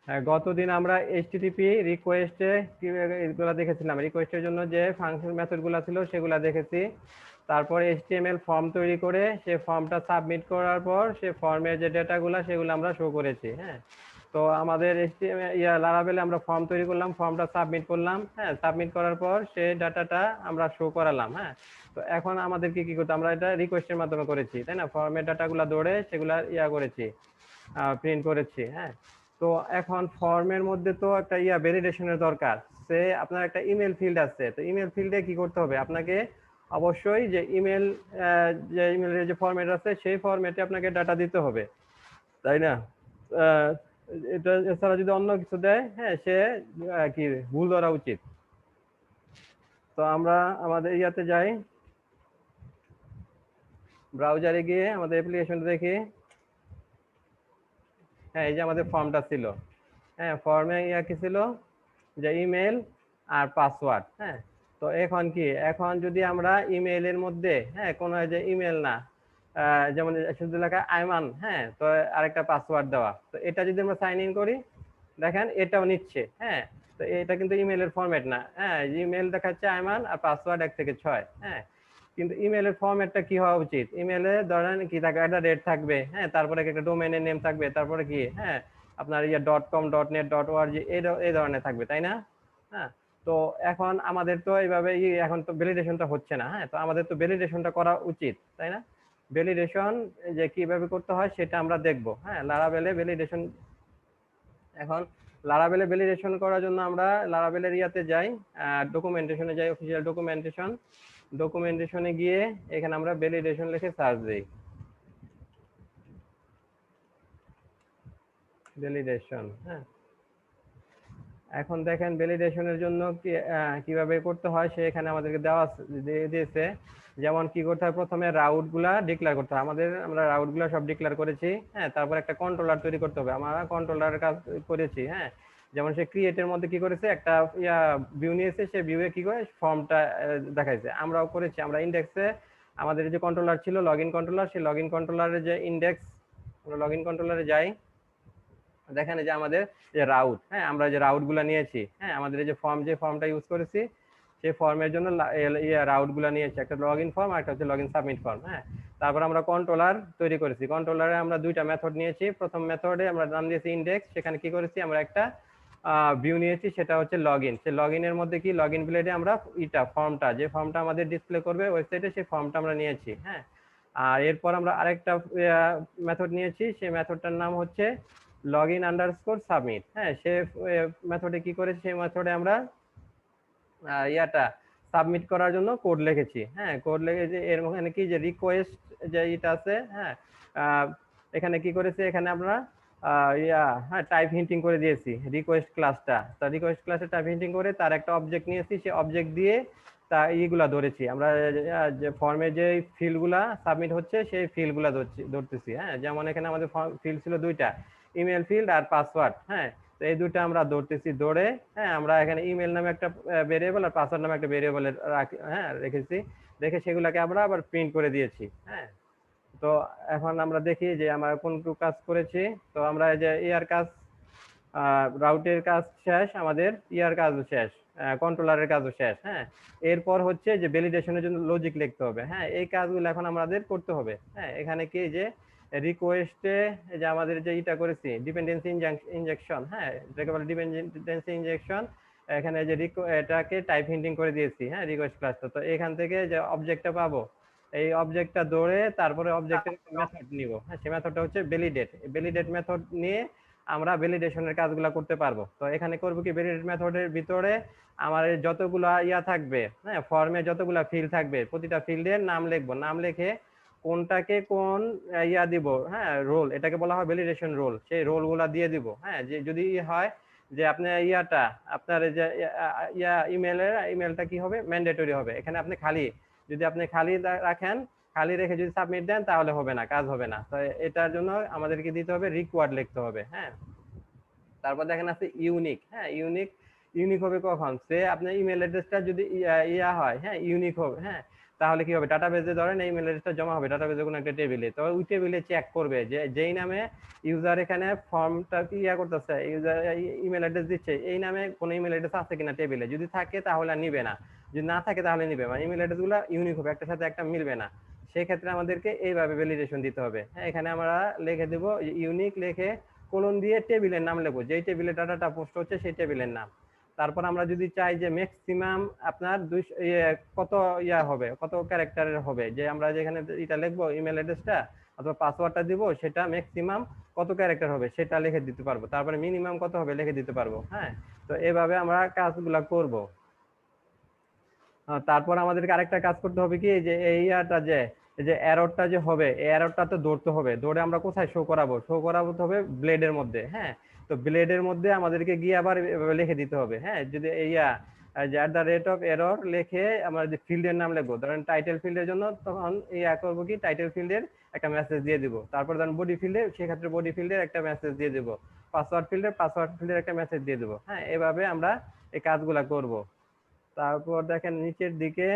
হ্যাঁ, গতদিন আমরা এইচটিটিপি রিকোয়েস্টে এগুলো দেখেছিলাম, রিকোয়েস্টের জন্য যে ফাংশন মেথডগুলো ছিল সেগুলো দেখেছি। তারপর এইচটিএমএল ফর্ম তৈরি করে সে ফর্মটা সাবমিট করার পর সে ফর্মের যে ডেটাগুলো সেগুলো আমরা শো করেছি। হ্যাঁ, তো আমাদের এইচটিএমএল লারাভেলে আমরা ফর্ম তৈরি করলাম, ফর্মটা সাবমিট করলাম। হ্যাঁ, সাবমিট করার পর সেই ডাটাটা আমরা শো করালাম। হ্যাঁ, তো এখন আমাদেরকে কি করতে, আমরা এটা রিকোয়েস্টের মাধ্যমে করেছি তাই না, ফর্মের ডাটাগুলো ধরে সেগুলা করেছি, প্রিন্ট করেছি। হ্যাঁ, তো এখন ফর্মের মধ্যে তো একটা ভ্যালিডেশনের দরকার। সে আপনার একটা ইমেল ফিল্ড আছে, তো ইমেল ফিল্ডে কি করতে হবে, আপনাকে অবশ্যই যে ইমেল, যে ইমেলের যে ফরম্যাট আছে সেই ফরম্যাটে আপনাকে ডাটা দিতে হবে, তাই না? আহ, এটা এছাড়া যদি অন্য কিছু দেয়, হ্যাঁ, সে কি ভুল ধরা উচিত। তো আমরা আমাদের যাই, ব্রাউজারে গিয়ে আমাদের অ্যাপ্লিকেশনটা দেখি। হ্যাঁ, এই যে আমাদের ফর্মটা ছিল। হ্যাঁ, ফর্মে কি ছিল, যে ইমেল আর পাসওয়ার্ড। হ্যাঁ, তো এখন কি, এখন যদি আমরা ইমেইলের মধ্যে, হ্যাঁ, কোনো যে ইমেল না, যেমন শুধু লেখা আইমান, হ্যাঁ, তো আরেকটা পাসওয়ার্ড দেওয়া, তো এটা যদি আমরা সাইন ইন করি, দেখেন এটাও নিচ্ছে। হ্যাঁ, তো এটা কিন্তু ইমেলের ফরম্যাট না। হ্যাঁ, ইমেল দেখাচ্ছে আইমান আর পাসওয়ার্ড 1 থেকে 6। হ্যাঁ, কিন্তু ইমেলের ফরম্যাটটা কি হওয়া উচিত, ইমেলে ধরেন কি থাকবে, একটা রেট থাকবে, হ্যাঁ, তারপরে একটা ডোমেনের নেম থাকবে, তারপরে কি, হ্যাঁ, আপনার .com.net.org এই ধরনের থাকবে, তাই না? হ্যাঁ, তো এখন আমাদের তো এইভাবে এখন তো ভ্যালিডেশনটা হচ্ছে না। হ্যাঁ, তো আমাদের তো ভ্যালিডেশনটা করা উচিত, তাই না? ভ্যালিডেশন যে কিভাবে করতে হয় সেটা আমরা দেখব। হ্যাঁ, লারাভেলে ভ্যালিডেশন, এখন লারাভেলে ভ্যালিডেশন করার জন্য আমরা লারাভেলের যাই, ডকুমেন্টেশনে যাই, অফিসিয়াল ডকুমেন্টেশনে গিয়ে এখানে আমরা ভ্যালিডেশন লিখে সার্চ দিই, ভ্যালিডেশন। হ্যাঁ, এখন দেখেন ভ্যালিডেশনের জন্য কিভাবে করতে হয় সে এখানে আমাদেরকে দেওয়া দিয়েছে। যেমন কি করতে হয়, প্রথমে রাউট গুলা ডিক্লেয়ার করতে হয় আমাদের, আমরা রাউট গুলা সব ডিক্লেয়ার করেছি। হ্যাঁ, তারপর একটা কন্ট্রোলার তৈরি করতে হবে, আমরা কন্ট্রোলারের কাজ করেছি। হ্যাঁ, যেমন সে ক্রিয়েটের মধ্যে কি করেছে, একটা ভিউ নিয়েছে, সে ভিউয়ে কি করে ফর্মটা দেখাইছে, আমরাও করেছি। আমরা ইন্ডেক্সে আমাদের যে কন্ট্রোলার ছিল লগ ইন কন্ট্রোলার, সেই লগ ইন কন্ট্রোলারের যে ইন্ডেক্স, আমরা লগ ইন কন্ট্রোলারে যাই, দেখেন যে আমাদের যে রাউট, হ্যাঁ, আমরা যে রাউট গুলা নিয়েছি, হ্যাঁ, আমাদের যে ফর্মটা ইউজ করেছি সেই ফর্মের জন্য রাউট গুলা নিয়েছি, একটা লগ ইন ফর্ম আর একটা হচ্ছে লগ ইন সাবমিট ফর্ম। হ্যাঁ, তারপর আমরা কন্ট্রোলার তৈরি করেছি, কন্ট্রোলারে আমরা দুইটা মেথড নিয়েছি। প্রথম মেথডে আমরা নাম দিয়েছি ইন্ডেক্স, সেখানে কি করেছি, আমরা একটা ভিউ নিয়েছি, সেটা হচ্ছে লগ ইন। সেই লগ ইনের মধ্যে কি, লগ ইন ব্লেডে আমরা ফর্মটা, যে ফর্মটা আমাদের ডিসপ্লে করবে ওয়েবসাইটে, সেই ফর্মটা আমরা নিয়েছি। হ্যাঁ, আর এরপর আমরা আরেকটা মেথড নিয়েছি, সেই মেথডটার নাম হচ্ছে login_submit। হ্যাঁ, সে মেথডে কি করেছে, সেই মেথডে আমরা সাবমিট করার জন্য কোড লিখেছি। হ্যাঁ, কোড লিখেছি, এর মধ্যে কি যে রিকোয়েস্ট যে আছে, হ্যাঁ, এখানে কি করেছে, এখানে আমরা হ্যাঁ, টাইপ হিন্টিং করে দিয়েছি রিকোয়েস্ট ক্লাসটা। তা রিকোয়েস্ট ক্লাসে টাইপ হিন্টিং করে তার একটা অবজেক্ট নিয়েছি, সেই অবজেক্ট দিয়ে তা ইগুলা ধরেছি আমরা, যে ফর্মে যে ফিল্ডগুলা সাবমিট হচ্ছে সেই ফিল্ডগুলা ধরতেছি। হ্যাঁ, যেমন এখানে আমাদের ফিল্ড ছিল দুইটা, ইমেল ফিল্ড আর পাসওয়ার্ড। হ্যাঁ, তো এই দুটো আমরা ধরতেছি, ধরে, হ্যাঁ, আমরা এখানে ইমেল নামে একটা ভেরিয়েবল আর পাসওয়ার্ড নামে একটা ভেরিয়েবল হ্যাঁ রেখেছি, রেখে সেগুলাকে আমরা আবার প্রিন্ট করে দিয়েছি। হ্যাঁ, তো এখন আমরা দেখি যে আমরা কোনটুকু কাজ করেছি। তো আমরা এই যে কাজ, রাউটের কাজ শেষ, আমাদের কাজও শেষ, কন্ট্রোলারের কাজও শেষ। হ্যাঁ, এরপর হচ্ছে যে ভ্যালিডেশনের জন্য লজিক লিখতে হবে। হ্যাঁ, এই কাজগুলো এখন আমাদের করতে হবে। হ্যাঁ, এখানে কি যে রিকোয়েস্টে যে আমাদের যে করেছি ডিপেন্ডেন্সি ইনজেকশন, হ্যাঁ, এটাকে বলে ডিপেন্ডেন্সি ইনজেকশন। এখানে যে এটাকে টাইপ হিন্টিং করে দিয়েছি, হ্যাঁ, রিকোয়েস্ট ক্লাসটা। তো এখান থেকে যে অবজেক্টটা পাবো, এই অবজেক্টটা ধরে তারপরে অবজেক্টের মেথড নিব। হ্যাঁ, সেই মেথডটা হচ্ছে ভ্যালিডেট মেথড নিয়ে আমরা ভ্যালিডেশনের কাজগুলো করতে পারবো। তো এখানে করবো কি, ভ্যালিডেট মেথডের ভিতরে আমার যতগুলা থাকবে, হ্যাঁ, ফর্মে যতগুলা ফিল্ড থাকবে, প্রতিটা ফিল্ডের নাম লিখবো, নাম লিখে কোনটাকে কোন দিব, হ্যাঁ, রোল, এটাকে বলা হয় ভ্যালিডেশন রোল, সেই রোলগুলা দিয়ে দিব। হ্যাঁ, যে যদি হয় যে আপনার আপনার যে ইমেলটা কি হবে, ম্যান্ডেটরি হবে। এখানে আপনি খালি, যদি আপনি খালি রাখেন, খালি রেখে যদি সাবমিট দেন তাহলে হবে না, কাজ হবে না। তো এটার জন্য আমাদেরকে দিতে হবে রিকোয়ার্ড লিখতে হবে। হ্যাঁ, তারপর দেখেন আছে ইউনিক। হ্যাঁ, ইউনিক হবে কখন, সে আপনার ইমেল অ্যাড্রেসটা যদি হয়, হ্যাঁ, ইউনিক হবে। হ্যাঁ, তাহলে কি হবে, ডাটাবেজে ধরেন এই ইমেল অ্যাড্রেসটা জমা হবে ডাটাবেজে কোনো একটা টেবিলে, তো ওই টেবিলে চেক করবে যে যেই নামে ইউজার এখানে ফর্মটা কি করতেছে, ইউজার ইমেল অ্যাড্রেস দিচ্ছে, এই নামে কোনো ইমেল অ্যাড্রেস আছে কিনা টেবিলে, যদি থাকে তাহলে নিবে না, যদি না থাকে তাহলে নিবে, মানে ইমেল অ্যাড্রেসগুলো ইউনিক হবে, একটার সাথে একটা মিলবে না, সেই ক্ষেত্রে আমাদেরকে এইভাবে ভ্যালিডেশন দিতে হবে। হ্যাঁ, এখানে আমরা লিখে দেব ইউনিক, লিখে কোলন দিয়ে টেবিলের নাম লিখবো, যেই টেবিলে ডাটাটা পোস্ট হচ্ছে সেই টেবিলের নাম। তারপর আমরা যদি চাই যে ম্যাক্সিমাম আপনার কত হবে, কত ক্যারেক্টারের হবে, যে আমরা যেখানে এটা লিখবো ইমেল অ্যাড্রেসটা অথবা পাসওয়ার্ডটা দিব, সেটা ম্যাক্সিমাম কত ক্যারেক্টার হবে সেটা লিখে দিতে পারবো, তারপরে মিনিমাম কত হবে লিখে দিতে পারবো। হ্যাঁ, তো এভাবে আমরা কাজগুলা করব। তারপর আমাদেরকে আরেকটা কাজ করতে হবে কি, যে এই যে এররটা যে হবে, এই এররটা তো ধরতে হবে, ধরে আমরা কোথায় শো করাবো, শো করাবো হবে ব্লেডের মধ্যে। হ্যাঁ, তো ব্লেডের মধ্যে আমাদেরকে গিয়ে আবার লিখে দিতে হবে। হ্যাঁ, যদি যে at the rate of error লিখে আমরা যে ফিল্ডের নাম লিখবো, ধরেন টাইটেল ফিল্ডের জন্য তখন করবো কি, টাইটেল ফিল্ডের একটা মেসেজ দিয়ে দিব, তারপর ধরেন বডি ফিল্ডে সেক্ষেত্রে বডি ফিল্ডের একটা মেসেজ দিয়ে দিব, পাসওয়ার্ড ফিল্ডের একটা মেসেজ দিয়ে দেবো। হ্যাঁ, এভাবে আমরা এই কাজগুলা করব। তারপর দেখেন নিচের দিকে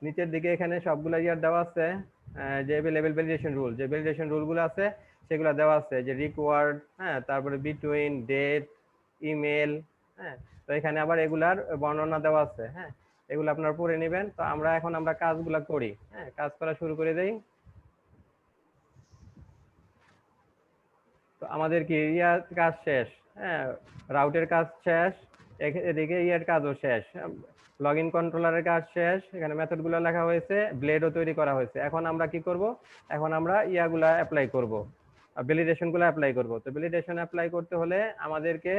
নিচের দিকে এখানে সবগুলা দেওয়া আছে, যে লেভেল ভ্যালিডেশন রুল, যে ভ্যালিডেশন রুলগুলো আছে সেগুলো দেওয়া আছে, যে রিকোয়ার্ড, হ্যাঁ, তারপরে বিটুইন, ডেট, ইমেল। হ্যাঁ, তো এখানে আবার এগুলার বর্ণনা দেওয়া আছে। হ্যাঁ, এগুলো আপনারা পড়ে নেবেন। তো আমরা কাজগুলা করি। হ্যাঁ, কাজ করা শুরু করে দেই। তো আমাদের কি কাজ শেষ। হ্যাঁ, রাউটের কাজ শেষ, এদিকে কাজও শেষ, লগ ইন কন্ট্রোলারের কাজ শেষ, এখানে মেথডগুলো লেখা হয়েছে, ব্লেডও তৈরি করা হয়েছে। এখন আমরা কি করব, এখন আমরা গুলা অ্যাপ্লাই করব, ভ্যালিডেশনগুলো অ্যাপ্লাই করব। তো ভ্যালিডেশন অ্যাপ্লাই করতে হলে আমাদেরকে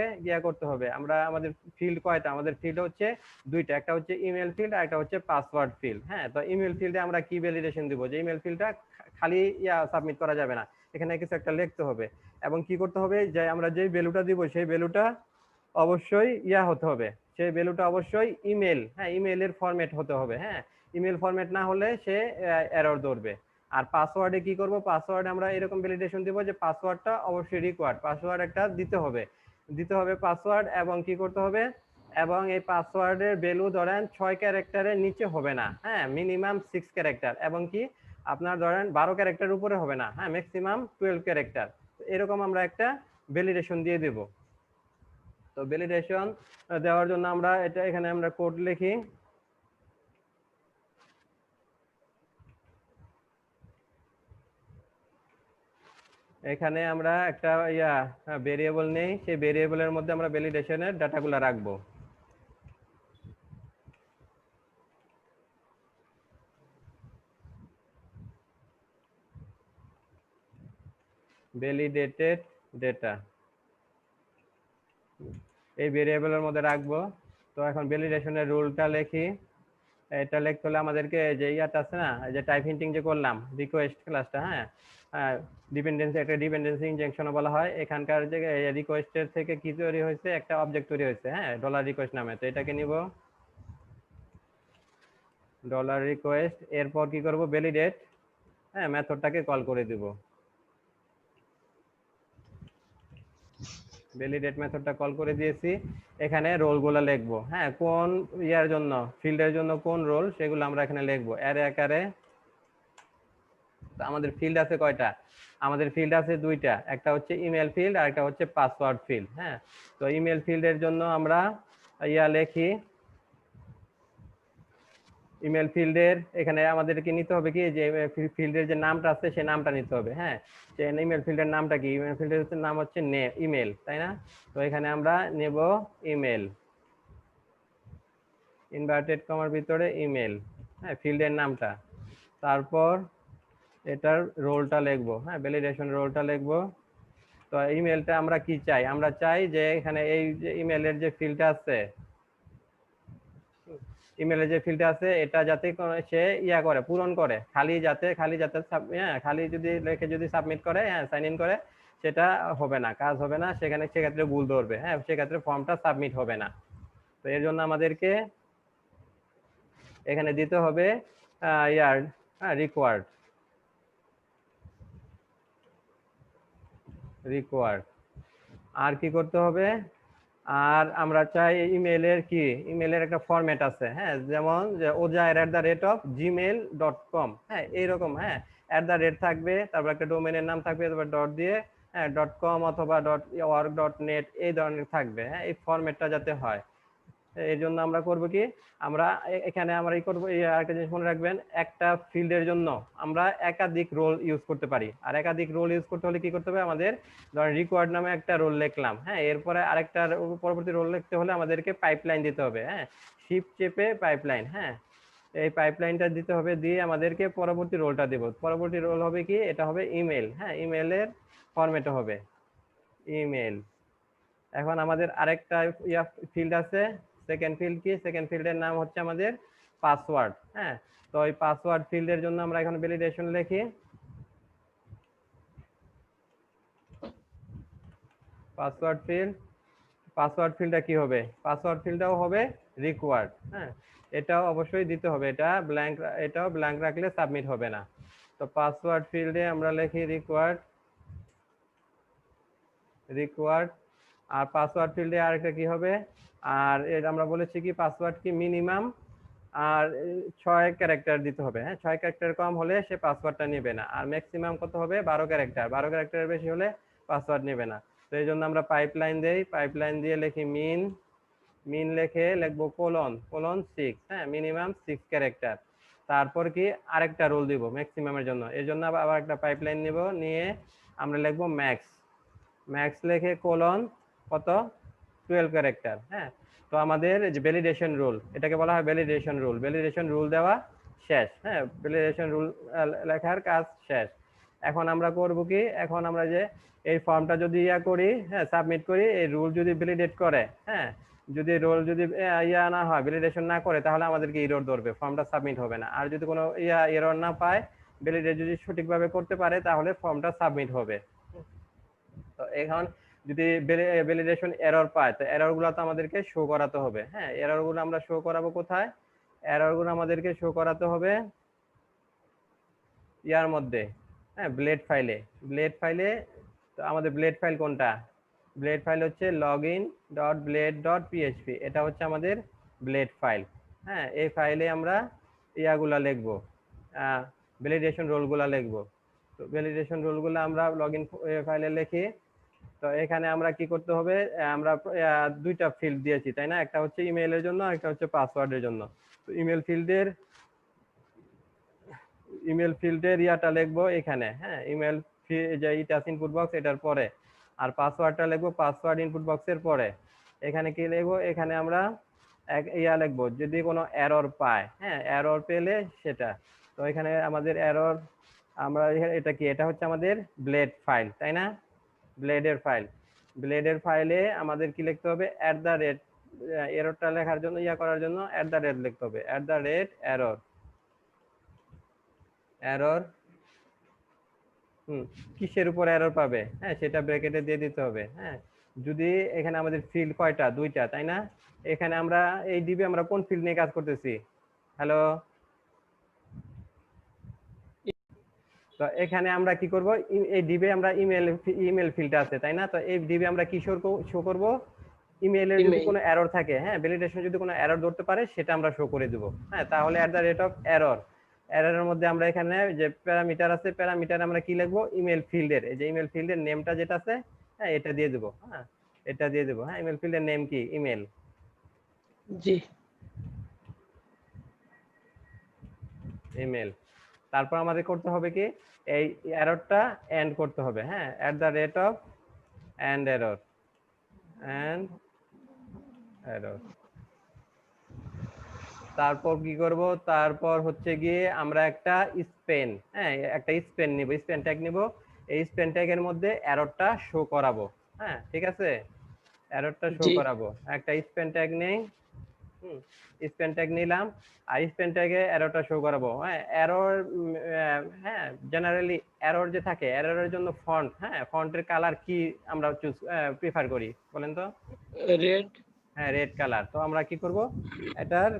করতে হবে, আমাদের ফিল্ড কয়টা, আমাদের ফিল্ড হচ্ছে দুইটা, একটা হচ্ছে ইমেল ফিল্ড আর একটা হচ্ছে পাসওয়ার্ড ফিল্ড। হ্যাঁ, তো ইমেল ফিল্ডে আমরা কি ভ্যালিডেশন দিব, যে ইমেল ফিল্ডটা খালি সাবমিট করা যাবে না, এখানে কিছু একটা লিখতে হবে, এবং কি করতে হবে, যে আমরা যেই ভ্যালুটা দিব সেই ভ্যালুটা অবশ্যই হতে হবে, সেই ভ্যালুটা অবশ্যই ইমেল, হ্যাঁ, ইমেলের ফরম্যাট হতে হবে। হ্যাঁ, ইমেল ফরম্যাট না হলে সে এরর ধরবে। আর পাসওয়ার্ডে কি করব, পাসওয়ার্ডে আমরা এরকম ভ্যালিডেশন দিব যে পাসওয়ার্ডটা অবশ্যই রিকোয়ার্ড, পাসওয়ার্ড একটা দিতে হবে পাসওয়ার্ড, এবং কি করতে হবে, এবং এই পাসওয়ার্ডের ভ্যালু ধরেন 6 ক্যারেক্টারের নিচে হবে না। হ্যাঁ, মিনিমাম 6 ক্যারেক্টার, এবং কি আপনার ধরেন 12 ক্যারেক্টার উপরে হবে না। হ্যাঁ, ম্যাক্সিমাম 12 ক্যারেক্টার। এরকম আমরা একটা ভ্যালিডেশন দিয়ে দেব। তো ভ্যালিডেশন দেওয়ার জন্য আমরা এখানে আমরা কোড লিখি, এখানে আমরা একটা ভেরিয়েবল নেই, সেই ভেরিয়েবলের মধ্যে আমরা ভ্যালিডেশনের ডাটাগুলো রাখবো। ভ্যালিডেটেড ডেটা এই ভেরিয়েবলের মধ্যে রাখবো। তো এখন ভ্যালিডেশনের রুলটা লিখি, এটা লিখতে হলে আমাদেরকে যে আছে না, যে টাইপ হিন্টিং যে করলাম রিকোয়েস্ট ক্লাসটা, হ্যাঁ, ডিপেন্ডেন্সি, একটা ডিপেন্ডেন্সি ইনজেকশন বলা হয়। এখানকার যে রিকোয়েস্টের থেকে কি তৈরি হয়েছে, একটা অবজেক্ট তৈরি হয়েছে, হ্যাঁ, ডলার রিকোয়েস্ট নামে। তো এটাকে নিব ডলার রিকোয়েস্ট, এরপর কি করব, ভ্যালিডেট, হ্যাঁ, মেথডটাকে কল করে দিব, ভ্যালিডেট মেথডটা কল করে দিয়েছি। এখানে রোলগুলো লিখবো, হ্যাঁ, কোন জন্য, ফিল্ডের জন্য কোন রোল, সেগুলো আমরা এখানে লিখবো অ্যারে আকারে। আমাদের ফিল্ড আছে কয়টা, আমাদের ফিল্ড আছে দুইটা, একটা হচ্ছে ইমেল ফিল্ড আর একটা হচ্ছে পাসওয়ার্ড ফিল্ড। হ্যাঁ, তো ইমেল ফিল্ডের জন্য আমরা লিখি, ইমেল ফিল্ডের এখানে আমাদেরকে নিতে হবে কি, যে ফিল্ডের যে নামটা আছে সেই নামটা নিতে হবে। হ্যাঁ, সেই ইমেল ফিল্ডের নামটা কি, ইমেল ফিল্ডের নাম হচ্ছে ইমেল, তাই না? তো এখানে আমরা নেব ইমেল, ইনভার্টেড কমার ভিতরে ইমেল, হ্যাঁ, ফিল্ডের নামটা, তারপর এটার রোলটা লিখবো, হ্যাঁ, ভ্যালিডেশন রোলটা লিখবো। তো ইমেলটা আমরা কি চাই, আমরা চাই যে এখানে এই যে ইমেলের যে ফিল্ডটা আছে, ইমেলের যে ফিল্ডটা আছে এটা যাতে সে করে, পূরণ করে, খালি যাতে খালি যদি লিখে যদি সাবমিট করে, হ্যাঁ, সাইন ইন করে, সেটা হবে না, কাজ হবে না, সেক্ষেত্রে ভুল ধরবে। হ্যাঁ, সেক্ষেত্রে ফর্মটা সাবমিট হবে না। তো এর জন্য আমাদেরকে এখানে দিতে হবে রিকোয়ার্ড, আর কি করতে হবে, আর আমরা চাই ইমেলের কি, ইমেলের একটা ফরম্যাট আছে, হ্যাঁ, যেমন যে ojair@gmail.com, হ্যাঁ, এইরকম, হ্যাঁ, @ থাকবে, তারপর একটা ডোমেনের নাম থাকবে, তারপর ডট দিয়ে, হ্যাঁ, .com অথবা .org.net এই ধরনের থাকবে, হ্যাঁ, এই ফরম্যাটটা যাতে হয়। এই জন্য আমরা করব কি, আমরা এখানে আমরা এই করব, এই আরেকটা জিনিস মনে রাখবেন, একটা ফিল্ডের জন্য আমরা একাধিক রোল ইউজ করতে পারি। আর একাধিক রোল ইউজ করতে হলে কি করতে হবে, আমাদের ধরেন রিকোয়ার্ড নামে একটা রোল লিখলাম, হ্যাঁ, এরপরে আরেকটা পরবর্তী রোল লিখতে হলে আমাদেরকে পাইপলাইন দিতে হবে, হ্যাঁ, শিফট চেপে পাইপলাইন, হ্যাঁ, এই পাইপলাইনটা দিতে হবে, দিয়ে আমাদেরকে পরবর্তী রোলটা দেব। পরবর্তী রোল হবে কি, এটা হবে ইমেল, হ্যাঁ, ইমেলের ফরম্যাটে হবে ইমেল। এখন আমাদের আরেকটা ফিল্ড আছে, সেকেন্ড ফিল্ড কি, সেকেন্ড ফিল্ডের নাম হচ্ছে আমাদের পাসওয়ার্ড, হ্যাঁ। তো এই পাসওয়ার্ড ফিল্ডের জন্য আমরা এখন ভ্যালিডেশন লিখি, পাসওয়ার্ড ফিল্ড, পাসওয়ার্ড ফিল্ডটা কি হবে, পাসওয়ার্ড ফিল্ডটাও হবে রিকোয়ার্ড, হ্যাঁ, এটাও অবশ্যই দিতে হবে, এটা ব্ল্যাঙ্ক, এটাও ব্ল্যাঙ্ক রাখলে সাবমিট হবে না। তো পাসওয়ার্ড ফিল্ডে আমরা লিখি রিকোয়ার্ড, রিকোয়ার্ড। আর পাসওয়ার্ড ফিল্ডে আরেকটা কি হবে, আর এর আমরা বলেছি কি পাসওয়ার্ড কি মিনিমাম আর 6 ক্যারেক্টার দিতে হবে, হ্যাঁ, 6 ক্যারেক্টার কম হলে সে পাসওয়ার্ডটা নেবে না, আর ম্যাক্সিমাম কত হবে 12 ক্যারেক্টার, 12 ক্যারেক্টারের বেশি হলে পাসওয়ার্ড নেবে না। তো এই জন্য আমরা পাইপলাইন দেই, পাইপলাইন দিয়ে লিখি মিন, মিন লিখে লিখবো কোলন, কোলন 6, হ্যাঁ, মিনিমাম 6 ক্যারেক্টার। তারপর কি আরেকটা রোল দিব ম্যাক্সিমামের জন্য, এর জন্য আবার একটা পাইপলাইন নিব, নিয়ে আমরা লিখবো ম্যাক্স, ম্যাক্স লিখে কোলন কত 12 ক্যারেক্টার, হ্যাঁ। তো আমাদের যে ভ্যালিডেশন রুল, এটাকে বলা হয় ভ্যালিডেশন রুল, ভ্যালিডেশন রুল দেওয়া শেষ, হ্যাঁ, ভ্যালিডেশন রুল লেখার কাজ শেষ। এখন আমরা করব কি, এখন আমরা যে এই ফর্মটা যদি করি, হ্যাঁ, সাবমিট করি, এই রুল যদি ভ্যালিডেট করে, হ্যাঁ, যদি রোল যদি না হয়, ভ্যালিডেশন না করে, তাহলে আমাদেরকে এরর ধরবে, ফর্মটা সাবমিট হবে না। আর যদি কোনো এরর না পায়, ভ্যালিডেট যদি সঠিকভাবে করতে পারে, তাহলে ফর্মটা সাবমিট হবে। তো এখন যদি ভ্যালিডেশন এরর পায়, তো এরর গুলো তো আমাদেরকে শো করাতে হবে, হ্যাঁ, এরর গুলো আমরা শো করাবো কোথায়, এরর গুলো আমাদেরকে শো করাতে হবে ইয়ার মধ্যে, হ্যাঁ, ব্লেড ফাইলে, ব্লেড ফাইলে। তো আমাদের ব্লেড ফাইল কোনটা, ব্লেড ফাইল হচ্ছে login.blade.php, এটা হচ্ছে আমাদের ব্লেড ফাইল, হ্যাঁ, এই ফাইলে আমরা ইয়াগুলা লিখবো, ভ্যালিডেশন রোলগুলা লিখবো। তো ভ্যালিডেশন রোলগুলো আমরা লগইন ফাইলে লিখি। তো এখানে আমরা কি করতে হবে, আমরা দুইটা ফিল্ড দিয়েছি, তাই না, একটা হচ্ছে ইমেইলের জন্য, একটা হচ্ছে পাসওয়ার্ডের জন্য। তো ইমেল ফিল্ডের ইয়াটা লিখবো এখানে, হ্যাঁ, ইমেল যে ইটাস ইনপুট বক্স এটার পরে, আর পাসওয়ার্ডটা লিখবো পাসওয়ার্ড ইনপুট বক্সের পরে। এখানে কি লিখবো, এখানে আমরা লিখবো যদি কোনো এরর পায়, হ্যাঁ, এরর পেলে সেটা। তো এখানে আমাদের এরর, আমরা এটা কি, এটা হচ্ছে আমাদের ব্লেড ফাইল, তাই না, ব্লেডের ফাইল, ব্লেডের ফাইলে আমাদের কি লিখতে হবে, এররটা লেখার জন্য করার জন্য লিখতে হবে, এরর, এরর, কিসের উপর এরর পাবে, হ্যাঁ, সেটা ব্র্যাকেটে দিয়ে দিতে হবে, হ্যাঁ। যদি এখানে আমাদের ফিল্ড কয়টা, দুইটা, তাই না, এখানে আমরা এই ডিবি আমরা কোন ফিল্ড নিয়ে কাজ করতেছি, হ্যালো, তো এখানে আমরা কি করব, এই ডিবে আমরা ইমেল ফিল্ড আছে, তাই না, তো এই ডিবে আমরা কি শো করব, ইমেইলের যদি কোনো এরর থাকে, হ্যাঁ, ভ্যালিডেশন যদি কোনো এরর ধরতে পারে, সেটা আমরা শো করে দেব, হ্যাঁ। তাহলে @error, এররের মধ্যে আমরা এখানে যে প্যারামিটার আছে, প্যারামিটার আমরা কি লিখবো, ইমেল ফিল্ডের, এই যে ইমেল ফিল্ডের নেমটা যেটা আছে, হ্যাঁ, এটা দিয়ে দেব, হ্যাঁ, এটা দিয়ে দেব, হ্যাঁ, ইমেল ফিল্ডের নেম কি, ইমেল, জি, ইমেল। তারপর আমাদের করতে হবে কি, এই এররটা এন্ড করতে হবে, হ্যাঁ, @error, তারপর কি করব, তারপর হচ্ছে গিয়ে আমরা একটা স্পেন, হ্যাঁ, একটা স্পেন নিব, স্পেন ট্যাগ নিব, এই স্পেন ট্যাগের মধ্যে এররটা শো করাবো, হ্যাঁ, ঠিক আছে, এররটা শো করাবো, একটা স্পেন ট্যাগ নেই, স্পেন ট্যাগ নিলাম, আর স্পেন ট্যাগে এররটা শো করাবো, হ্যাঁ, এরর, হ্যাঁ, জেনারেলি এরর যে থাকে, এররের জন্য ফন্ট, হ্যাঁ, ফন্টের কালার কি আমরা প্রিফার করি বলেন তো, রেড, হ্যাঁ, রেড কালার। তো আমরা কি করব, এটার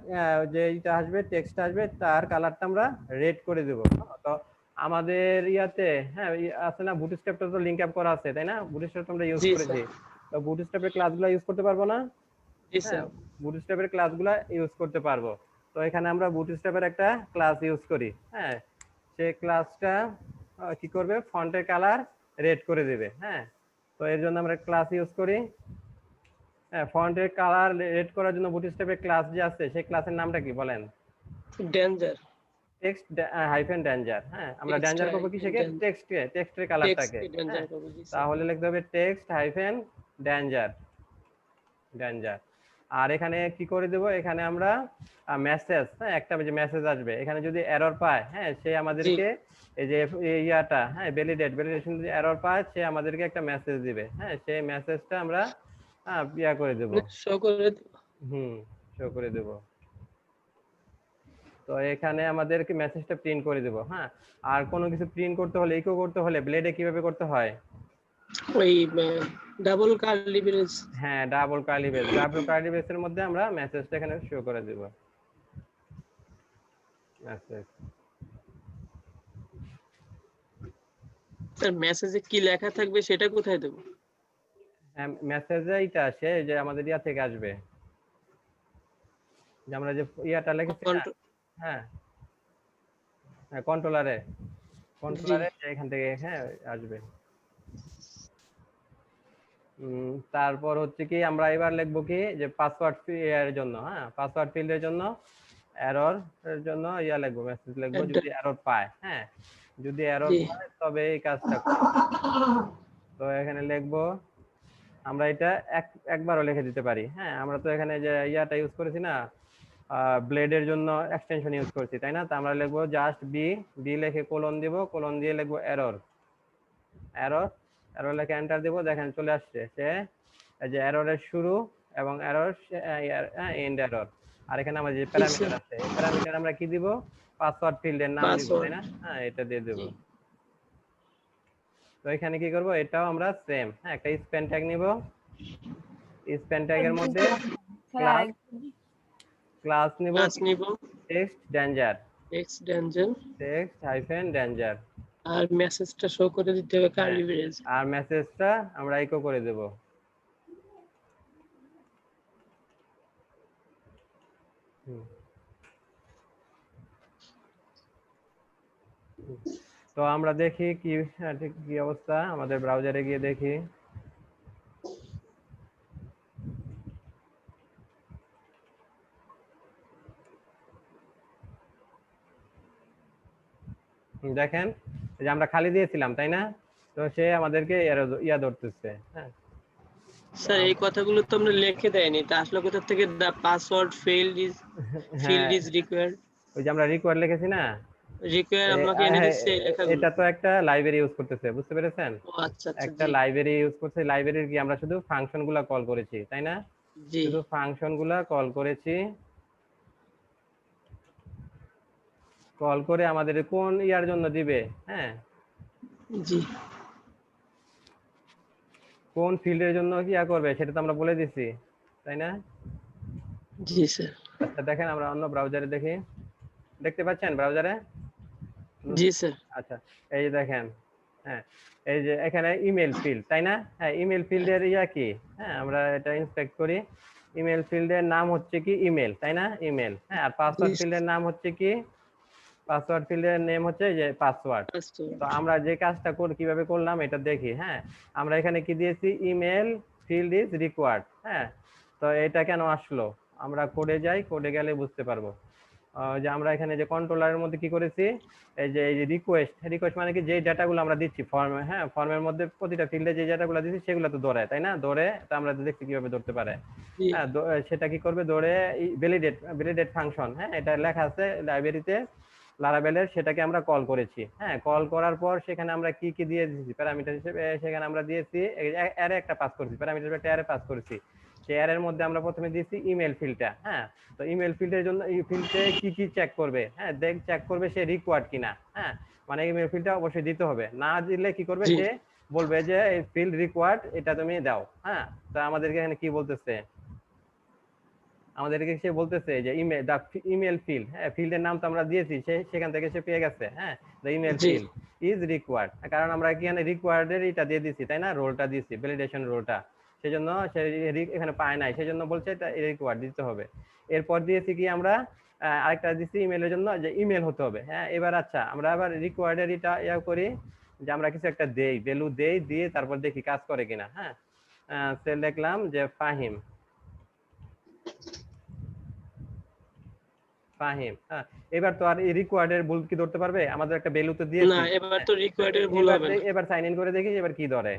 যে এটা আসবে, টেক্সট আসবে, তার কালারটা আমরা রেড করে দেব। তো আমাদের ইয়াতে, হ্যাঁ, আছে না, বুটস্ট্র্যাপটা তো লিংক আপ করা আছে, তাই না, বুটস্ট্র্যাপ আমরা ইউজ করেছি। তো বুটস্ট্র্যাপের ক্লাসগুলো ইউজ করতে পারবো না? জি হ্যাঁ, স্যার। বুটস্ট্র্যাপের ক্লাসগুলো ইউজ করতে পারবো। তো এখানে আমরা বুটস্ট্র্যাপের একটা ক্লাস ইউজ করি। হ্যাঁ, সেই ক্লাসটা কি করবে, ফন্টের কালার রেড করে দেবে। হ্যাঁ, তো এর জন্য আমরা ক্লাস ইউজ করি। হ্যাঁ, ফন্টের কালার রেড করার জন্য বুটস্ট্র্যাপের ক্লাস যে আছে সেই ক্লাসের নামটা কি বলেন? ডেঞ্জার। Text hyphen danger. হ্যাঁ, আমরা ডেঞ্জার করবো কি সেকে, টেক্সটের কালারটাকে। টেক্সটকে ডেঞ্জার হ্যাঁ, করবো। জি স্যার। তাহলে লিখতে হবে টেক্সট হাইফেন ডেঞ্জার, ডেঞ্জার। আর এখানে কি করে দেব, এখানে আমরা মেসেজ, হ্যাঁ, একটা যে মেসেজ আসবে এখানে যদি এরর পায়, হ্যাঁ, সে জি আমাদেরকে এই যে ইয়াটা, হ্যাঁ, ভ্যালিডেশন যদি এরর পায় সে আমাদেরকে একটা মেসেজ দিবে। হ্যাঁ, সেই মেসেজটা আমরা ইয়া করে দেব। শো করে শো করে দেব। তো এখানে আমাদেরকে মেসেজটা প্রিন্ট করে দেব। হ্যাঁ, আর কোনো কিছু প্রিন্ট করতে হলে, ইকো করতে হলে ব্লেডে কিভাবে করতে হয়? ওই ডাবল কার্লি ব্রেস। হ্যাঁ, ডাবল কার্লি ব্রেসের মধ্যে আমরা মেসেজটা এখানে শো করে দেব। মেসেজ, স্যার মেসেজে কি লেখা থাকবে সেটা কোথায় দেব? হ্যাঁ, মেসেজে এইটা আসে যে আমাদের ইয়া থেকে আসবে, যে আমরা যে ইয়াটা লিখেছি না। হ্যাঁ, হ্যাঁ, কন্ট্রোলারে এখান থেকে, হ্যাঁ, আসবে। তারপর হচ্ছে কি আমরা এবার লিখবো কি যে পাসওয়ার্ড এর জন্য, হ্যাঁ, পাসওয়ার্ড ফিল্ডের জন্য এরর এর জন্য ইয়া লিখবো, মেসেজ লিখবো যদি এরর পায়। হ্যাঁ, যদি এরর পায় তবে এই কাজটা করব। তো এখানে লিখবো আমরা এটা একবারও লিখে দিতে পারি। হ্যাঁ, আমরা তো এখানে যে ইয়াটা ইউজ করেছি না, ব্লেডের জন্য এক্সটেনশন ইউজ করছি, তাই না? তো আমরা লিখবো জাস্ট বি লিখে কোলন দিব, কোলন দিয়ে লিখবো এরর, এরর এরর লিখে এন্টার দেব। দেখেন চলে আসছে সে এই যে এররের শুরু এবং এরর এন্ড এরর। আর এখানে আমাদের যে প্যারামিটার আছে, এই প্যারামিটার আমরা কি দিব, পাসওয়ার্ড ফিল্ডের নাম দিব, তাই না? হ্যাঁ, এটা দিয়ে দেব। তো এখানে কি করব, এটাও আমরা সেম, হ্যাঁ, একটা স্প্যান ট্যাগ নিব। স্প্যান ট্যাগের মধ্যে ক্লাস নিব text danger, text hyphen danger. আর মেসেজটা শো করে দিতে হবে কার্লি ব্রেস। আর মেসেজটা আমরা ইকো করে দেব। তো আমরা দেখি কি কি অবস্থা, আমাদের ব্রাউজারে গিয়ে দেখি। দেখেন যে আমরা খালি দিয়েছিলাম, তাই না? তো সে আমাদেরকে ইয়া ধরতেছে। হ্যাঁ স্যার এই কথাগুলো তো আমরা লিখে দেয়নি, তা আসলে কোথা থেকে দা পাসওয়ার্ড ফিল্ড ইজ রিকোয়ার্ড, ওই যে আমরা রিকোয়ার্ড লিখেছি না, রিকোয়ার্ড আমাকে এনে দিচ্ছে এই লেখাগুলো। এটা তো একটা লাইব্রেরি ইউজ করতেছে, বুঝতে পেরেছেন? ও আচ্ছা আচ্ছা, একটা লাইব্রেরি ইউজ করছে। লাইব্রেরির কি আমরা শুধু ফাংশনগুলো কল করেছি, তাই না? জি শুধু ফাংশনগুলো কল করেছি। কল করে আমাদের কোন ইয়ার জন্য দিবে, হ্যাঁ, জি কোন ফিল্ডের জন্য কি ইয়া করবে সেটা তো আমরা বলে দিছি, তাই না? জি স্যার। আচ্ছা দেখেন আমরা অন্য ব্রাউজারে দেখি, দেখতে পাচ্ছেন ব্রাউজারে? জি স্যার। আচ্ছা, এই যে দেখেন, হ্যাঁ, এই যে এখানে ইমেল ফিল্ড, তাই না? হ্যাঁ, ইমেল ফিল্ডের ইয়া কি, হ্যাঁ, আমরা এটা ইন্সপেক্ট করি। ইমেল ফিল্ডের নাম হচ্ছে কি ইমেল, তাই না? ইমেল। হ্যাঁ, আর পাসওয়ার্ড ফিল্ডের নাম হচ্ছে কি, পাসওয়ার্ড ফিল্ডের নেম হচ্ছে যে পাসওয়ার্ড। তো আমরা যে কাজটা কিভাবে করলাম এটা দেখি। হ্যাঁ, আমরা এখানে কি দিয়েছি, ইমেল ফিল্ড ইজ রিকোয়ার্ড। হ্যাঁ, তো এটা কেন আসলো, আমরা কোডে যাই, কোডে গেলে বুঝতে পারবো। যে আমরা এখানে যে কন্ট্রোলারের মধ্যে কি করেছি, এই যে রিকোয়েস্ট মানে কি, যে ডাটাগুলো আমরা দিচ্ছি ফর্মে, হ্যাঁ, ফর্মের মধ্যে প্রতিটা ফিল্ডে যে ডাটাগুলো দিচ্ছি সেগুলো তো ধরে, তাই না? ধরে তো আমরা দেখছি কিভাবে ধরতে পারে। হ্যাঁ, সেটা কি করবে, ধরে ভ্যালিডেট ফাংশন, হ্যাঁ, এটা লেখা আছে লাইব্রেরিতে লারাভেলের, সেটাকে আমরা কল করেছি। হ্যাঁ, কল করার পর সেখানে আমরা কি কি দিয়ে দিয়েছি প্যারামিটার হিসেবে, সেখানে আমরা দিয়েছি অ্যারে একটা পাস করেছি, প্যারামিটার একটা অ্যারে পাস করেছি। সেই অ্যারের মধ্যে আমরা প্রথমে দিয়েছি ইমেল ফিল্ডটা। হ্যাঁ, তো ইমেল ফিল্ডের জন্য এই ফিল্ডে কি কি চেক করবে, হ্যাঁ, চেক করবে সে রিকোয়ার্ড কিনা। হ্যাঁ, মানে ইমেল ফিল্ডটা অবশ্যই দিতে হবে, না দিলে কি করবে, সে বলবে যে এই ফিল্ড রিকোয়ার্ড, এটা তুমি দাও। হ্যাঁ, তো আমাদেরকে এখানে কি বলতেছে, আমাদেরকে সে বলতেছে যে ইমেল ফিল্ড, হ্যাঁ, ফিল্ডের নাম তো আমরা দিয়েছি, সেখান থেকে সে পেয়ে গেছে। হ্যাঁ, the email field is required, কারণ আমরা এখানে রিকোয়ার্ডের এটা দিয়ে দিছি, তাই না? রোলটা দিয়েছি, ভ্যালিডেশন রোলটা। সেজন্য সে এখানে পায় নাই, সেজন্য বলছে এটা রিকোয়ার্ড দিতে হবে। এরপর দিয়েছি কি আমরা আরেকটা দিচ্ছি ইমেলের জন্য যে ইমেল হতে হবে। হ্যাঁ, এবার আচ্ছা আমরা আবার রিকোয়ার্ডের এটা ইয়া করি যে আমরা কিছু একটা দেই, ভ্যালু দেই, দিয়ে তারপর দেখি কাজ করে কিনা। হ্যাঁ, সে লিখলাম যে ফাহিম, ফাহিম। হ্যাঁ, এবার তো আর এই রিকোয়ার্ডের ভুল কি ধরতে পারবে? আমাদের একটা ভ্যালু তো না, দিয়েছি। এবার তো রিকোয়ার্ডের ভুল হবে না। এবার সাইন ইন করে দেখি এবার কি ধরে।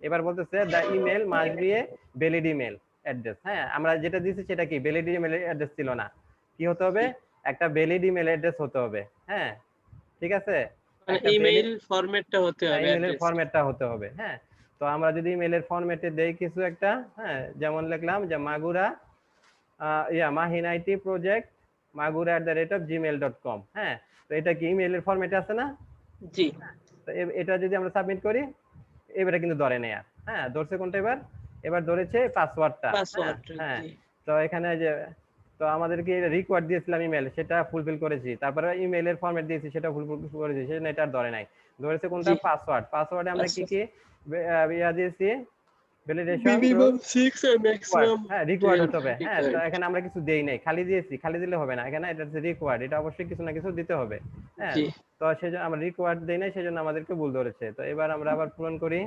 এবার বলতেছে the email must B a valid email address. হ্যাঁ, আমরা যেটা দিয়েছি সেটা কি ভ্যালিড ইমেল অ্যাড্রেস ছিল না, কি হতে হবে? একটা ভ্যালিড ইমেল অ্যাড্রেস হতে হবে। হ্যাঁ, ঠিক আছে, মানে একটা ইমেইল ফরম্যাটটা হতে হবে, ইমেলের অ্যাড্রেস। ফরম্যাটটা হতে হবে। হ্যাঁ, তো আমরা যদি ইমেলের ফরম্যাটে দেই কিছু একটা, হ্যাঁ, যেমন লিখলাম যে Magura Mahin IT project magura@gmail.com। হ্যাঁ, তো এটা কি ইমেলের ফরম্যাটে আছে না? জি। তো এটা যদি আমরা সাবমিট করি এবারে কিন্তু ধরে নেই আর। হ্যাঁ, ধরছে কোনটা এবার? এবার ধরেছে পাসওয়ার্ডটা। পাসওয়ার্ড। হ্যাঁ, জি। তো এখানে যে তো আমাদেরকে রিকোয়ার্ড দিয়েছিলাম ইমেল, সেটা ফুলফিল করেছি, তারপরে ইমেলের ফরম্যাট দিয়েছি সেটা ফুলফিল করেছি, সেটা এটা আর ধরে নাই। ধরেছে কোনটা? পাসওয়ার্ড। পাসওয়ার্ডে আমরা কি কি ইয়া দিয়েছি? ভ্যালিডেশন মিনিমাম 6 আর ম্যাক্সিমাম হ্যাঁ, রিকোয়ার্ড হতে হবে। হ্যাঁ, তো রিকোয়ার্ড। এখানে আমরা কিছু দেই নাই, খালি দিয়েছি, খালি দিলে হবে না, এখানে এটা হচ্ছে রিকোয়ার্ড, এটা অবশ্যই কিছু না কিছু দিতে হবে। হ্যাঁ, জি। তো সেজন্য আমরা রিকোয়ার্ড দেই নাই, সেজন্য আমাদেরকে ভুল ধরেছে। তো এবার আমরা আবার পূরণ করি,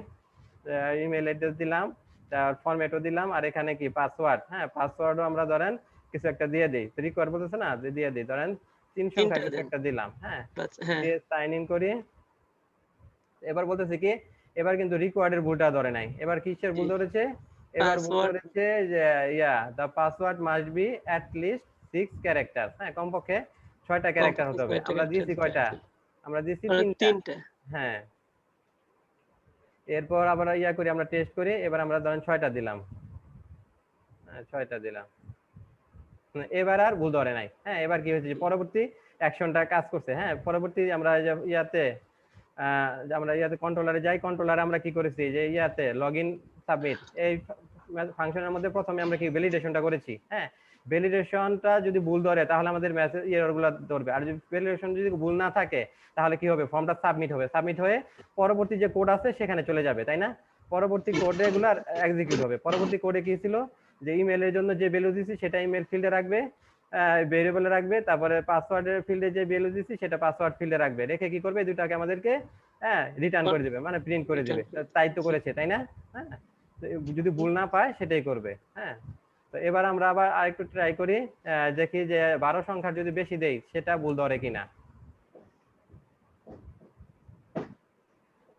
ইমেল অ্যাড্রেস দিলাম, তার ফরম্যাটও দিলাম, আর এখানে কি পাসওয়ার্ড। হ্যাঁ, পাসওয়ার্ডও আমরা ধরেন কিছু একটা দিয়ে দেই, রিকোয়ার্ড বলতেছে না, দিয়ে দিই, ধরেন 3 সংখ্যা কিছু একটা দিলাম। হ্যাঁ, হ্যাঁ, দিয়ে সাইন ইন করি। এবার বলতেছে কি এবার কিন্তু রিকোয়ার্ডের ভুলটা ধরে নাই, এবার কিসের ভুল ধরেছে? এবার ভুল পাসওয়ার্ড। ধরেছে যে the password must be at least 6 character. হ্যাঁ, কমপক্ষে 6টা ক্যারেক্টার হতে হবে। আমরা দিয়েছি কয়টা? আমরা দিয়েছি 3টা। হ্যাঁ, এরপর আবার ইয়া করি, আমরা টেস্ট করি, এবার আমরা ধরেন 6টা দিলাম। হ্যাঁ, 6টা দিলাম, এবার আর ভুল ধরে নাই। হ্যাঁ, এবার কি হয়েছে, পরবর্তী অ্যাকশনটা কাজ করছে। হ্যাঁ, পরবর্তী আমরা ইয়াতে কন্ট্রোলারে যাই, কন্ট্রোলারে আমরা কি করেছি যে ইয়াতে লগইন সাবমিট এই ফাংশনের মধ্যে প্রথমে আমরা কি ভ্যালিডেশনটা করেছি। হ্যাঁ, ভ্যালিডেশনটা যদি ভুল ধরে তাহলে আমাদের মেসেজ এররগুলো ধরবে, আর যদি ভ্যালিডেশন যদি ভুল না থাকে তাহলে কি হবে, ফর্মটা সাবমিট হবে, সাবমিট হয়ে পরবর্তী যে কোড আছে সেখানে চলে যাবে, তাই না? পরবর্তী কোডে এগুলো এক্সিকিউট হবে। পরবর্তী কোডে কি ছিল যে ইমেলের জন্য যে ভ্যালু দিছি সেটা ইমেল ফিল্ডে রাখবে, ভেরিয়েবলে রাখবে, তারপরে পাসওয়ার্ডের ফিল্ডে যে ভ্যালু দিছি সেটা পাসওয়ার্ড ফিল্ডে রাখবে, রেখে কি করবে, দুটাকে আমাদেরকে রিটার্ন করে দিবে, মানে প্রিন্ট করে দিবে। তাই তো করেছে, তাই না? হ্যাঁ, যদি ভুল না পায় সেটাই করবে। হ্যাঁ, তো এবার আমরা আবার আরেকটু ট্রাই করি, দেখি যে 12 সংখ্যার যদি বেশি দেই সেটা ভুল ধরে কিনা।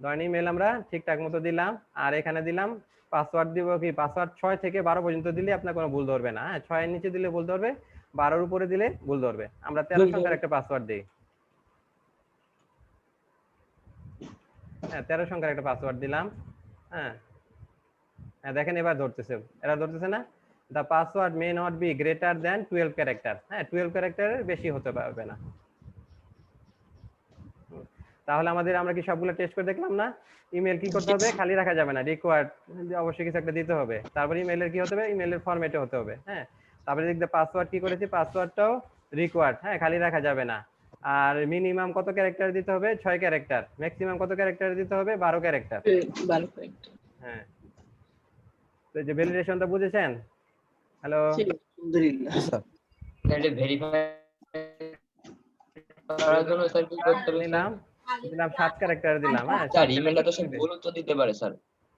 ধরেন ইমেল আমরা ঠিকঠাক মতো দিলাম, আর এখানে দিলাম পাসওয়ার্ড দিব কি, পাসওয়ার্ড 6 থেকে 12 পর্যন্ত দিলে আপনার কোনো ভুল ধরবে না। হ্যাঁ, 6 এর নিচে দিলে ভুল ধরবে, 12 এর উপরে দিলে ভুল ধরবে। আমরা 13 সংখ্যার একটা পাসওয়ার্ড দিই। হ্যাঁ, 13 সংখ্যার একটা পাসওয়ার্ড দিলাম। হ্যাঁ, হ্যাঁ, দেখেন এবার ধরতেছে, এরা ধরতেছে না? The password may not be greater than 12 character. হ্যাঁ, 12 ক্যারেক্টারের বেশি হতে পারবে না। তাহলে আমরা কি সবগুলো টেস্ট করে দেখলাম না? ইমেল কি করতে হবে, খালি রাখা যাবে না, রিকোয়ার্ড অবশ্যই কিছু একটা দিতে হবে। তারপরে ইমেলের কি হতে হবে, ইমেলের ফরম্যাটে হতে হবে। হ্যাঁ, তারপরে দেখতে পাসওয়ার্ড কি করেছি, পাসওয়ার্ডটাও রিকোয়ার্ড। হ্যাঁ, খালি রাখা যাবে না। আর মিনিমাম কত ক্যারেক্টার দিতে হবে, 6 ক্যারেক্টার। ম্যাক্সিমাম কত ক্যারেক্টার দিতে হবে, 12 ক্যারেক্টার। 12 ক্যারেক্টার। হ্যাঁ, তো যে ভ্যালিডেশনটা বুঝেছেন? হ্যালো, আলহামদুলিল্লাহ স্যার তাহলে ভেরিফাই করার জন্য স্যার কি করতে হবে? দিলাম 7 ক্যারেক্টার দিলাম। হ্যাঁ, স্যার ইমেলটা তো স্যার ভুল তো দিতে পারে স্যার,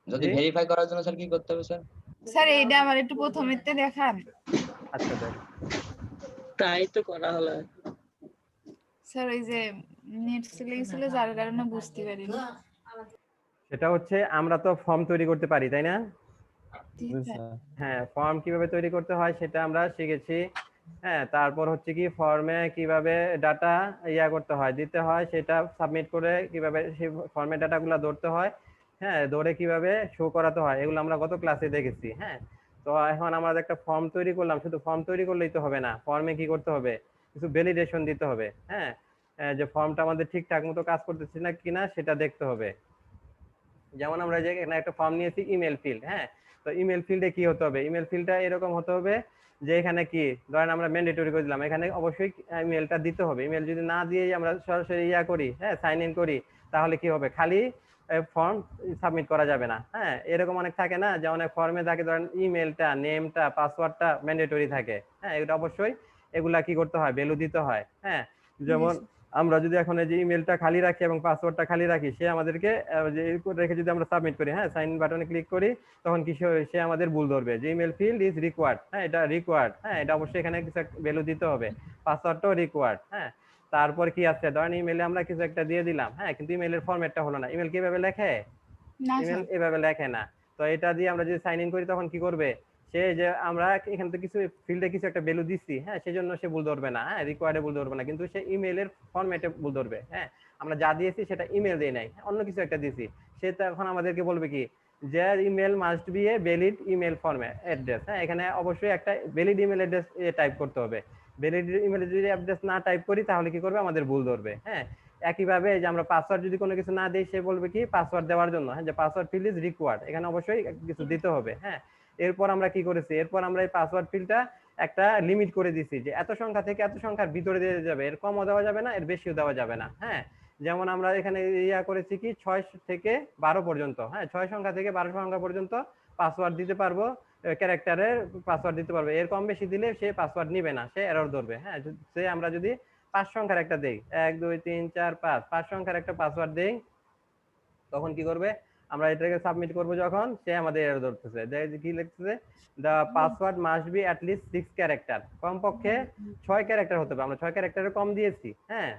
যদি জি? ভেরিফাই করার জন্য স্যার কি করতে হবে স্যার? স্যার এইটা আমার একটু প্রথমেতে দেখান। আচ্ছা, দেখ তাই তো করা হলো। স্যার ওই যে নেট চলে গেছিল যার কারণে বুঝতে পারিনি। সেটা হচ্ছে আমরা তো ফর্ম তৈরি করতে পারি, তাই না? জি স্যার। হ্যাঁ, ফর্ম কিভাবে তৈরি করতে হয় সেটা আমরা শিখেছি। হ্যাঁ, তারপর হচ্ছে কি ফর্মে কিভাবে ডাটা করতে হয়, দিতে হয়, সেটা সাবমিট করে কিভাবে সেই ফর্মে ডাটাগুলো ধরতে হয়, হ্যাঁ, ধরে কিভাবে শো করাতে হয়, এগুলো আমরা গত ক্লাসে দেখেছি। হ্যাঁ, তো এখন আমরা একটা ফর্ম তৈরি করলাম, শুধু ফর্ম তৈরি করলেই তো হবে না, ফর্মে কি করতে হবে, কিছু ভ্যালিডেশন দিতে হবে। হ্যাঁ, যে ফর্মটা আমাদের ঠিকঠাক মতো কাজ করতেছে না কিনা সেটা দেখতে হবে। যেমন আমরা যে এখানে একটা ফর্ম নিয়েছি ইমেল ফিল্ড। হ্যাঁ, তো ইমেল ফিল্ডে কি হতে হবে, ইমেল ফিল্ডটা এরকম হতে হবে যে এখানে কি ধরেন আমরা ম্যান্ডেটরি করে দিলাম, এখানে অবশ্যই ইমেলটা দিতে হবে। ইমেল যদি না দিয়ে আমরা সরাসরি করি, হ্যাঁ, সাইন ইন করি, তাহলে কি হবে, খালি ফর্ম সাবমিট করা যাবে না। হ্যাঁ, এরকম অনেক থাকে না যে অনেক ফর্মে থাকে, ধরেন ইমেলটা, নেমটা, পাসওয়ার্ডটা ম্যান্ডেটরি থাকে। হ্যাঁ, এটা অবশ্যই এগুলা কি করতে হয়, ভ্যালু দিতে হয়। হ্যাঁ, যেমন আমরা যদি এখন এই যে ইমেলটা খালি রাখি এবং পাসওয়ার্ডটা খালি রাখি, সে আমাদেরকে যে রেখে যদি আমরা সাবমিট করি, হ্যাঁ, সাইন বাটনে ক্লিক করি, তখন কি সে আমাদের ভুল ধরবে যে ইমেল ফিল্ড ইজ রিকোয়ার্ড। হ্যাঁ, এটা রিকোয়ার্ড। হ্যাঁ, এটা অবশ্যই এখানে কিছু ভ্যালু দিতে হবে, পাসওয়ার্ডটাও রিকোয়ার্ড। হ্যাঁ, তারপর কি আছে, ধরেন ইমেলে আমরা কিছু একটা দিয়ে দিলাম, হ্যাঁ, কিন্তু ইমেলের ফরম্যাটটা হলো না। ইমেল কিভাবে লেখে? ইমেল এভাবে লেখে না। তো এটা দিয়ে আমরা যদি সাইন ইন করি, তখন কি করবে সে, যে আমরা এখান থেকে কিছু ফিল্ডে কিছু একটা ভ্যালু দিচ্ছি, হ্যাঁ, সেজন্য সে ভুল ধরবে না। হ্যাঁ, রিকোয়ার্ডে ভুল ধরবে না, কিন্তু সে ইমেলের ফরম্যাটে ভুল ধরবে। হ্যাঁ, আমরা যা দিয়েছি সেটা ইমেল দেই নাই, অন্য কিছু একটা দিয়েছি। সে তখন আমাদেরকে বলবে কি যে email must B a valid email format address. হ্যাঁ, এখানে অবশ্যই একটা ভ্যালিড ইমেল অ্যাড্রেস টাইপ করতে হবে। ভ্যালিড ইমেল যদি অ্যাড্রেস না টাইপ করি, তাহলে কি করবে, আমাদের ভুল ধরবে। হ্যাঁ, একইভাবে যে আমরা পাসওয়ার্ড যদি কোনো কিছু না দিই, সে বলবে কি পাসওয়ার্ড দেওয়ার জন্য, হ্যাঁ, যে পাসওয়ার্ড ফিল্ড ইজ রিকোয়ার্ড, এখানে অবশ্যই কিছু দিতে হবে। হ্যাঁ, এরপর আমরা কি করেছি, এরপর আমরা এই পাসওয়ার্ড ফিল্ডটা একটা লিমিট করে দিছি যে এত সংখ্যা থেকে এত সংখ্যার ভিতরে দিয়ে যাবে, এর কমও দেওয়া যাবে না, এর বেশিও দেওয়া যাবে না। হ্যাঁ, যেমন আমরা এখানে ইয়া করেছি কি 6 থেকে 12 পর্যন্ত। হ্যাঁ, 6 সংখ্যা থেকে 12 সংখ্যা পর্যন্ত পাসওয়ার্ড দিতে পারবো, ক্যারেক্টারের পাসওয়ার্ড দিতে পারবো। এর কম বেশি দিলে সে পাসওয়ার্ড নিবে না, সে এরর ধরবে। হ্যাঁ, সে আমরা যদি 5 সংখ্যার একটা দেই, 1 2 3 4 5 সংখ্যার একটা পাসওয়ার্ড দেই, তখন কি করবে, আমরা এটাকে সাবমিট করব, যখন সে আমাদের এরর ধরতেছে, কি লিখতেছে, the password must be at least 6 character, কমপক্ষে 6 ক্যারেক্টার হতে হবে। আমরা 6 ক্যারেক্টারের কম দিয়েছি। হ্যাঁ,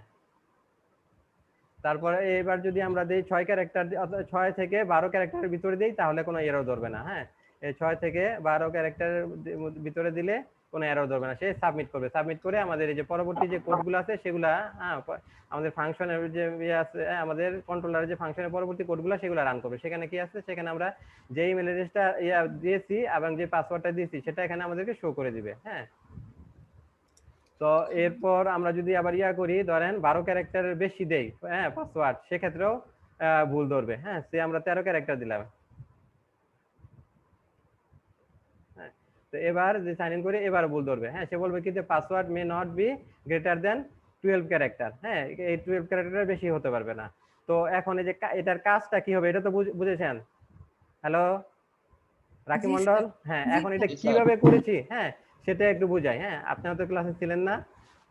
তারপরে এবার যদি আমরা দেই 6 ক্যারেক্টার, 6 থেকে 12 ক্যারেক্টারের ভিতরে দেই, তাহলে কোনো এরর ধরবে না। হ্যাঁ, এই 6 থেকে 12 ক্যারেক্টারের ভিতরে দিলে কোনো এরর ধরবে না। সে সাবমিট করবে, সাবমিট করে আমাদের এই যে পরবর্তী যে কোডগুলো আছে সেগুলা, হ্যাঁ, আমাদের ফাংশনের যে আছে, আমাদের কন্ট্রোলারের যে ফাংশনের পরবর্তী কোডগুলো, সেগুলো রান করবে। সেখানে কি আছে, সেখানে আমরা যে ইমেল অ্যাড্রেসটা দিয়েছি এবং যে পাসওয়ার্ডটা দিয়েছি, সেটা এখানে আমাদেরকে শো করে দিবে। হ্যাঁ, তো এরপর আমরা যদি আবার করি, ধরেন 12 ক্যারেক্টারের বেশি দেই, হ্যাঁ, পাসওয়ার্ড, সেক্ষেত্রেও ভুল ধরবে। হ্যাঁ, সে আমরা 13 ক্যারেক্টার দিলাম। হ্যাঁ, তো এবার যে সাইন ইন করি, এবার ভুল ধরবে। হ্যাঁ, সে বলবে কি যে password may not be greater than 12 character. হ্যাঁ, এই 12 ক্যারেক্টারের বেশি হতে পারবে না। তো এখন এই যে এটার কাজটা কি হবে, এটা তো বুঝেছেন? হ্যালো রাকিব মন্ডল, হ্যাঁ, এখন এটা কিভাবে করেছি, হ্যাঁ, সেটা একটু বুঝাই। হ্যাঁ, আপনারা তো ক্লাসে ছিলেন না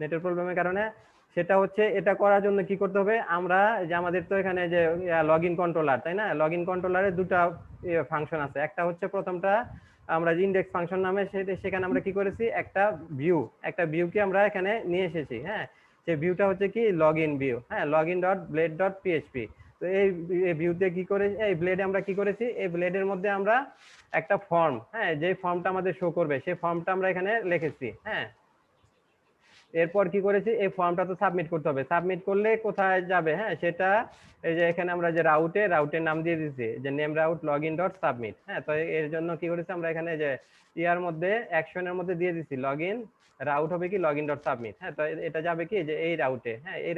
নেটের প্রবলেমের কারণে। সেটা হচ্ছে, এটা করার জন্য কি করতে হবে, আমরা যে আমাদের তো এখানে যে লগইন কন্ট্রোলার, তাই না, লগইন কন্ট্রোলারে দুটো ফাংশন আছে। একটা হচ্ছে প্রথমটা আমরা যে ইনডেক্স ফাংশন নামে, সেখানে আমরা কি করেছি, একটা ভিউকে আমরা এখানে নিয়ে এসেছি। হ্যাঁ, সেই ভিউটা হচ্ছে কি লগইন ভিউ। হ্যাঁ, login.blade.php। তো এই ভিউতে কি করে, এই ব্লেডে আমরা কি করেছি, এই ব্লেডের মধ্যে আমরা একটা ফর্ম, হ্যাঁ, যে ফর্মটা আমাদের শো করবে, সেই ফর্মটা আমরা এখানে লিখেছি। হ্যাঁ, এরপর কি করেছি, এই ফর্মটা তো সাবমিট করতে হবে। সাবমিট করলে কোথায় যাবে, হ্যাঁ, সেটা এই যে এখানে আমরা যে রাউটের নাম দিয়ে দিয়েছি, যে নেম রাউট login.submit। হ্যাঁ, তো এর জন্য কি করেছি, আমরা এখানে যে ইয়ার মধ্যে অ্যাকশনের মধ্যে দিয়ে দিচ্ছি লগইন, রাউট হবে কি login.submit। হ্যাঁ, তো এটা যাবে কি যে এই রাউটে। হ্যাঁ, এই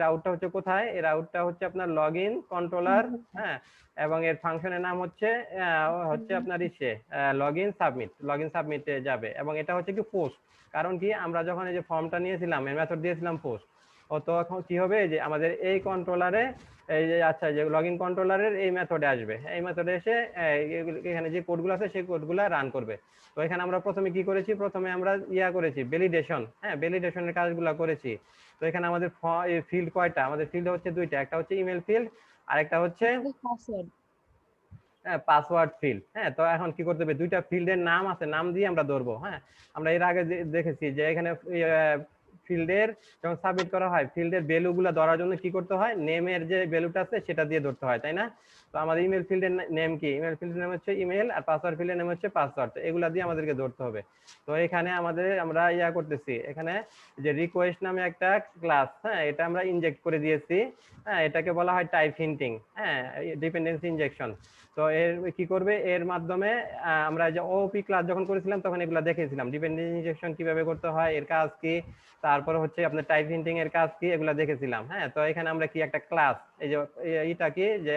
রাউটটা হচ্ছে কোথায়, এই রাউটটা হচ্ছে আপনার লগইন কন্ট্রোলার। হ্যাঁ, এবং এর ফাংশনের নাম হচ্ছে আপনার লগইন সাবমিটে যাবে। এবং এটা হচ্ছে কি পোস্ট, কারণ কি আমরা যখন এই যে ফর্মটা নিয়েছিলাম, এর মেথড দিয়েছিলাম পোস্ট। তো এখন কি হবে, যে আমাদের এই কন্ট্রোলারে, এই যে আচ্ছা, যে লগইন কন্ট্রোলারের এই মেথডে আসবে। এই মেথডে এসে এখানে যে কোডগুলো আছে সেই কোডগুলো রান করবে। তো এখানে আমরা প্রথমে কি করেছি, প্রথমে আমরা করেছি ভ্যালিডেশন। হ্যাঁ, ভ্যালিডেশনের কাজগুলো করেছি। তো এখানে আমাদের ফিল্ড কয়টা, আমাদের ফিল্ড হচ্ছে দুইটা, একটা হচ্ছে ইমেল ফিল্ড, আর একটা হচ্ছে পাসওয়ার্ড ফিল্ড। হ্যাঁ, তো এখন কি করতে হবে, দুইটা ফিল্ডের নাম আছে, নাম দিয়ে আমরা ধরবো। হ্যাঁ, আমরা এর আগে দেখেছি যে এখানে ফিল্ডের যখন সাবমিট করা হয়, ফিল্ডের ভ্যালুগুলো ধরার জন্য কি করতে হয়, নেমের যে ভ্যালুটা আছে সেটা দিয়ে ধরতে হয়, তাই না? তো আমাদের ইমেল ফিল্ডের নেম কি, ইমেল ফিল্ডের নাম হচ্ছে ইমেল, আর পাসওয়ার্ড ফিল্ডের নাম হচ্ছে পাসওয়ার্ড। এগুলা দিয়ে আমাদেরকে ধরতে হবে। তো এখানে আমরা করতেছি, এখানে যে রিকোয়েস্ট নামে একটা ক্লাস, হ্যাঁ, এটা আমরা ইনজেক্ট করে দিয়েছি। হ্যাঁ, এটাকে বলা হয় টাইপ হিন্টিং। হ্যাঁ, ডিপেন্ডেন্সি ইনজেকশন। তো এর কি করবে, এর মাধ্যমে আমরা যে ওপি ক্লাস যখন করেছিলাম, তখন এগুলা দেখেছিলাম ডিপেন্ডেন্সি ইনজেকশন কিভাবে করতে হয়, এর কাজ কি, তার তারপরে হচ্ছে আপনার টাইপ হিন্টিং এর কাজ কি এগুলা দেখেছিলাম। হ্যাঁ, তো এখানে আমরা কি একটা ক্লাস, এই যে এটা কি যে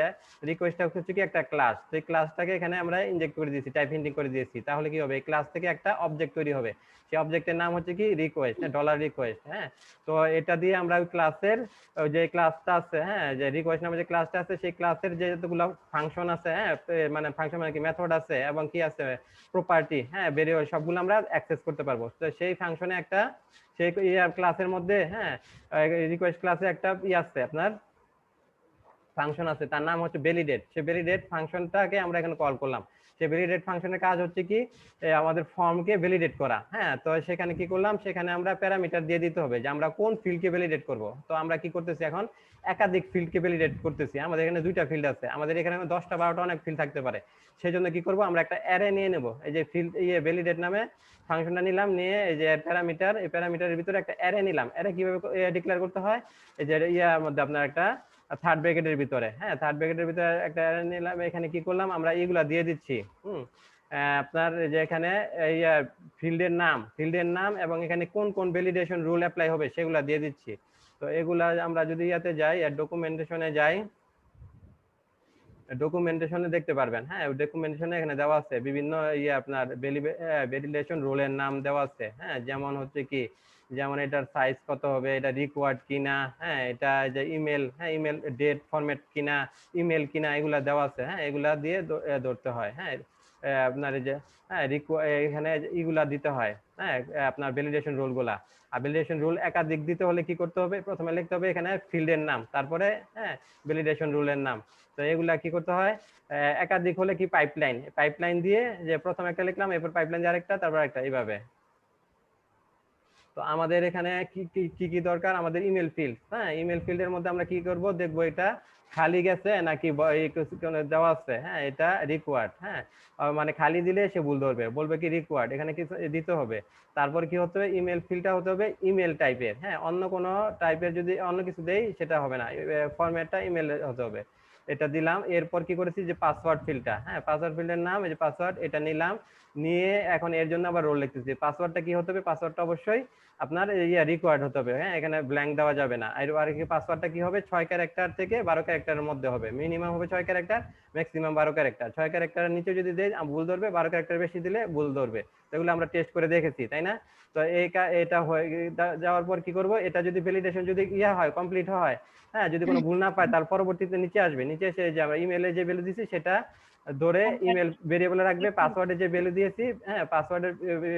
রিকোয়েস্টটা হচ্ছে কি একটা ক্লাস, তো এই ক্লাসটাকে এখানে আমরা ইনজেক্ট করে দিয়েছি, টাইপ হিন্টিং করে দিয়েছি। তাহলে কি হবে, এই ক্লাস থেকে একটা অবজেক্ট তৈরি হবে, সেই অবজেক্টের নাম হচ্ছে কি রিকোয়েস্ট, ডলার রিকোয়েস্ট। হ্যাঁ, তো এটা দিয়ে আমরা ওই ক্লাসের যে ক্লাসটা আছে, হ্যাঁ, যে রিকোয়েস্ট নামে যে ক্লাসটা আছে, সেই ক্লাসের যে যতগুলো ফাংশন আছে, হ্যাঁ, মানে ফাংশন মানে কি মেথড আছে এবং কি আছে প্রপার্টি, হ্যাঁ, ভেরিয়েবল, সবগুলো আমরা অ্যাক্সেস করতে পারবো। তো সেই ফাংশনে একটা সেই ক্লাসের মধ্যে, হ্যাঁ, রিকোয়েস্ট ক্লাসে একটা আছে আপনার ফাংশন আছে, তার নাম হচ্ছে ভ্যালিডেট। সেই ভ্যালিডেট ফাংশনটাকে আমরা এখানে কল করলাম। সেই ভ্যালিডেট ফাংশনের কাজ হচ্ছে কি আমাদের ফর্মকে ভ্যালিডেট করা। হ্যাঁ, তো সেখানে কি করলাম, সেখানে আমরা প্যারামিটার দিয়ে দিতে হবে যে আমরা কোন ফিল্ডকে ভ্যালিডেট করব। তো আমরা কি করতেছি এখন, একাধিক ফিল্ডকে ভ্যালিডেট করতেছি। আমাদের এখানে দুইটা ফিল্ড আছে, আমাদের এখানে 10টা 12টা অনেক ফিল্ড থাকতে পারে। সেই জন্য কি করব, আমরা একটা অ্যারে নিয়ে নেব। এই যে ফিল্ড ভ্যালিডেট নামে ফাংশনটা নিলাম, নিয়ে এই যে প্যারামিটার, এই প্যারামিটারের ভিতরে একটা অ্যারে নিলাম। অ্যারে কিভাবে ডিক্লেয়ার করতে হয়, এই যে মধ্যে আপনার একটা থার্ড ব্র্যাকেটের ভিতরে, হ্যাঁ, থার্ড ব্র্যাকেটের ভিতরে একটা অ্যারে নিলাম। এখানে কি করলাম, আমরা এইগুলা দিয়ে দিচ্ছি। আপনার যে এখানে এই ফিল্ডের নাম এবং এখানে কোন কোন ভ্যালিডেশন রুল অ্যাপ্লাই হবে সেগুলা দিয়ে দিচ্ছি। তো এগুলা আমরা যদি ইয়াতে যাই, ডকুমেন্টেশনে যাই, ডকুমেন্টেশনে দেখতে পারবেন। হ্যাঁ, ডকুমেন্টেশনে এখানে দেওয়া আছে বিভিন্ন আপনার ভ্যালিডেশন রুলের নাম দেওয়া আছে। হ্যাঁ, যেমন হচ্ছে কি, যেমন এটার সাইজ কত হবে, এটা রিকোয়ার্ড কিনা, হ্যাঁ, এটা যে ইমেল, হ্যাঁ, ইমেল ডেট ফরম্যাট কিনা, ইমেল কিনা, এগুলা দেওয়া আছে। হ্যাঁ, এগুলা দিয়ে ধরতে হয়। হ্যাঁ, আপনার এই যে হ্যাঁ এখানে এগুলা দিতে হয়। হ্যাঁ, আপনার ভ্যালিডেশন রুল গুলা। আর ভ্যালিডেশন রুল একাধিক দিতে হলে কি করতে হবে, প্রথমে লিখতে হবে এখানে ফিল্ডের নাম, তারপরে হ্যাঁ ভ্যালিডেশন রুলের নাম। তো এগুলা কি করতে হয়, একাধিক হলে কি পাইপলাইন দিয়ে, যে প্রথম একটা লিখলাম, এরপর পাইপলাইন দিয়ে আরেকটা, তারপর একটা, এইভাবে। তো আমাদের এখানে কি কি দরকার, আমাদের ইমেল ফিল্ড। হ্যাঁ, ইমেল ফিল্ডের মধ্যে আমরা কি করব, দেখবো এটা খালি গেছে নাকি দেওয়া আছে। হ্যাঁ, এটা রিকোয়ার্ড। হ্যাঁ, মানে খালি দিলে সে ভুল ধরবে, বলবে কি রিকোয়ার্ড, এখানে কিছু দিতে হবে। তারপর কি হতে হবে, ইমেল ফিল্ডটা হতে হবে ইমেল টাইপের। হ্যাঁ, অন্য কোনো টাইপের যদি অন্য কিছু দেই সেটা হবে না, ফরম্যাটটা ইমেল হতে হবে। এটা দিলাম। এরপর কি করেছি, যে পাসওয়ার্ড ফিল্ডটা, হ্যাঁ, পাসওয়ার্ড ফিল্ডের নাম, এই যে পাসওয়ার্ড, এটা নিলাম, নিয়ে এখন এর জন্য আবার রোল লিখতেছি। পাসওয়ার্ডটা কি হতে হবে, পাসওয়ার্ডটা অবশ্যই আপনার রিকোয়ার্ড হতে হবে। হ্যাঁ, এখানে ব্ল্যাঙ্ক দেওয়া যাবে না। আর কি পাসওয়ার্ডটা কি হবে, 6 ক্যারেক্টার থেকে 12 ক্যারেক্টারের মধ্যে হবে। মিনিমাম হবে 6 ক্যারেক্টার, ম্যাক্সিমাম 12 ক্যারেক্টার। 6 ক্যারেক্টারের নিচে যদি দেই ভুল ধরবে, 12 ক্যারেক্টার বেশি দিলে ভুল ধরবে। এগুলো আমরা টেস্ট করে দেখেছি, তাই না? তো এটা হয়ে যাওয়ার পর কি করব, এটা যদি ভ্যালিডেশন যদি হয়, কমপ্লিট হয়, হ্যাঁ, যদি কোনো ভুল না পায়, তার পরবর্তীতে নিচে আসবে, নিচে এসে যে আমরা ইমেলে যে ভ্যালু দিয়েছি সেটা ধরে ইমেল ভেরিয়েবলে রাখবে, পাসওয়ার্ডে যে ভ্যালু দিয়েছি, হ্যাঁ, পাসওয়ার্ডের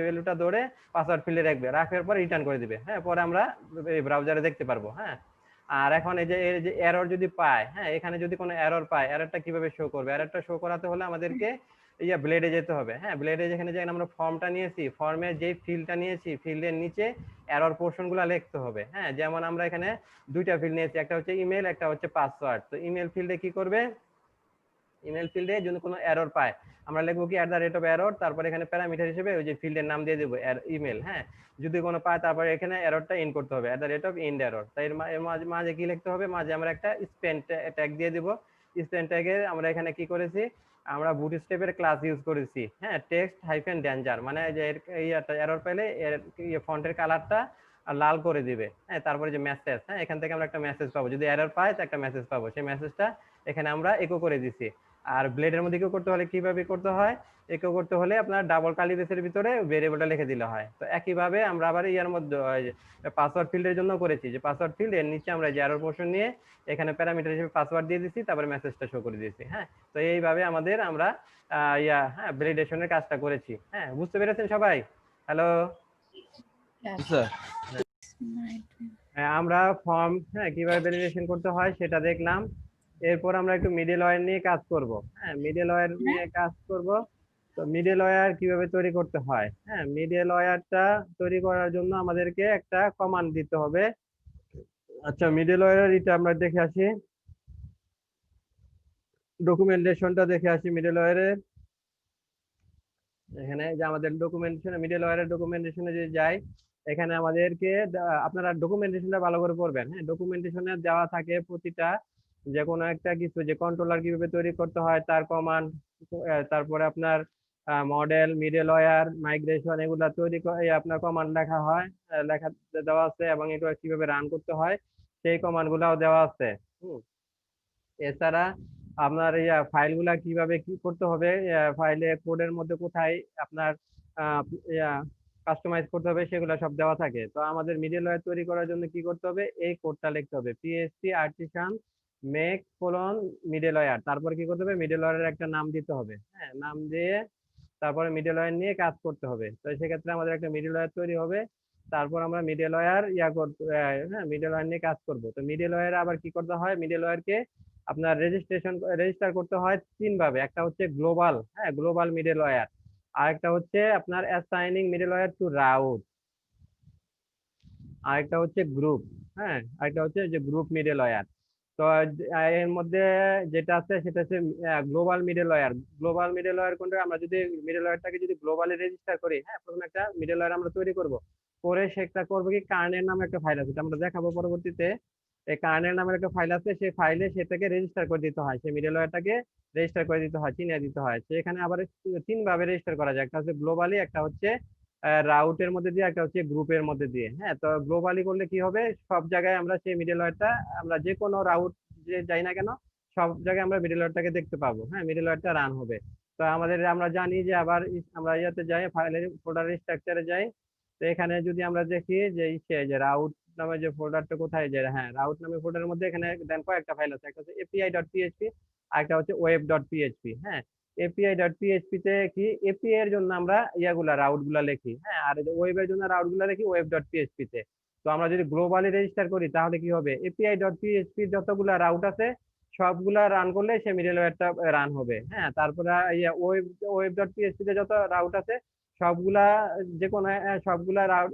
ভ্যালুটা ধরে পাসওয়ার্ড ফিল্ডে রাখবে, রাখার পর রিটার্ন করে দিবে। হ্যাঁ, পরে আমরা ব্রাউজারে দেখতে পারবো। হ্যাঁ, আর এখন এই যে এরর যদি পায়, হ্যাঁ, এখানে যদি কোনো এরর পায়, এররটা কিভাবে শো করবে, এররটা শো করাতে হলে আমাদেরকে ব্লেডে যেতে হবে। হ্যাঁ, ব্লেডে যেখানে যেখানে আমরা ফর্মটা নিয়েছি, ফর্মের যেই ফিল্ডটা নিয়েছি, ফিল্ডের নিচে এরর পোর্শনগুলো লিখতে হবে। হ্যাঁ, যেমন আমরা এখানে দুইটা ফিল্ড নিয়েছি, একটা হচ্ছে ইমেল, একটা হচ্ছে পাসওয়ার্ড। তো ইমেল ফিল্ডে কি করবে, ইমেল ফিল্ডে যদি কোনো এরর পায়, আমরা লিখবো কি @error, তারপরে এখানে প্যারামিটার হিসেবে ওই যে ফিল্ডের নাম দিয়ে দেবো ইমেল। হ্যাঁ, যদি কোনো পায়, তারপরে এখানে এররটা ইন করতে হবে @end_error। তাই এর মাঝে কি লিখতে হবে, মাঝে আমরা একটা স্পেন ট্যাগ দিয়ে দেবো। স্পেন ট্যাগে আমরা এখানে কি করেছি, আমরা বুটস্ট্র্যাপের ক্লাস ইউজ করেছি। হ্যাঁ, text-danger, মানে যে এরর পেলে ফন্টের কালারটা লাল করে দিবে। হ্যাঁ, তারপরে যে মেসেজ, হ্যাঁ, এখান থেকে আমরা একটা মেসেজ পাবো, যদি এরর পাই তো একটা মেসেজ পাবো, সেই মেসেজটা এখানে আমরা ইকো করে দিছি। আর ব্লেডের মধ্যে ইকো করতে হলে কিভাবে করতে হয়, ইকো করতে হলে আপনার ডাবল কালি ব্রেসের ভিতরে ভেরিয়েবলটা লিখে দিলে হয়। তো একইভাবে আমরা আবার ইয়ার মধ্যে পাসওয়ার্ড ফিল্ডের জন্য করেছি, যে পাসওয়ার্ড ফিল্ড এর নিচে আমরা যে এরর পোর্শন নিয়ে এখানে প্যারামিটার হিসেবে পাসওয়ার্ড দিয়ে দিছি, তারপরে মেসেজটা শো করে দিয়েছি। হ্যাঁ, তো এইভাবে আমাদের আমরা হ্যাঁ ভ্যালিডেশনের কাজটা করেছি। হ্যাঁ, বুঝতে পেরেছেন সবাই? Hello sir. হ্যাঁ, আমরা ফর্ম কিভাবে ভ্যালিডেশন করতে হয় সেটা দেখলাম। এরপর আমরা একটু মিডলওয়্যার নিয়ে কাজ করব। হ্যাঁ, মিডলওয়্যার নিয়ে কাজ করব। তো মিডলওয়্যার কিভাবে তৈরি করতে হয়, হ্যাঁ, মিডলওয়্যারটা তৈরি করার জন্য আমাদেরকে একটা কমান্ড দিতে হবে। আচ্ছা, মিডলওয়্যার এটা আমরা দেখে আসি, ডকুমেন্টেশনটা দেখে আসি মিডলওয়্যারের। এখানে যে আমাদের ডকুমেন্টেশনে, মিডলওয়্যারের ডকুমেন্টেশনে যে যাই, এখানে আমাদেরকে আপনারা ডকুমেন্টেশনটা ভালো করে পড়বেন। হ্যাঁ, ডকুমেন্টেশনে দেওয়া থাকে প্রতিটা যে কোনো একটা কিছু, যে কন্ট্রোলার কিভাবে তৈরি করতে হয় তার কমান্ড, তারপরে আপনার মডেল, মিডলওয়্যার, মাইগ্রেশন এগুলা তৈরি করে আপনার কমান্ড লেখা হয়, লেখা দেওয়া আছে, এবং এগুলো কিভাবে রান করতে হয় সেই কমান্ড গুলাও দেওয়া আছে। এছাড়া আপনার ফাইলগুলা কিভাবে কি করতে হবে, ফাইলে কোডের মধ্যে কোথায় আপনার কাস্টমাইজ করতে হবে সেগুলো সব দেওয়া থাকে। তো আমাদের মিডলওয়্যার তৈরি করার জন্য কি করতে হবে, এই কোডটা লিখতে হবে, PHP artisan make colon middleware. তারপর কি করতে হবে, মিডলওয়্যারের একটা নাম দিতে হবে, হ্যাঁ, নাম দিয়ে তারপরে মিডলওয়্যার নিয়ে কাজ করতে হবে। তো সেক্ষেত্রে আমাদের একটা মিডলওয়্যার তৈরি হবে, তারপর আমরা মিডলওয়্যার হ্যাঁ, মিডলওয়্যার নিয়ে কাজ করব। তো মিডলওয়্যার আবার কি করতে হয়, মিডলওয়্যারকে আপনার রেজিস্টার করতে হয় 3 ভাবে। একটা হচ্ছে গ্লোবাল, হ্যাঁ, গ্লোবাল মিডলওয়্যার। আর একটা হচ্ছে আপনার অ্যাসাইনিং মিডলওয়্যার টু রাউট। আরেকটা হচ্ছে গ্রুপ, হ্যাঁ, আরেকটা হচ্ছে যে গ্রুপ মিডলওয়্যার। তো এর মধ্যে যেটা আছে সেটা হচ্ছে গ্লোবাল মিডলওয়্যার। গ্লোবাল মিডলওয়্যার কোনটা, আমরা যদি মিডলওয়্যারটাকে যদি গ্লোবালি রেজিস্টার করি, হ্যাঁ, প্রথমে একটা মিডলওয়্যার আমরা তৈরি করব, করে সেটা করবো কি, কার্নেল নামে একটা ফাইল আছে, এটা আমরা দেখাবো পরবর্তীতে। এই কার্নেল নামের একটা ফাইল আছে, সেই ফাইলে সেটাকে রেজিস্টার করে দিতে হয়, সেই মিডলওয়্যারটাকে রেজিস্টার করে দিতে হয়, চিনিয়ে দিতে হয়। সেখানে আবার 3 ভাবে রেজিস্টার করা যায়, একটা হচ্ছে গ্লোবালি, একটা হচ্ছে রাউটের মধ্যে দিয়ে, একটা হচ্ছে গ্রুপের মধ্যে দিয়ে। হ্যাঁ, তো গ্লোবালি করলে কি হবে, সব জায়গায় আমরা সেই মিডলওয়্যারটা, আমরা যে কোনো রাউট যে যাই না কেন সব জায়গায় আমরা মিডলওয়্যারটাকে দেখতে পাবো, হ্যাঁ, মিডলওয়্যারটা রান হবে। তো আমাদের আমরা জানি যে আবার আমরা ইয়াতে যাই, ফাইলের ফোল্ডার স্ট্রাকচারে যাই। তো এখানে যদি আমরা দেখি যে যে রাউট নামে যে ফোল্ডারটা কোথায় যায়, হ্যাঁ, রাউট নামে ফোল্ডারের মধ্যে এখানে দেন কয়েকটা ফাইল আছে, একটা হচ্ছে api.php, আর একটা হচ্ছে web.php। হ্যাঁ, api.php তে কি, এপিআই এর জন্য আমরা রাউট গুলা লিখি, হ্যাঁ, আর ওয়েবের জন্য রাউট গুলা লিখি web.php তে। তো আমরা যদি গ্লোবালি রেজিস্টার করি তাহলে কি হবে, api.php যতগুলা রাউট আছে সবগুলা রান করলে সে মিডলওয়্যারটা রান হবে। হ্যাঁ, তারপরে web.php তে যত রাউট আছে সবগুলা, যে কোনো সবগুলা রাউট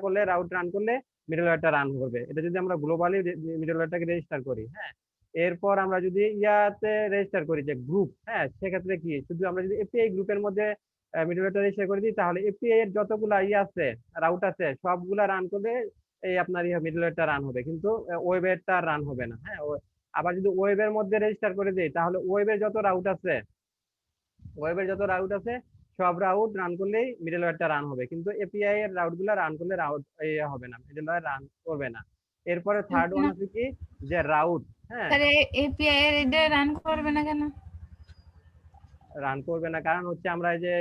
করলে, রাউট রান করলে মিডলওয়্যারটা রান করবে। এটা যদি আমরা গ্লোবালি মিডলওয়্যারটাকে রেজিস্টার করি। হ্যাঁ, এরপর আমরা যদি ইয়াতে রেজিস্টার করি যে গ্রুপ, হ্যাঁ, সেক্ষেত্রে কি, শুধু আমরা যদি এপিআই গ্রুপের মধ্যে মিডলওয়্যারটা রেজিস্টার করে দিই তাহলে এপিআই এর যতগুলা আছে, রাউট আছে, সবগুলা রান করবে এই আপনার মিডলওয়্যারটা রান হবে, কিন্তু ওয়েবেরটা রান হবে না। হ্যাঁ, আবার যদি ওয়েবের মধ্যে রেজিস্টার করে দিই তাহলে ওয়েবের যত রাউট আছে সব রাউট রান করলেই মিডলওয়্যারটা রান হবে, কিন্তু এপিআই এর রাউট গুলা রান করলে রাউট হবে না, মিডলওয়্যার রান করবে না। এরপরে থার্ড ওয়ান আছে কি, যে রাউট, হ্যাঁ, স্যার এপিআই এর এটা রান করবে না কেন? রান করবে না কারণ হচ্ছে আমরা এই যে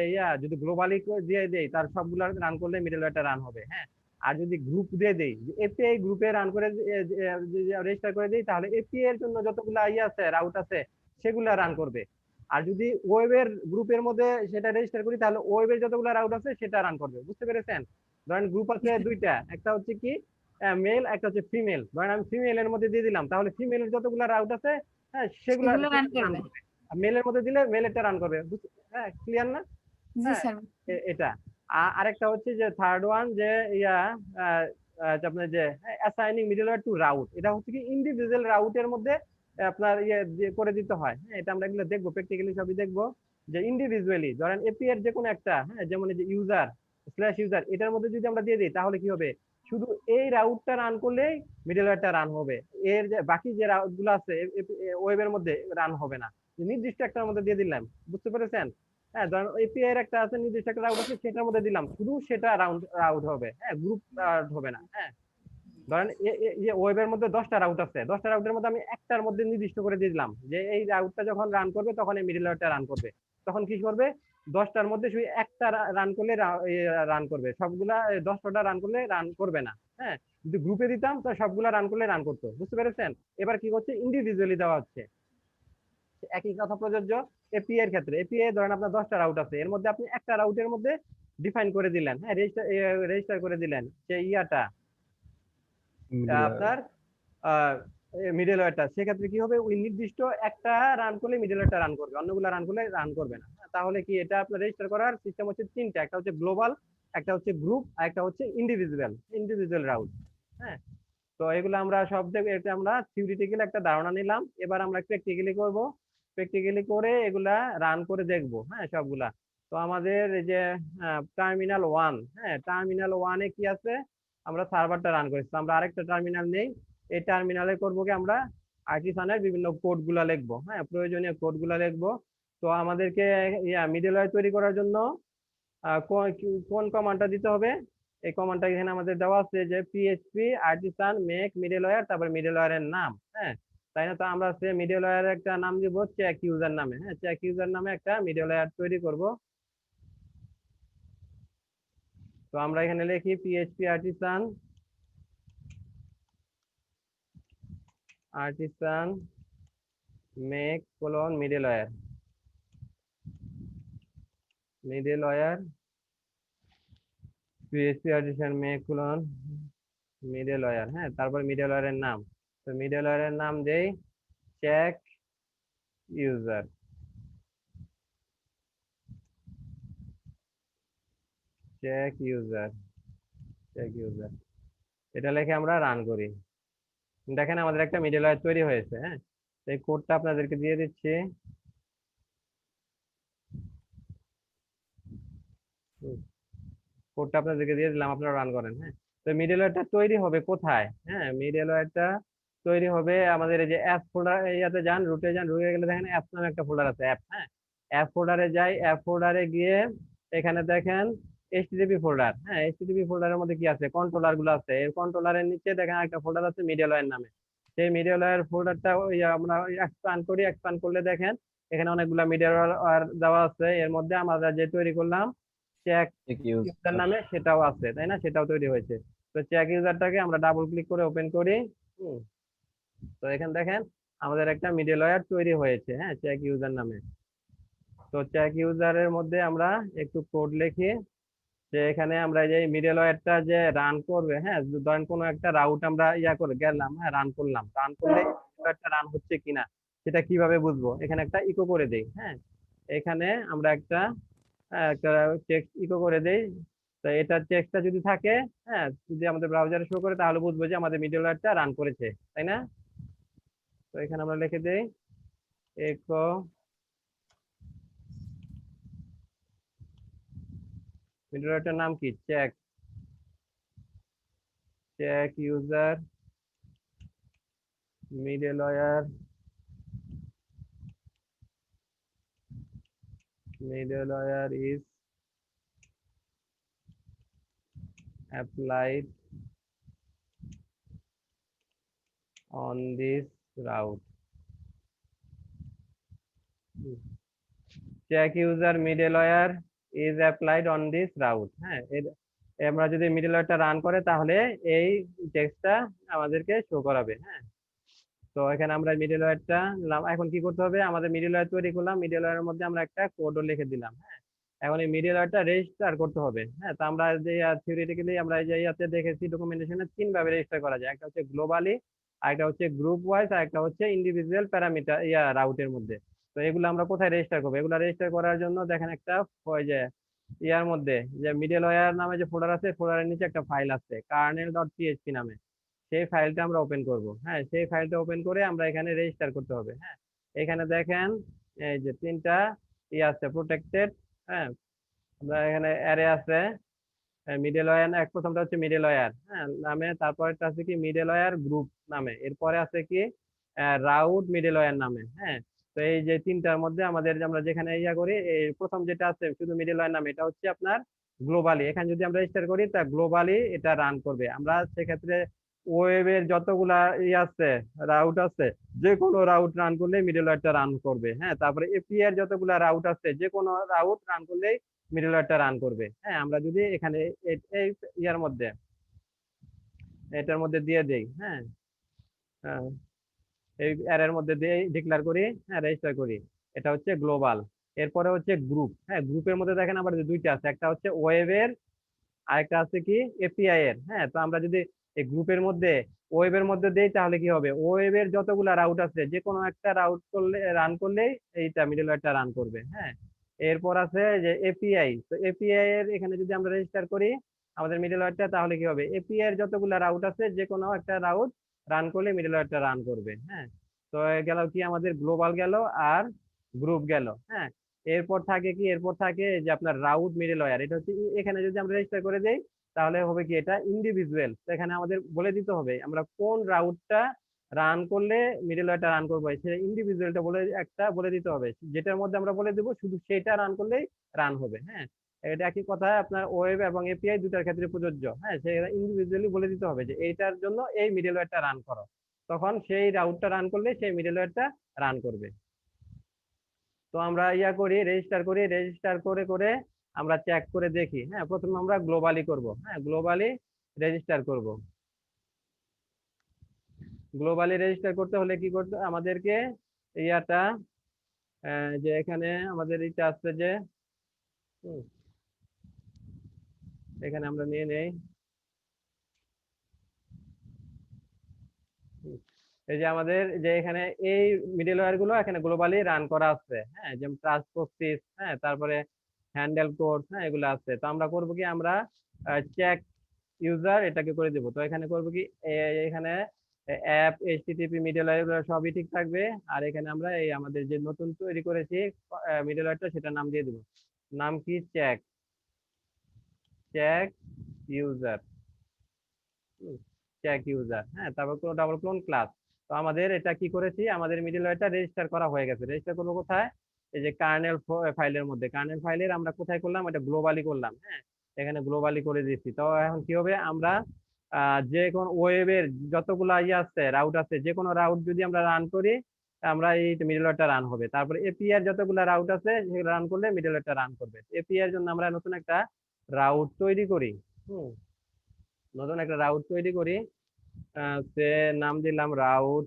যদি গ্লোবালি দিয়ে দেই তার সবগুলো রান করলে মিডলওয়্যারটা রান হবে। হ্যাঁ, আর যদি গ্রুপ দিয়ে দেই, এপিআই গ্রুপে রান করে রেজিস্টার করে দেই তাহলে এপিআই এর জন্য যতগুলো আছে, রাউট আছে, সেগুলা রান করবে। আর যদি ওয়েবের গ্রুপের মধ্যে সেটা রেজিস্টার করি তাহলে ওয়েবের যতগুলো রাউট আছে সেটা রান করবে। বুঝতে পেরেছেন? ধরেন গ্রুপ আছে দুইটা, একটা হচ্ছে কি মেল, একটা হচ্ছে ফিমেল। ধরেন আমি ফিমেল এর মধ্যে দিয়ে দিলাম, তাহলে ফিমেলের যতগুলো রাউট আছে, হ্যাঁ, সেগুলো রান রান করবে। করবে। মেলের মধ্যে দিলে মেলেরটা রান করবে। হ্যাঁ, ক্লিয়ার না? জি হ্যাঁ, স্যার। এটা। আরেকটা হচ্ছে যে থার্ড ওয়ান, যে আপনার যে অ্যাসাইনিং মিডলওয়্যার টু রাউট, এটা হচ্ছে কি ইন্ডিভিজুয়াল রাউটের মধ্যে আপনার করে দিতে হয়। হ্যাঁ, এটা আমরা এগুলো দেখবো, প্র্যাকটিক্যালি সবই দেখবো, যে ইন্ডিভিজুয়ালি ধরেন এপিআই এর যে কোনো একটা, হ্যাঁ, যেমন এই যে ইউজার এটার মধ্যে যদি আমরা দিয়ে দিই তাহলে কি হবে, শুধু এই রাউটটা রান করলেই মিডলওয়্যারটা রান হবে, এর যে বাকি যে রাউট গুলো আছে ওয়েবের মধ্যে রান হবে না। নির্দিষ্ট একটার মধ্যে দিয়ে দিলাম, বুঝতে পেরেছেন? হ্যাঁ, ধরেন এপিআই এর একটা আছে, নির্দিষ্ট একটা রাউট আছে, সেটার মধ্যে দিলাম, শুধু সেটা রাউট হবে, হ্যাঁ, গ্রুপ হবে না। হ্যাঁ, ধরেন ওয়েবের মধ্যে 10টা রাউট আছে, 10টা রাউটের মধ্যে আমি একটার মধ্যে নির্দিষ্ট করে দিয়ে দিলাম যে এই রাউটটা যখন রান করবে তখন এই মিডলওয়্যারটা রান করবে। তখন কি করবে, 10টার মধ্যে শুধু একটা রান করলে রান করবে, সবগুলা 10টা রান করলে রান করবে না। হ্যাঁ, যদি গ্রুপে দিতাম তো সবগুলা রান করলে রান করতো। বুঝতে পেরেছেন? এবার কি হচ্ছে, ইন্ডিভিজুয়ালি দেওয়া হচ্ছে। একই কথা প্রযোজ্য এপিআই এর ক্ষেত্রে। এপিআই ধরেন আপনার 10টা রাউট আছে, এর মধ্যে আপনি একটা রাউটের মধ্যে ডিফাইন করে দিলেন, হ্যাঁ, রেজিস্টার করে দিলেন যে আপনার মিডলওয়্যারটা। সেক্ষেত্রে কি হবে, ওই নির্দিষ্ট একটা রান করলে মিডলওয়্যারটা রান করবে, অন্যগুলো রান করলে রান করবে না। তাহলে কি, এটা আপনার রেজিস্টার করার সিস্টেম হচ্ছে 3টা, একটা হচ্ছে গ্লোবাল, একটা হচ্ছে গ্রুপ, আর একটা হচ্ছে ইন্ডিভিজুয়াল রাউট। হ্যাঁ, তো এগুলো আমরা সব থেকে, এটা আমরা থিওরিটিক্যালি একটা ধারণা নিলাম, এবার আমরা প্র্যাকটিক্যালি করব, প্র্যাকটিক্যালি করে এগুলা রান করে দেখব। হ্যাঁ, সবগুলা। তো আমাদের এই যে টার্মিনাল 1, হ্যাঁ, টার্মিনাল 1 এ কি আছে, আমরা সার্ভারটা রান করেছি, আমরা আরেকটা টার্মিনাল নেই, এই টার্মিনালে করবো কি, আমরা আর্টিসানের বিভিন্ন কোড গুলা লিখবো, হ্যাঁ, প্রয়োজনীয় কোড গুলা লিখবো। তো আমাদেরকে মিডলওয়্যার তৈরি করার জন্য কোন কমান্ডটা দিতে হবে? এই কমান্ডটা এখানে আমাদের দেওয়া আছে যে পিএইচপি আর্টিসান মেক মিডলওয়্যার, তারপর মিডলওয়্যারের নাম। হ্যাঁ, তাই না? তো আমরা সে মিডলওয়্যারের একটা নাম দিব চেক ইউজার নামে। হ্যাঁ, চেক ইউজার নামে একটা মিডলওয়্যার তৈরি করব। তো আমরা এখানে লিখি PHP artisan make middleware PHP artisan make middleware. হ্যাঁ, তারপর মিডলওয়্যারের নাম। তো মিডলওয়্যারের নাম দেই চেক ইউজার। চেক ইউজার এটা লিখে আমরা রান করি। দেখেন আমাদের একটা মিডলওয়্যার তৈরি হয়েছে। হ্যাঁ, এই কোডটা আপনাদেরকে দিয়ে দিচ্ছি। কোডটা আপনাদেরকে দিয়ে দিলাম, আপনারা রান করেন। হ্যাঁ, তো মিডলওয়্যারটা তৈরি হবে কোথায়? হ্যাঁ, মিডলওয়্যারটা তৈরি হবে আমাদের এই যে অ্যাপ ফোল্ডার, ইয়াতে যান, রুটে যান, রুটে গেলে দেখেন অ্যাপ নামে একটা ফোল্ডার আছে, অ্যাপ। হ্যাঁ, অ্যাপ ফোল্ডারে যাই, অ্যাপ ফোল্ডারে গিয়ে এখানে দেখেন এইচটিটিপি ফোল্ডার। হ্যাঁ, এইচটিটিপি ফোল্ডারের মধ্যে কি আছে? কন্ট্রোলার গুলো আছে। এই কন্ট্রোলারের নিচে দেখেন একটা ফোল্ডার আছে মিডলওয়্যার নামে। সেই মিডলওয়্যার ফোল্ডারটা আমরা এক্সপান্ড করলে দেখেন এখানে অনেকগুলা মিডলওয়্যার দেওয়া আছে। এর মধ্যে আমরা যে তৈরি করলাম চেক ইউজার নামে, সেটাও আছে, তাই না? সেটাও তৈরি হয়েছে। তো চেক ইউজারটাকে আমরা ডাবল ক্লিক করে ওপেন করি। তো এখানে দেখেন আমাদের একটা মিডলওয়্যার তৈরি হয়েছে। হ্যাঁ, চেক ইউজার নামে। তো চেক ইউজারের মধ্যে আমরা একটু কোড লিখি যে এখানে আমরা যে মিডলওয়্যারটা যে রান করবে। হ্যাঁ, ধরেন কোনো একটা রাউট আমরা করে গেলাম, হ্যাঁ, রান করলে একটা রান হচ্ছে কিনা সেটা কিভাবে বুঝবো? এখানে একটা ইকো করে দেই। হ্যাঁ, এখানে আমরা একটা টেক্সট ইকো করে দেই। তো এটা টেক্সটটা যদি থাকে, হ্যাঁ, যদি আমাদের ব্রাউজারে শো করে, তাহলে বুঝবো যে আমাদের মিডলওয়্যারটা রান করেছে, তাই না? তো এখানে আমরা লিখে দেই ইকো মিডলওয়্যারটার নাম কি? Check user middleware is applied on this route. Check user middleware is applied on this route. হ্যাঁ, আমরা যদি মিডলওয়্যারটা রান করে তাহলে এই টেক্সটটা আমাদেরকে শো করাবে। হ্যাঁ, তো এখানে আমরা মিডলওয়্যারটা এখন কি করতে হবে? আমাদের মিডলওয়্যার তৈরি করলাম, মিডলওয়্যারের মধ্যে আমরা একটা কোডও লিখে দিলাম। হ্যাঁ, এখন এই মিডলওয়্যারটা রেজিস্টার করতে হবে। হ্যাঁ, তো আমরা যে থিওরিটিক্যালি আমরা যে ইয়াতে দেখেছি ডকুমেন্টেশনে 3 ভাবে রেজিস্টার করা যায়। একটা হচ্ছে গ্লোবালি, আরেকটা হচ্ছে গ্রুপ ওয়াইজ, আর একটা হচ্ছে ইন্ডিভিজুয়াল প্যারামিটার রাউটের মধ্যে। তো এগুলো আমরা কোথায় রেজিস্টার করবো? এগুলো রেজিস্টার করার জন্য দেখেন একটা যে ইয়ার মধ্যে যে মিডলওয়্যার নামে যে ফোল্ডার আছে, ফোল্ডারের নিচে একটা ফাইল আছে kernel.php নামে। সেই ফাইলটা আমরা ওপেন করব। হ্যাঁ, সেই ফাইলটা ওপেন করে আমরা এখানে রেজিস্টার করতে হবে। হ্যাঁ, এখানে দেখেন এই যে 3টা আছে প্রোটেক্টেড। হ্যাঁ, আমরা এখানে অ্যারে আছে মিডলওয়্যার, প্রথমটা হচ্ছে মিডলওয়্যার, হ্যাঁ, নামে, তারপরটা আছে কি মিডলওয়্যার গ্রুপ নামে, এরপরে আছে কি রাউট মিডলওয়্যার নামে। হ্যাঁ, তো এই যে 3টার মধ্যে আমাদের আমরা যেখানে করি, এই প্রথম যেটা আছে শুধু মিডলওয়্যার নামে, এটা হচ্ছে আপনার গ্লোবালি। এখানে যদি আমরা রেজিস্টার করি তা গ্লোবালি এটা রান করবে। আমরা সেক্ষেত্রে ওয়েবের যতগুলা আছে রাউট আছে, যে কোনো রাউট রান করলে মিডলওয়্যারটা রান করবে। হ্যাঁ, তারপরে এপিআই এর যতগুলা রাউট আছে, যে কোনো রাউট রান করলেই মিডলওয়্যারটা রান করবে। হ্যাঁ, আমরা যদি এখানে এই ইয়ার মধ্যে এটার মধ্যে দিয়ে দেই, হ্যাঁ, এই অ্যারের মধ্যে দিয়ে ডিক্লেয়ার করি, হ্যাঁ, রেজিস্টার করি, এটা হচ্ছে গ্লোবাল। এরপরে হচ্ছে গ্রুপ। হ্যাঁ, গ্রুপের মধ্যে দেখেন আবার দুইটা আছে, একটা হচ্ছে ওয়েবের, আরেকটা আছে কি এপিআই এর। হ্যাঁ, তো আমরা যদি এই গ্রুপের মধ্যে ওয়েবের মধ্যে দেই তাহলে কি হবে? ওয়েবের যতগুলা রাউট আছে, যে কোনো একটা রাউট করলে রান করলেই এইটা মিডলওয়্যারটা রান করবে। হ্যাঁ, এরপর আছে যে এপিআই। তো এপিআই এর এখানে যদি আমরা রেজিস্টার করি আমাদের মিডলওয়্যারটা, তাহলে কি হবে? এপিআই এর যতগুলা রাউট আছে, যে কোনো একটা রাউট রান করলে মিডলওয়্যারটা রান করবে। হ্যাঁ, তো গেল কি আমাদের গ্লোবাল গেল আর গ্রুপ গেল। হ্যাঁ, এরপর থাকে কি? এরপর থাকে যে আপনার রাউট মিডলওয়্যার। এটা হচ্ছে এখানে যদি আমরা রেজিস্টার করে দেই তাহলে হবে কি? এটা ইন্ডিভিজুয়াল। তো এখানে আমাদের বলে দিতে হবে আমরা কোন রাউটটা রান করলে মিডলওয়্যারটা রান করবো, সেটা ইন্ডিভিজুয়ালটা বলে দিতে হবে, যেটার মধ্যে আমরা বলে দেবো শুধু সেটা রান করলেই রান হবে। হ্যাঁ, এটা একই কথা আপনার ওয়েব এবং এপিআই দুটার ক্ষেত্রে প্রযোজ্য। হ্যাঁ, সেটা ইন্ডিভিজুয়ালি বলে দিতে হবে যে এইটার জন্য এই মিডলওয়্যারটা রান করো, তখন সেই রাউটটা রান করলে সেই মিডলওয়্যারটা রান করবে। তো আমরা রেজিস্টার করে করে আমরা চেক করে দেখি। হ্যাঁ, প্রথমে আমরা গ্লোবালি করব। হ্যাঁ, গ্লোবালি রেজিস্টার করব। গ্লোবালি রেজিস্টার করতে হলে কি করতে আমাদেরকে ইয়াটা যে এখানে আমাদের এটা আসছে যে হুম, এখানে আমরা নিয়ে নেই। এই যে আমাদের যে এখানে এই মিডলওয়্যার গুলো এখানে গ্লোবালি রান করা আছে। হ্যাঁ, যেমন ট্রাস্ট প্রক্সিস, হ্যাঁ, তারপরে হ্যান্ডেল কোড, হ্যাঁ, এগুলো আছে। তো আমরা করব কি, আমরা চেক ইউজার এটাকে করে দেব। তো এখানে করব কি, এখানে অ্যাপ এইচটিটিপি মিডলওয়্যার সবই ঠিক থাকবে। আর এখানে আমরা এই আমাদের যে নতুন তৈরি করেছি মিডলওয়্যারটা, সেটা নাম দিয়ে দেব। নাম কি, check check user, check user. হ্যাঁ, তারপর কোনো ডাবল ক্লোন ক্লাস। তো আমাদের এটা কি করেছি, আমাদের মিডলওয়্যারটা রেজিস্টার করা হয়ে গেছে। রেজিস্টার করবো কোথায়, এই যে কার্নেল ফাইলের মধ্যে। কার্নেল ফাইলের আমরা কোথায় করলাম, এটা গ্লোবালি করলাম। হ্যাঁ, এখানে গ্লোবালি করে দিয়েছি। তো এখন কি হবে, আমরা যে কোনো ওয়েবের যতগুলো ইয়ে আছে, রাউট আছে, যে কোনো রাউট যদি আমরা রান করি, আমরা এই মিডলওয়্যারটা রান হবে। তারপরে এপিআই যতগুলো রাউট আছে সেগুলো রান করলে মিডলওয়্যারটা রান করবে। এপিআই এর জন্য আমরা নতুন একটা রাউট তৈরি করি। নতুন একটা রাউট তৈরি করি, সে নাম দিলাম route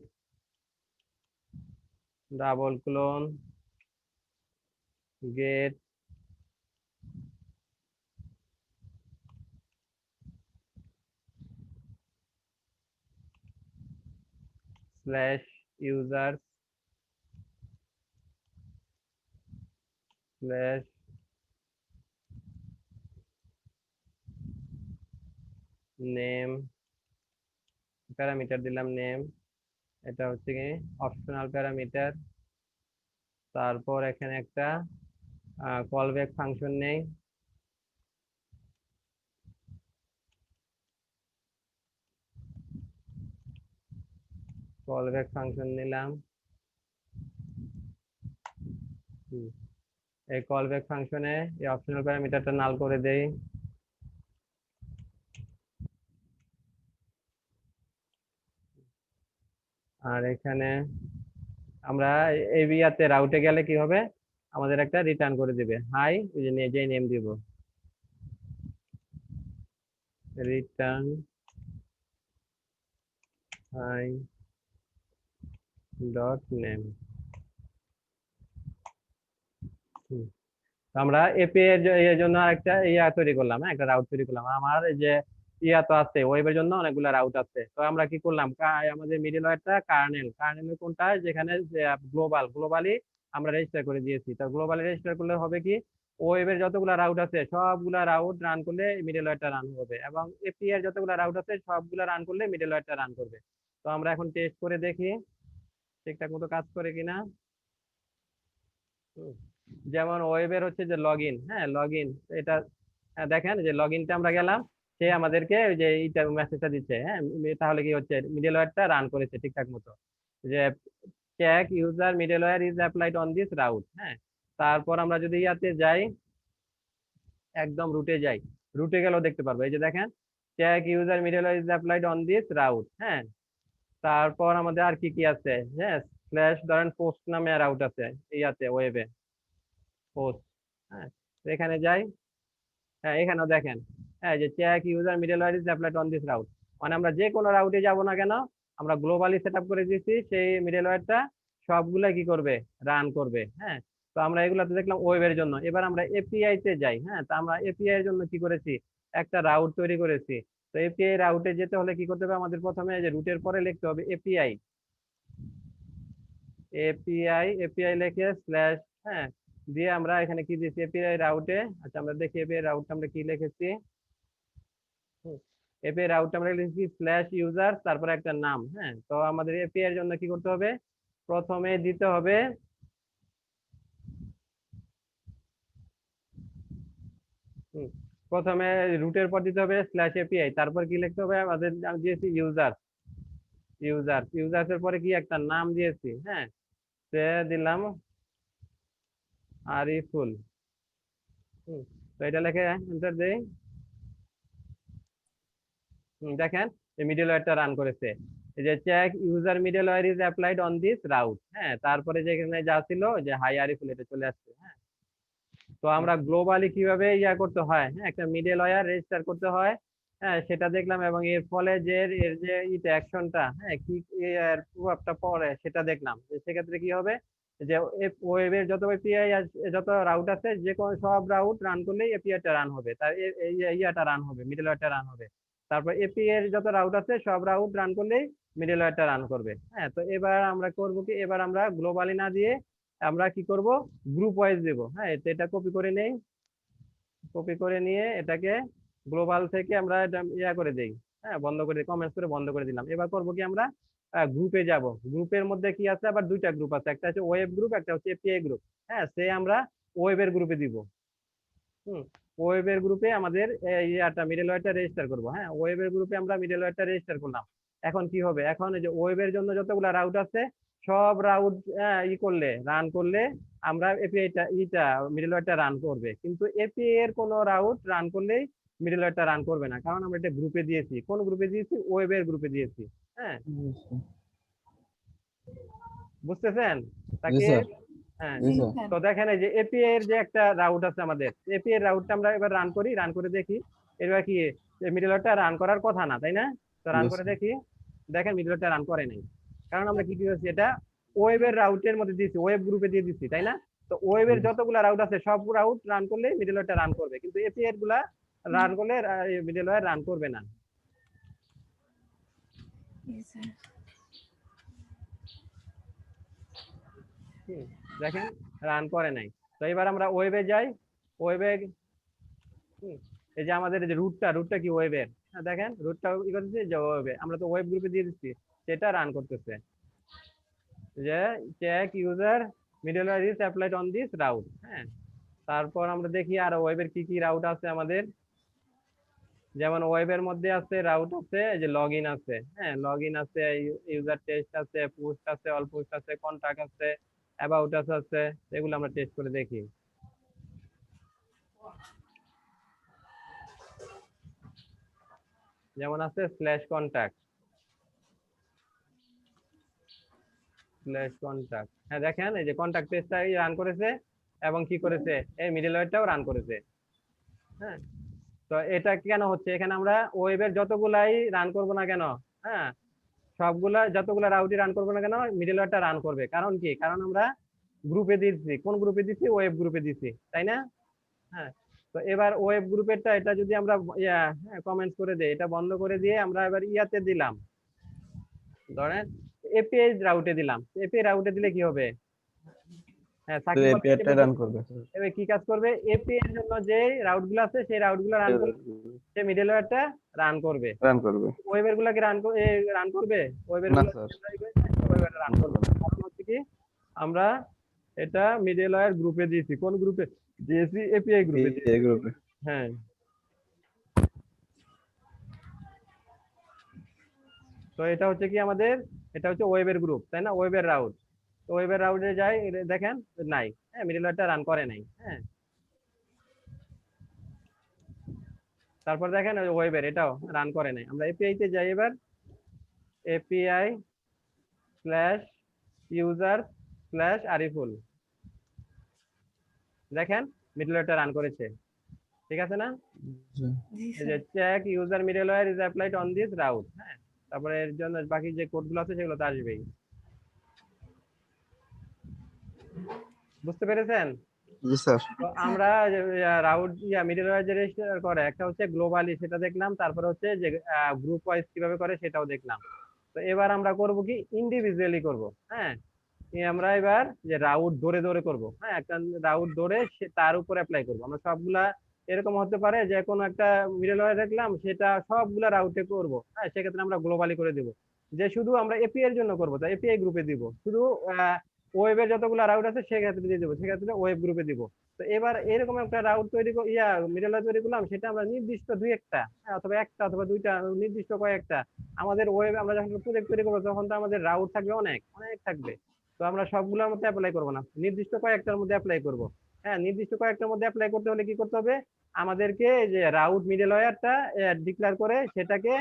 double colon get slash user slash name, parameter দিলাম নেম, এটা হচ্ছে কি অপশনাল প্যারামিটার। তারপর এখানে একটা কল ব্যাক ফাংশন নেই। কল ব্যাক ফাংশন নিলাম। এই কল ব্যাক ফাংশনে এই অপশনাল প্যারামিটারটা নাল করে দেই। আর এখানে আমরা এই বিয়াতে রাউটে গেলে কি হবে, আমাদের একটা রিটার্ন করে দিবে, হাই, ওই যে যে নেম দিব, রিটার্ন হাই ডট নেম। আমরা এপিআই এর জন্য একটা ইয়া তৈরি করলাম, হ্যাঁ, একটা রাউট তৈরি করলাম। আমার এই যে ইয়া তো আছে, ওয়েবের জন্য অনেকগুলো রাউট আছে। তো আমরা কি করলাম, আমাদের মিডলওয়্যারটা কার্নেলের কোনটা, যেখানে গ্লোবালি আমরা রেজিস্টার করে দিয়েছি। তো গ্লোবালি রেজিস্টার করলে হবে কি, ওয়েবের যতগুলো রাউট আছে সবগুলা রাউট রান করলে মিডলওয়্যারটা রান হবে, এবং এপিআই এর যতগুলো রাউট আছে সবগুলা রান করলে মিডলওয়্যারটা রান করবে। তো আমরা এখন টেস্ট করে দেখি ঠিকঠাক মতো কাজ করে কিনা। যেমন ওয়েবের হচ্ছে যে লগ ইন, হ্যাঁ, লগ ইন, এটা দেখেন যে লগ ইনটা আমরা গেলাম, সে আমাদেরকে ওই যে এইটা মেসেজটা দিচ্ছে। হ্যাঁ, তাহলে কি হচ্ছে, মিডলওয়্যারটা রান করেছে ঠিকঠাক মতো, যে check user middleware is applied on this route. হ্যাঁ, তারপর আমরা যদি ইয়াতে যাই, একদম রুটে যাই, রুটে গেলেও দেখতে পারবো, এই যে দেখেন check user middleware is applied on this route. হ্যাঁ, তারপর আমাদের আর কি কি আছে, হ্যাঁ, স্ল্যাশ ধরেন পোস্ট নামে রাউট আছে ইয়াতে ওয়েবে, পোস্ট। হ্যাঁ, তো এখানে যাই, হ্যাঁ, এখানেও দেখেন, হ্যাঁ, যে check user middleware is applied on this route. মানে আমরা যে কোনো রাউটে যাব না কেন, আমরা গ্লোবালি সেট আপ করে দিয়েছি, সেই মিডলওয়্যারটা সবগুলা কি করবে, রান করবে। হ্যাঁ, তো আমরা এগুলাতে দেখলাম ওয়েবের জন্য। এবার আমরা এপিআই তে যাই। হ্যাঁ, তো আমরা এপিআই এর জন্য কি করেছি, একটা রাউট তৈরি করেছি। তো এপিআই রাউটে যেতে হলে কি করতে হবে, আমাদের প্রথমে যে রুটের পরে লিখতে হবে এপিআই, এপিআই লিখে স্ল্যাশ, হ্যাঁ, দিয়ে আমরা এখানে কি দিয়েছি এপিআই রাউটে। আচ্ছা, আমরা দেখি এপিআই রাউটটা আমরা কি লিখেছি। এপিআই রাউটটা আমরা লিখেছি স্ল্যাশ ইউজার, তারপরে একটা নাম। হ্যাঁ, তো আমাদের এপিআই এর জন্য কি করতে হবে, প্রথমে দিতে হবে প্রথমে রুটের পর দিতে হবে স্ল্যাশ এপিআই, তারপর কি লিখতে হবে, আমাদের দিয়েছি ইউজার, ইউজার্স এর পরে কি একটা নাম দিয়েছি, হ্যাঁ, সে দিলাম আরিফুল। তো এটা লিখে এন্টার দেই। দেখেন এই মিডলওয়্যারটা রান করেছে, এই যে check user middleware is applied on this route, হ্যাঁ, তারপরে যেখানে যা ছিল যে হাই আরিফুল এটা চলে আসছে, হ্যাঁ। তো আমরা গ্লোবালি কিভাবে ইয়া করতে হয়, হ্যাঁ, একটা মিডলওয়্যার রেজিস্টার করতে হয়, হ্যাঁ, সেটা দেখলাম, এবং এর ফলে যে এর যে ইটা অ্যাকশনটা, হ্যাঁ, কি এর প্রভাবটা পড়ে সেটা দেখলাম। সেক্ষেত্রে কি হবে, যে ওয়েবের যত এপিআই যত রাউট আছে, যে কোনো সব রাউট রান করলেই এপিআইটা রান হবে, তার এই ইয়াটা রান হবে, মিডলওয়্যারটা রান হবে। তারপর এপি এর যত রাউট আছে সব রাউট রান করলেই মিডলওয়্যারটা রান করবে, হ্যাঁ। তো এবার আমরা করব কি, এবার আমরা গ্লোবালি না দিয়ে আমরা কি করব, গ্রুপ ওয়াইজ দেব, হ্যাঁ। এটা কপি করে নেই, কপি করে নিয়ে এটাকে গ্লোবাল থেকে আমরা এটা ইয়া করে দেই, হ্যাঁ, বন্ধ করে কমেন্টস করে বন্ধ করে দিলাম। এবার করব কি, আমরা গ্রুপে যাব। গ্রুপের মধ্যে কি আছে, আবার দুইটা গ্রুপ আছে, একটা হচ্ছে ওয়েব গ্রুপ, একটা হচ্ছে এপিআই গ্রুপ, হ্যাঁ। সে আমরা ওয়েবের গ্রুপে দিব। ওয়েবের গ্রুপে আমাদের ইয়াটা মিডলওয়্যারটা রেজিস্টার করব, হ্যাঁ। ওয়েবের গ্রুপে আমরা মিডলওয়্যারটা রেজিস্টার করলাম। এখন কি হবে, এখন এই যে ওয়েবের জন্য যতগুলো রাউট আছে সব রাউট করলে রান করলে আমরা এপিআইটা মিডলওয়্যারটা রান করবে, কিন্তু এপিআই এর কোনো রাউট রান করলেই মিডলওয়্যারটা রান করবে না, কারণ আমরা এটা গ্রুপে দিয়েছি। কোন গ্রুপে দিয়েছি, ওয়েবের গ্রুপে দিয়েছি, হ্যাঁ। বুঝতেছেন তাকে? হ্যাঁ। তো দেখেন এই যে এপিআই এর যে একটা রাউট আছে আমাদের, এপিআই এর রাউটটা আমরা এবার রান করি, রান করে দেখি এবার কি মিডলওয়্যারটা রান করার কথা না, তাই না? তো রান করে দেখি, দেখেন মিডলওয়্যারটা রান করে নাই, কারণ আমরা কি দিয়েছি, এটা ওয়েবের রাউটের মধ্যে দিয়েছি, ওয়েব গ্রুপে দিয়ে দিচ্ছি, তাই না? তো ওয়েবের যতগুলা রাউট আছে সব রাউট রান করলে মিডলওয়্যারটা রান করবে, কিন্তু এপিআই এর গুলা রান করলে মিডলওয়্যার রান করবে না। দেখেন রান করে নাই। তো এবার আমরা ওয়েবে যাই, ওয়েবে এই যে আমাদের যে রুটটা কি ওয়েবের, হ্যাঁ, দেখেন রুটটা কি করতেছে, যে ওয়েবে আমরা তো ওয়েব গ্রুপে দিয়ে দিচ্ছি, সেটা রান করতেছে, যে check user middleware is applied on this route, হ্যাঁ। তারপর আমরা দেখি আর ওয়েবের কি কি রাউট আছে আমাদের, যেমন ওয়েবের মধ্যে আছে রাউট আছে, যে লগইন আছে, হ্যাঁ, লগইন আছে, ইউজার টেস্ট আছে, পোস্ট আছে, অল পোস্ট আছে, কন্টাক্ট আছে, অ্যাবাউট আছে, এগুলো আমরা টেস্ট করে দেখি। যেমন আছে স্ল্যাশ কন্টাক্ট, হ্যাঁ, দেখেন এই যে কন্টাক্ট পেজটা রান করেছে, এবং কি করেছে, এই মিডলওয়্যারটাও রান করেছে, হ্যাঁ। তো এটা কেন হচ্ছে, এখানে আমরা ওয়েবের যতগুলাই রান করব না কেন, হ্যাঁ, সবগুলা যতগুলা রাউটই রান করবো না কেন মিডলওয়্যারটা রান করবে, কারণ কি, কারণ আমরা গ্রুপে দিচ্ছি, কোন গ্রুপে দিচ্ছি, ওয়েব গ্রুপে দিচ্ছি, তাই না? হ্যাঁ। তো এবার ওয়েব গ্রুপেরটা এটা যদি আমরা কমেন্ট করে দেই, এটা বন্ধ করে দিয়ে আমরা এবার ইয়াতে দিলাম, ধরেন এপিআই রাউটে দিলাম। এপিআই রাউটে দিলে কি হবে, হ্যাঁ, এপিআইটা রান করবে। এবার কি কাজ করবে, এপিআই এর জন্য যে রাউটগুলো আছে সেই রাউটগুলো রান করবে, সেই মিডলওয়্যারটা রান করবে। ওয়েবের গুলাকে রান করবে, ওয়েবের গুলো রান করবে, কারণ হচ্ছে কি, আমরা এটা মিডলওয়্যার গ্রুপে দিয়েছি, কোন গ্রুপে দিয়েছি, এপিআই গ্রুপে, হ্যাঁ। তো এটা হচ্ছে কি আমাদের, এটা হচ্ছে ওয়েবের গ্রুপ, তাই না, ওয়েবের রাউট। তো ওয়েবের রাউটে যাই, দেখেন নাই, হ্যাঁ, মিডলওয়্যারটা রান করে নাই, হ্যাঁ। তারপর দেখেন ওয়েবের এটাও রান করে নাই। আমরা এপিআই তে যাই, এবার API slash user slash Ariful, দেখেন মিডলওয়্যারটা রান করেছে, ঠিক আছে না? এই যে check user middleware is applied on this route, হ্যাঁ। তারপরে এর জন্য বাকি যে কোডগুলো আছে সেগুলো তো আসবেই। বুঝতে পেরেছেন? জি স্যার। তো আমরা রাউট মিডলওয়্যার যে রেজিস্টার করে, একটা হচ্ছে গ্লোবালি, সেটা দেখলাম, তারপরে হচ্ছে যে গ্রুপ ওয়াইজ কিভাবে করে সেটাও দেখলাম। তো এবার আমরা করব কি, ইন্ডিভিজুয়ালি করব, হ্যাঁ। আমরা এবার যে রাউট ধরে ধরে করব, হ্যাঁ, একটা রাউট ধরে তার উপর অ্যাপ্লাই করব। আমরা সবগুলা এরকম হতে পারে যে কোনো একটা মিডলওয়্যার দেখলাম, সেটা সবগুলা রাউটে করব, হ্যাঁ, সেক্ষেত্রে আমরা গ্লোবালি করে দিব। যে শুধু আমরা এপিআই এর জন্য করব, তো এপিআই গ্রুপে দিব, শুধু ওয়েবের যতগুলো রাউট আছে সেক্ষেত্রে দিয়ে দেবো, সেক্ষেত্রে ওয়েব গ্রুপে দিব। তো এবার এরকম একটা রাউট তৈরি মিডল তৈরি করলাম, সেটা আমরা নির্দিষ্ট দুই একটা, অথবা একটা অথবা দুইটা, নির্দিষ্ট কয়েকটা। আমাদের ওয়েব আমরা যখন প্রজেক্ট তৈরি করবো তখন তো আমাদের রাউট থাকবে অনেক অনেক থাকবে। তো আমরা সবগুলোর মধ্যে অ্যাপ্লাই করবো না, নির্দিষ্ট কয়েকটার মধ্যে অ্যাপ্লাই করবো। হ্যাঁ, নির্দিষ্ট কয়েকটার মধ্যে অ্যাপ্লাই করতে হলে কি করতে হবে, আমাদেরকে যে রাউট মিডল ওয়্যারটা ডিক্লেয়ার করে সেটাকে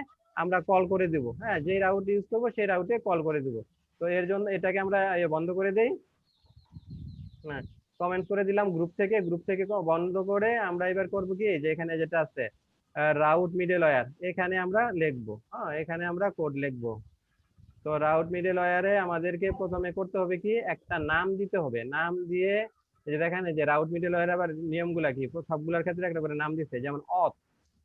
আমরা কল করে দিব। হ্যাঁ, যে রাউট ইউজ করবো সেই রাউটে কল করে দিব। তো এর জন্য এটাকে আমরা বন্ধ করে দেই। হ্যাঁ, কমেন্ট করে দিলাম গ্রুপ থেকে বন্ধ করে আমরা এবার করবো কি, যে এখানে যেটা আছে রাউট মিডল ওয়্যার, এখানে আমরা লিখবো। হ্যাঁ, এখানে আমরা কোড লিখবো। তো রাউট মিডল ওয়্যারে আমাদেরকে প্রথমে করতে হবে কি, একটা নাম দিতে হবে। নাম দিয়ে এই যে দেখেন, এই যে রাউট মিডল ওয়্যার আবার নিয়মগুলা কি, সবগুলোর ক্ষেত্রে একটা করে নাম দিচ্ছে। যেমন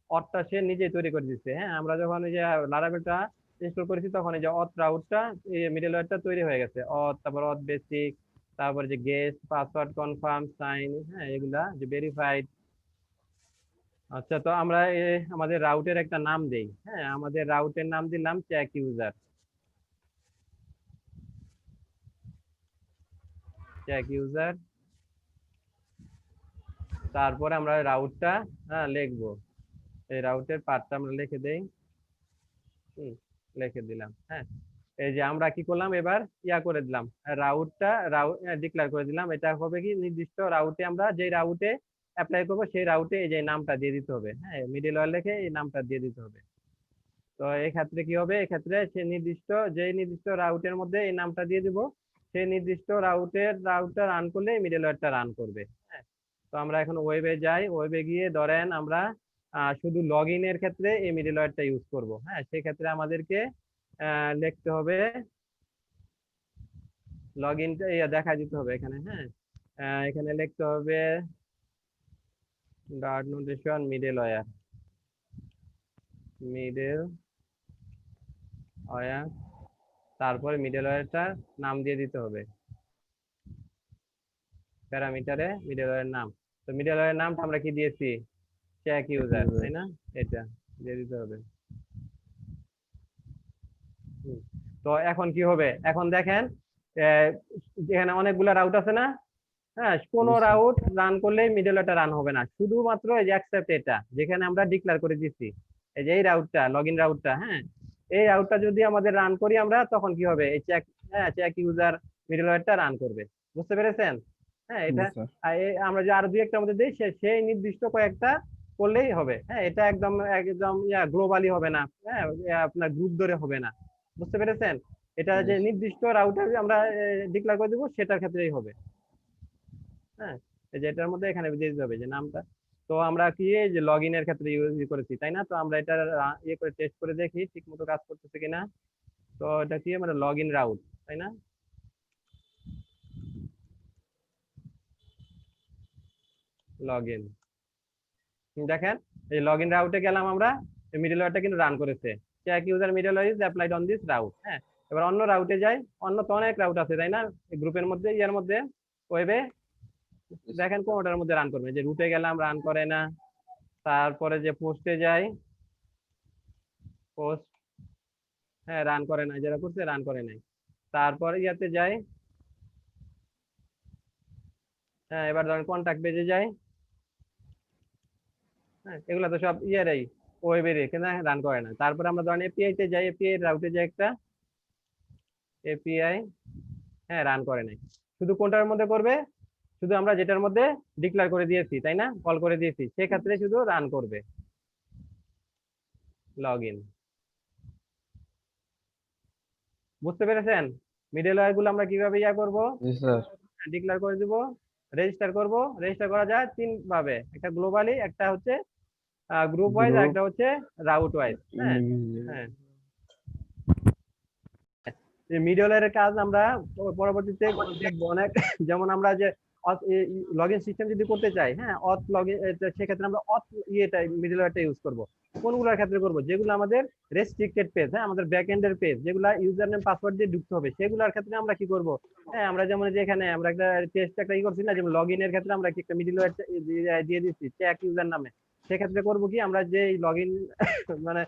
অথটা সে নিজেই তৈরি করে দিচ্ছে। হ্যাঁ, আমরা যখন ওই যে লারাভেলটা ইনস্টল করেছি তখন এই যে অথ রাউটটা, এই মিডল ওয়্যারটা তৈরি হয়ে গেছে। তারপর অথ বেসিক, তারপর যে গেস্ট, পাসওয়ার্ড, কনফার্ম, সাইন, হ্যাঁ এগুলা যে ভেরিফাইড। আচ্ছা, তো আমরা আমাদের রাউটের একটা নাম দেই। হ্যাঁ, আমাদের রাউটের নাম দিলাম চেক ইউজার। তারপরে আমরা রাউটটা লিখবো। এই রাউটের পার্টটা আমরা লিখে দেই। লিখে দিলাম। হ্যাঁ, এই যে আমরা কি করলাম, এবার করে দিলাম রাউটটা ডিক্লেয়ার করে দিলাম। এটা হবে কি, নির্দিষ্ট রাউটে আমরা যে রাউটে অ্যাপ্লাই করবো সেই রাউটে এই যে নামটা দিয়ে দিতে হবে। হ্যাঁ, মিডল ওয়্যার লিখে এই নামটা দিয়ে দিতে হবে। তো এই ক্ষেত্রে কি হবে, এক্ষেত্রে সে নির্দিষ্ট রাউটের মধ্যে এই নামটা দিয়ে দিব, সেই নির্দিষ্ট রাউটটা রান করলে মিডল ওয়্যারটা রান করবে। হ্যাঁ, তো আমরা এখন ওয়েবে যাই। ওয়েবে গিয়ে ধরেন আমরা শুধু লগ ইনের ক্ষেত্রে এই মিডল ওয়্যারটা ইউজ করব। হ্যাঁ, সেক্ষেত্রে আমাদেরকে লিখতে হবে লগ ইনটা দেখা দিতে হবে এখানে। হ্যাঁ, এখানে লিখতে হবে ডট নোটেশন মিডল ওয়্যার, তারপরে মিডল ওয়্যারটার নাম দিয়ে দিতে হবে, প্যারামিটারে মিডল ওয়্যার নাম। তো মিডল ওয়্যার নামটা আমরা কি দিয়েছি, চেক ইউজার, তাই না? এটা দিয়ে দিতে হবে। তো এখন কি হবে, এখন দেখেন এখানে অনেকগুলো রাউট আছে না? হ্যাঁ, কোন রাউট রান করলে মিডল ওয়্যারটা রান হবে না, শুধুমাত্র এই যে অ্যাকসেপ্ট এটা যেখানে আমরা ডিক্লেয়ার করে দিচ্ছি, এই যে এই রাউটটা, লগইন রাউটটা। হ্যাঁ, এই রাউটটা যদি আমাদের রান করি আমরা, তখন কি হবে, এই চেক ইউজার মিডল ওয়্যারটা রান করবে। বুঝতে পেরেছেন? হ্যাঁ, এটা আমরা যে আরো দুই একটা মধ্যে দিই, সেই নির্দিষ্ট কয়েকটা করলেই হবে। হ্যাঁ, এটা একদম গ্লোবালি হবে না। হ্যাঁ, আপনার গ্রুপ ধরে হবে না। বুঝতে পেরেছেন? এটা যে নির্দিষ্ট রাউটার আমরা ডিক্লেয়ার করে দেবো সেটার ক্ষেত্রেই হবে। হ্যাঁ, এই যে এটার মধ্যে এখানে দিয়ে দিতে হবে যে নামটা। তো আমরা কি যে লগ ইনের ক্ষেত্রে ইউজ করেছি, তাই না? তো আমরা এটা করে টেস্ট করে দেখি ঠিক মতো কাজ করতেছে কিনা। তো এটা কি, মানে লগ ইন রাউট, তাই না? লগ ইন, দেখেন এই লগ ইন রাউটে গেলাম আমরা, মিডল ওয়্যারটা কিন্তু রান করেছে। Check user middleware is applied on this route. হ্যাঁ, এবার অন্য রাউটে যাই। অন্য তো অনেক রাউট আছে, তাই না? গ্রুপের মধ্যে, মধ্যে ওয়েবে দেখেন কোনটার মধ্যে রান করবে। যে রুটে গেলাম, রান করে না। তারপরে যে পোস্টে যাই, পোস্ট, হ্যাঁ রান করে না, যেটা করছে রান করে নাই। তারপরে ইয়াতে যাই, হ্যাঁ এবার ধরেন কন্টাক্ট পেজে যাই। হ্যাঁ, এগুলো তো সব ইয়ারাই, ওয়েবের এখানে রান করে না। তারপরে আমরা ধরেন এপিআই তে যাই, এপিআই রাউটে যাই একটা, এপিআই, হ্যাঁ রান করে নাই। শুধু কোনটার মধ্যে করবে, শুধু আমরা যেটার মধ্যে ডিক্লেয়ার করে দিয়েছি, তাই না, কল করে দিয়েছি, সেক্ষেত্রে শুধু রান করবে লগ ইন। বুঝতে পেরেছেন? মিডল ওয়্যার গুলো আমরা কিভাবে করবো, ডিক্লেয়ার করে দিব, রেজিস্টার করব। রেজিস্টার করা যায় তিন ভাবে, একটা গ্লোবালি, একটা হচ্ছে গ্রুপ ওয়াইজ, আর একটা হচ্ছে রাউট ওয়াইজ। হ্যাঁ, হ্যাঁ, মিডল ওয়্যারের কাজ আমরা পরবর্তীতে দেখবো অনেক। যেমন আমরা যে লগইন সিস্টেম যদি করতে চাই, হ্যাঁ অথ লগইন, সেক্ষেত্রে আমরা অথ মিডল ওয়্যারটা ইউজ করব। কোনগুলোর ক্ষেত্রে করব, যেগুলো আমাদের রেস্ট্রিক্টেড পেজ, হ্যাঁ আমাদের ব্যাক এন্ডের পেজ, যেগুলো ইউজার নেম পাসওয়ার্ড দিয়ে ঢুকতে হবে, সেগুলোর ক্ষেত্রে আমরা কি করব, হ্যাঁ আমরা যেমন যে এখানে আমরা একটা টেস্ট একটা করছি না, যেমন লগইনের ক্ষেত্রে আমরা কি একটা মিডল ওয়্যার দিয়ে দিচ্ছি চেক ইউজার নামে। সেক্ষেত্রে করব কি, আমরা যে লগইন মানে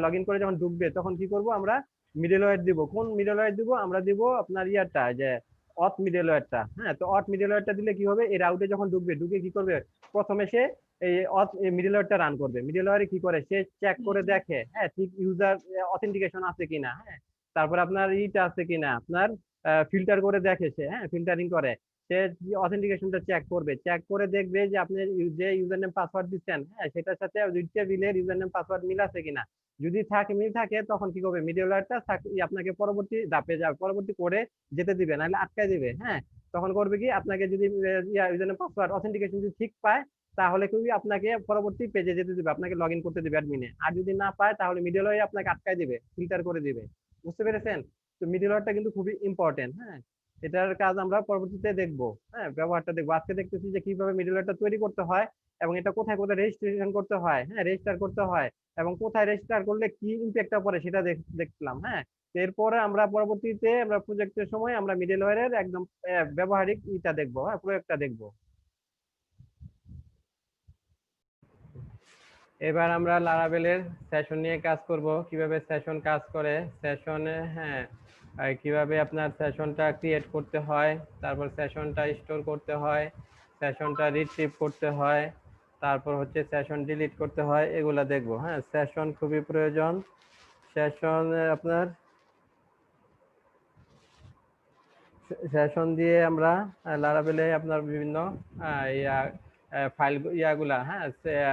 লগইন করে যখন ঢুকবে তখন কি করব, আমরা মিডল ওয়্যার দিব। কোন মিডল ওয়্যার দিব, আমরা দিব আপনার ইয়ারটা, যে অথ মিডলওয়্যারটা। হ্যাঁ, তো অথ মিডলওয়্যারটা দিলে কি হবে, এই রাউটে যখন ঢুকবে, ঢুকে কি করবে, প্রথমে সে এই অথ মিডলওয়্যারটা রান করবে। মিডলওয়্যারে কি করে, সে চেক করে দেখে, হ্যাঁ, ঠিক ইউজার অথেন্টিকেশন আছে কিনা, হ্যাঁ, তারপর আপনার ইটা আছে কিনা, আপনার ফিল্টার করে দেখে সে, হ্যাঁ, ফিল্টারিং করে, সে অথেন্টিকেশনটা চেক করবে, চেক করে দেখবে যে আপনি যে ইউজার নেম পাসওয়ার্ড দিচ্ছেন, হ্যাঁ, সেটার সাথে দুইটা বিলের ইউজার নেম পাসওয়ার্ড মিল আছে কিনা। যদি মিল থাকে তখন কি করবে, মিডলওয়্যারটা আপনাকে পরবর্তী ধাপে যাবে, পরবর্তী করে যেতে দিবে, নাহলে আটকায় দিবে। হ্যাঁ, তখন করবে কি, আপনাকে যদি ইউজার নেম পাসওয়ার্ড অথেন্টিকেশন যদি ঠিক পায়, তাহলে কি আপনাকে পরবর্তী পেজে যেতে দিবে, আপনাকে লগ ইন করতে দিবে অ্যাডমিনে। আর যদি না পায় তাহলে মিডলওয়্যার আপনাকে আটকায় দিবে, ফিল্টার করে দিবে। বুঝতে পেরেছেন? তো মিডলওয়্যারটা কিন্তু খুবই ইম্পর্টেন্ট। হ্যাঁ, এটার কাজ আমরা পরবর্তীতে দেখবো, হ্যাঁ, ব্যবহারটা দেখবো। আজকে দেখতেছি যে কিভাবে মিডলওয়্যারটা তৈরি করতে হয় এবং এটা কোথায় কোথায় রেজিস্ট্রেশন করতে হয়, হ্যাঁ, রেজিস্টার করতে হয়, এবং কোথায় রেজিস্টার করলে কি ইম্প্যাক্টটা পড়ে সেটা দেখলাম। হ্যাঁ, এরপরে আমরা পরবর্তীতে আমরা প্রজেক্টের সময় আমরা মিডলওয়্যারের একদম ব্যবহারিক ইটা দেখবো, হ্যাঁ, প্রয়োগটা দেখবো। এবার আমরা লারাভেলের সেশন নিয়ে কাজ করব, কিভাবে সেশন কাজ করে, সেশনে, হ্যাঁ, কিভাবে আপনার সেশনটা ক্রিয়েট করতে হয়, তারপর সেশনটা স্টোর করতে হয়, সেশনটা রিট্রিভ করতে হয়, তারপর হচ্ছে সেশন ডিলিট করতে হয়, এগুলা দেখবো। হ্যাঁ, সেশন খুবই প্রয়োজন। সেশন আপনার সেশন দিয়ে আমরা লারাভেলে আপনার বিভিন্ন ফাইল ইয়াগুলা, হ্যাঁ,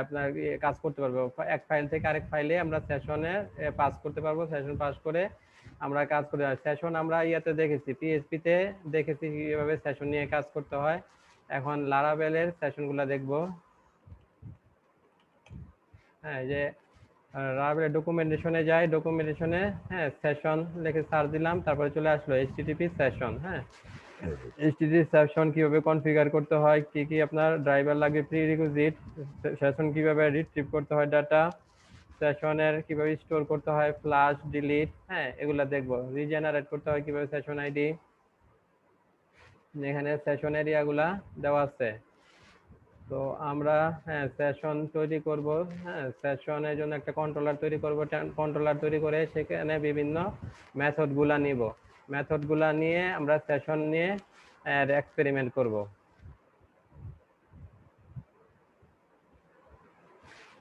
আপনার কাজ করতে পারবো। এক ফাইল থেকে আরেক ফাইলে আমরা সেশনে পাস করতে পারবো। সেশন পাস করে আমরা কাজ করে, সেশন আমরা ইয়াতে দেখেছি, পিএইচপি তে দেখেছি কিভাবে সেশন নিয়ে কাজ করতে হয়। এখন লারাভেলের সেশনগুলো দেখবো। হ্যাঁ, যে লারাভেলের ডকুমেন্টেশনে যাই, ডকুমেন্টেশনে, হ্যাঁ, সেশন লিখে সার্চ দিলাম, তারপরে চলে আসলো এইচটিটিপি সেশন। হ্যাঁ, এইচটিটিপি সেশন কিভাবে কনফিগার করতে হয়, কি কি আপনার ড্রাইভার লাগবে, প্রিরিকুইজিট, সেশন কিভাবে রিট্রিভ করতে হয় ডাটা, সেশনের কিভাবে স্টোর করতে হয়, ফ্লাশ, ডিলিট, হ্যাঁ, এগুলা দেখবো। রিজেনারেট করতে হয় কিভাবে, সেশন আইডি, এখানে সেশন এরিয়াগুলা দেওয়া আছে। তো আমরা, হ্যাঁ, সেশন তৈরি করব। হ্যাঁ, সেশনের জন্য একটা কন্ট্রোলার তৈরি করব। কন্ট্রোলার তৈরি করে সেখানে বিভিন্ন মেথড গুলা নিব, মেথড গুলা নিয়ে আমরা সেশন নিয়ে এক্সপেরিমেন্ট করব।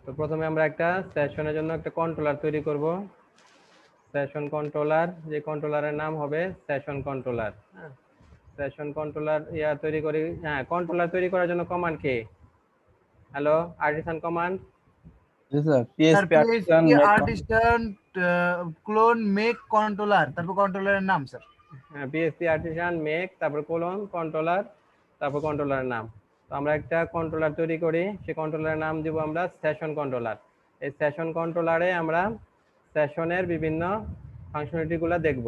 তো প্রথমে আমরা একটা সেশনের জন্য একটা কন্ট্রোলার তৈরি করব, সেশন কন্ট্রোলার, যে কন্ট্রোলারের নাম হবে সেশন কন্ট্রোলার। হ্যাঁ, সেশন কন্ট্রোলার তৈরি করি। হ্যাঁ, কন্ট্রোলার তৈরি করার জন্য কমান্ড কি? Hello, artisan command. জি sir, sir PSP artisan PHP artisan colon make controller, তারপর কন্ট্রোলারের নাম স্যার। হ্যাঁ, পিএসপি আর্টিসান মেক, তারপর কোলন কন্ট্রোলার, তারপর কন্ট্রোলারের নাম। তো আমরা একটা কন্ট্রোলার তৈরি করি, সেই কন্ট্রোলারের নাম দিব আমরা সেশন কন্ট্রোলার। এই সেশন কন্ট্রোলারে আমরা সেশনের বিভিন্ন ফাংশনালিটি গুলা দেখব।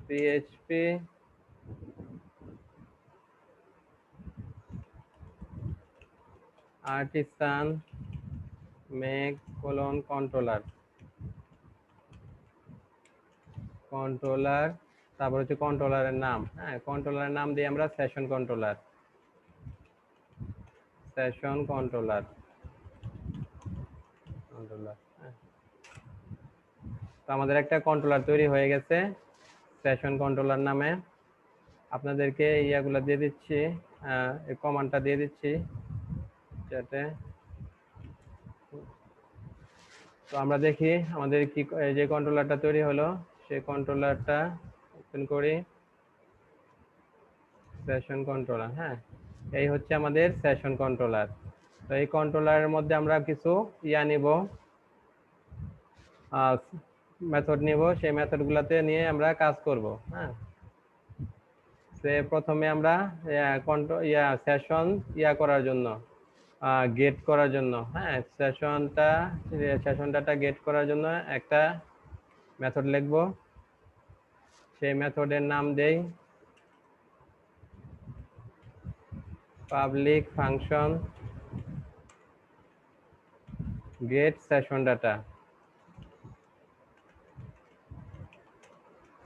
PHP artisan make colon controller, controller, তারপর হচ্ছে কন্ট্রোলারের নাম। হ্যাঁ, কন্ট্রোলারের নাম দিয়ে আমরা session controller, session controller, controller. তো আমাদের একটা কন্ট্রোলার তৈরি হয়ে গেছে সেশন কন্ট্রোলার নামে। আপনাদেরকে ইয়াগুলা দিয়ে দিচ্ছি, এই কমান্ডটা দিয়ে দিচ্ছি যাতে। তো আমরা দেখি আমাদের কি, যে কন্ট্রোলারটা তৈরি হলো সেই কন্ট্রোলারটা ওপেন করি, সেশন কন্ট্রোলার। হ্যাঁ, এই হচ্ছে আমাদের সেশন কন্ট্রোলার। তো এই কন্ট্রোলারের মধ্যে আমরা কিছু নিব, মেথড নিব, সেই মেথডগুলোতে নিয়ে আমরা কাজ করব। হ্যাঁ, প্রথমে আমরা সেশন করার জন্য, গেট করার জন্য, হ্যাঁ, সেশন ডাটা গেট করার জন্য একটা মেথড লিখব। সেই মেথডের নাম দেই public function gate session data,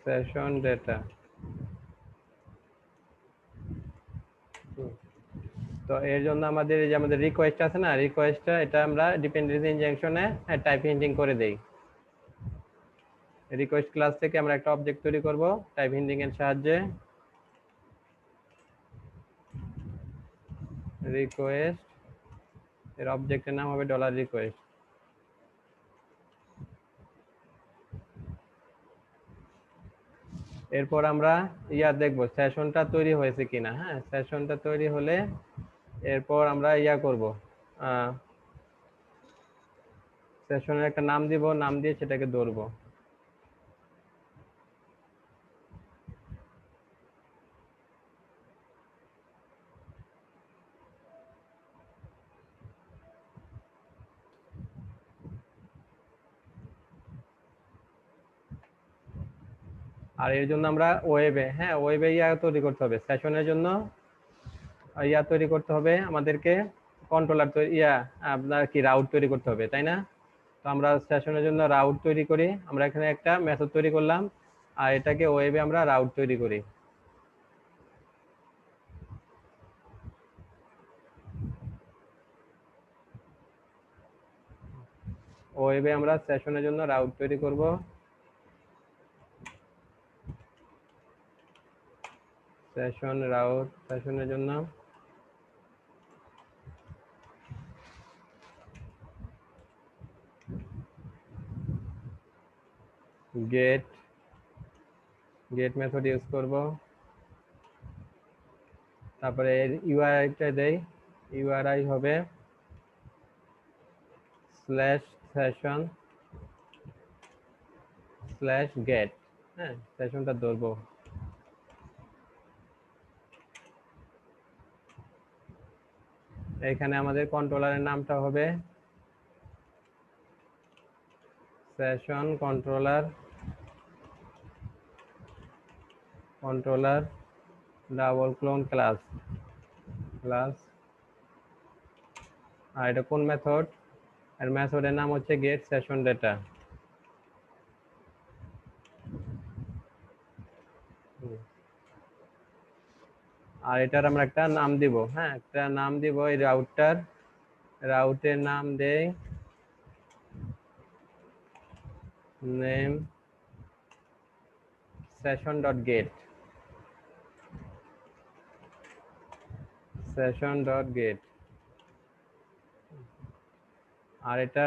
session data. তো এর জন্য আমাদের এই যে আমাদের রিকোয়েস্ট আছে না, রিকোয়েস্টটা এটা আমরা ডিপেন্ডেন্সি ইনজেকশনে টাইপ হিন্টিং করে দেই। রিকোয়েস্ট ক্লাস থেকে আমরা একটা অবজেক্ট তৈরি করব টাইপ হিন্টিং এর সাহায্যে। রিকোয়েস্ট, এর অবজেক্টের নাম হবে ডলার রিকোয়েস্ট। এরপর আমরা ইয়া দেখব সেশনটা তৈরি হয়েছে কিনা। হ্যাঁ, সেশনটা তৈরি হলে এরপর আমরা ইয়া করব, সেশনের একটা নাম দিব, নাম দিয়ে সেটাকে ধরবো। আর এর জন্য আমরা ওয়েবে, হ্যাঁ ওয়েবে ইয়া তৈরি করতে হবে, সেশনের জন্য ইয়া তৈরি করতে হবে আমাদেরকে, কন্ট্রোলার তৈরি ইয়া আপনার কি রাউট তৈরি করতে হবে, তাই না? তো আমরা সেশনের জন্য রাউট তৈরি করি, আমরা এখানে একটা মেথড তৈরি করলাম, আর এটাকে ওয়েবে আমরা রাউট তৈরি করি। ওয়েবে আমরা সেশনের জন্য রাউট তৈরি করব। সেশন রাউট, সেশনের জন্য গেট মেথড ইউজ করব। তারপরে এর ইউআরআইটা দেই, ইউআরআই হবে /session/get, হ্যাঁ সেশনটা ধরবো। এখানে আমাদের কন্ট্রোলারের নামটা হবে session controller double colon class. আর এটা কোন মেথড? আর মেথডের নাম হচ্ছে গেট সেশন ডেটা। আর এটার আমরা একটা নাম দিব, হ্যাঁ একটা নাম দিব এই রাউটের নাম দেই নেম session.get। আর এটা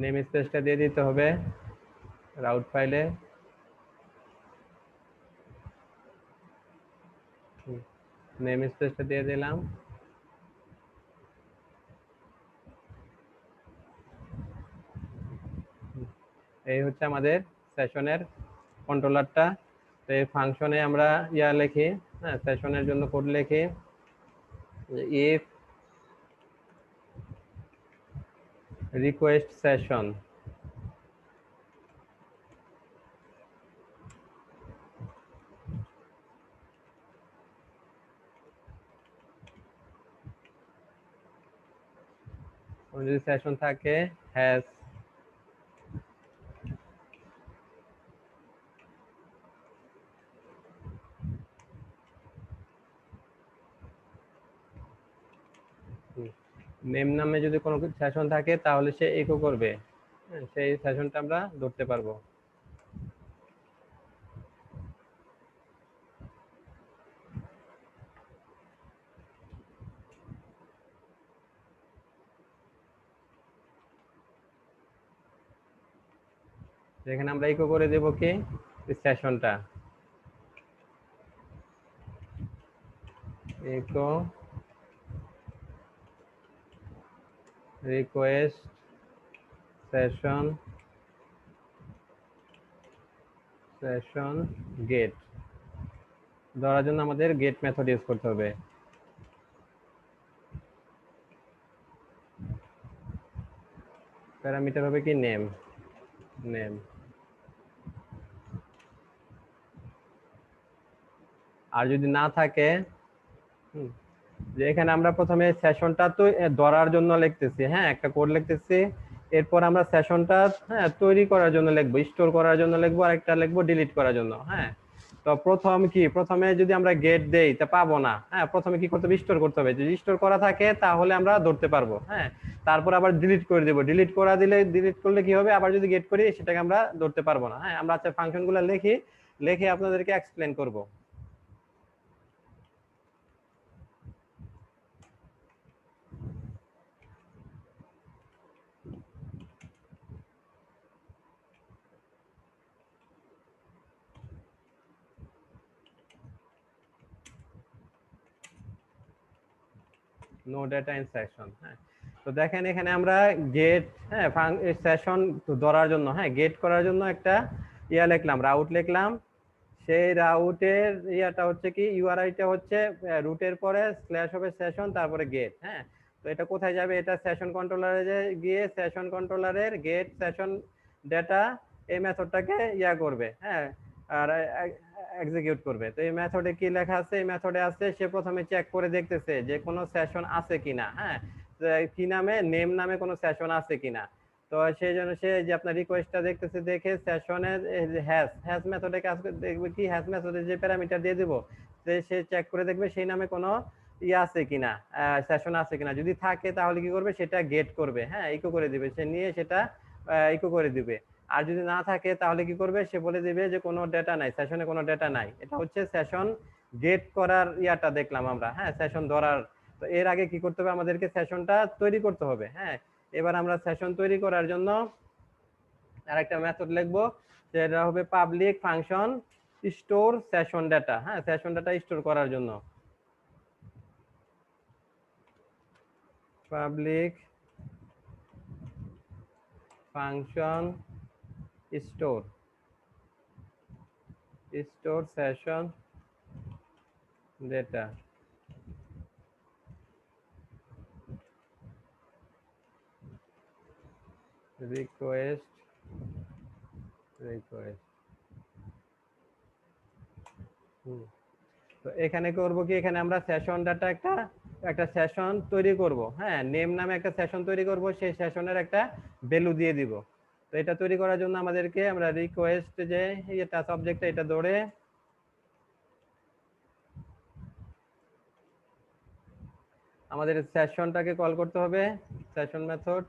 নেম স্পেসটা দিয়ে দিতে হবে রাউট ফাইলে। নেম স্পেসটা দিয়ে দিলাম। এই হচ্ছে আমাদের সেশনের কন্ট্রোলারটা। তো এই ফাংশনে আমরা ইয়া লিখি, হ্যাঁ সেশনের জন্য কোড লিখি ইফ রিকোয়েস্ট সেশন, যদি সেশন থাকে হ্যাজ নেম নামে যদি কোনো সেশন থাকে তাহলে সে ইকো করবে, সেই সেশনটা আমরা ধরতে পারবো। এখানে আমরা ইকো করে দেব কি সেশনটা, ইকো রিকোয়েস্ট সেশন গেট। ধরার জন্য আমাদের গেট মেথড ইউজ করতে হবে। প্যারামিটার হবে কি নেম। আর যদি না থাকে, যে এখানে আমরা প্রথমে সেশনটা তো ধরার জন্য লিখতেছি, হ্যাঁ একটা কোড লিখতেছি, এরপর আমরা সেশনটা হ্যাঁ তৈরি করার জন্য লিখবো, স্টোর করার জন্য লিখবো, আর একটা লিখবো ডিলিট করার জন্য। হ্যাঁ তো প্রথমে যদি আমরা গেট দেই তা পাবো না, হ্যাঁ প্রথমে কি করতে হবে, স্টোর করতে হবে। যদি স্টোর করা থাকে তাহলে আমরা ধরতে পারবো। হ্যাঁ তারপর আবার ডিলিট করে দেবো, ডিলিট করলে কি হবে, আবার যদি গেট করি সেটাকে আমরা ধরতে পারবো না। হ্যাঁ আমরা আচ্ছা ফাংশনগুলো লিখে আপনাদেরকে এক্সপ্লেন করব। No data in session. হ্যাঁ, তো দেখেন এখানে আমরা গেট, হ্যাঁ, সেশন ধরার জন্য, হ্যাঁ, গেট করার জন্য একটা লিখলাম, রাউট লিখলাম। সেই রাউটের ইয়াটা হচ্ছে কি, ইউআরআইটা হচ্ছে রুটের পরে স্ল্যাশ হবে সেশন, তারপরে গেট। হ্যাঁ, তো এটা কোথায় যাবে, এটা সেশন কন্ট্রোলারে গিয়ে সেশন কন্ট্রোলারের গেট সেশন ডেটা এই মেথডটাকে করবে, হ্যাঁ, আর এক্সিকিউট করবে। তো এই মেথডে কি লেখা আছে, এই মেথডে আছে সে প্রথমে চেক করে দেখতেছে যে কোনো সেশন আছে কিনা, হ্যাঁ, কি নামে, নেম নামে কোনো সেশন আছে কিনা। তো সেই জন্য সে যে আপনার রিকোয়েস্টটা দেখতেছে, দেখে সেশনের হ্যাশ মেথডে কাজ করে দেখবে কি, হ্যাশ মেথডে যে প্যারামিটার দিয়ে দেবো সে চেক করে দেখবে সেই নামে কোনো আছে কিনা, সেশন আছে কিনা। যদি থাকে তাহলে কি করবে, সেটা গেট করবে, হ্যাঁ, ইকো করে দিবে, সে নিয়ে সেটা ইকো করে দিবে। আর যদি না থাকে তাহলে কি করবে, সে বলে দিবে যে কোনো ডেটা নাই, সেশনে কোনো ডেটা নাই। এটা হচ্ছে সেশন গেট করার ইয়াটা দেখলাম আমরা, হ্যাঁ, সেশন ধরার। তো এর আগে কি করতে হবে, আমাদেরকে সেশনটা তৈরি করতে হবে। হ্যাঁ, এবার আমরা সেশন তৈরি করার জন্য আরেকটা মেথড লিখবো, সেটা হবে public function store session data. হ্যাঁ, সেশন ডাটা স্টোর করার জন্য public function store session data. Request তো এখানে করব কি, এখানে আমরা সেশন ডাটা একটা সেশন তৈরি করব। হ্যাঁ, নেম নামে একটা সেশন তৈরি করব, সেই সেশনের একটা ভ্যালু দিয়ে দিব। তো এটা তৈরি করার জন্য আমাদেরকে আমরা রিকোয়েস্ট যে এটা সাবজেক্টটা, এটা ধরে আমাদের সেশনটাকে কল করতে হবে, সেশন মেথড।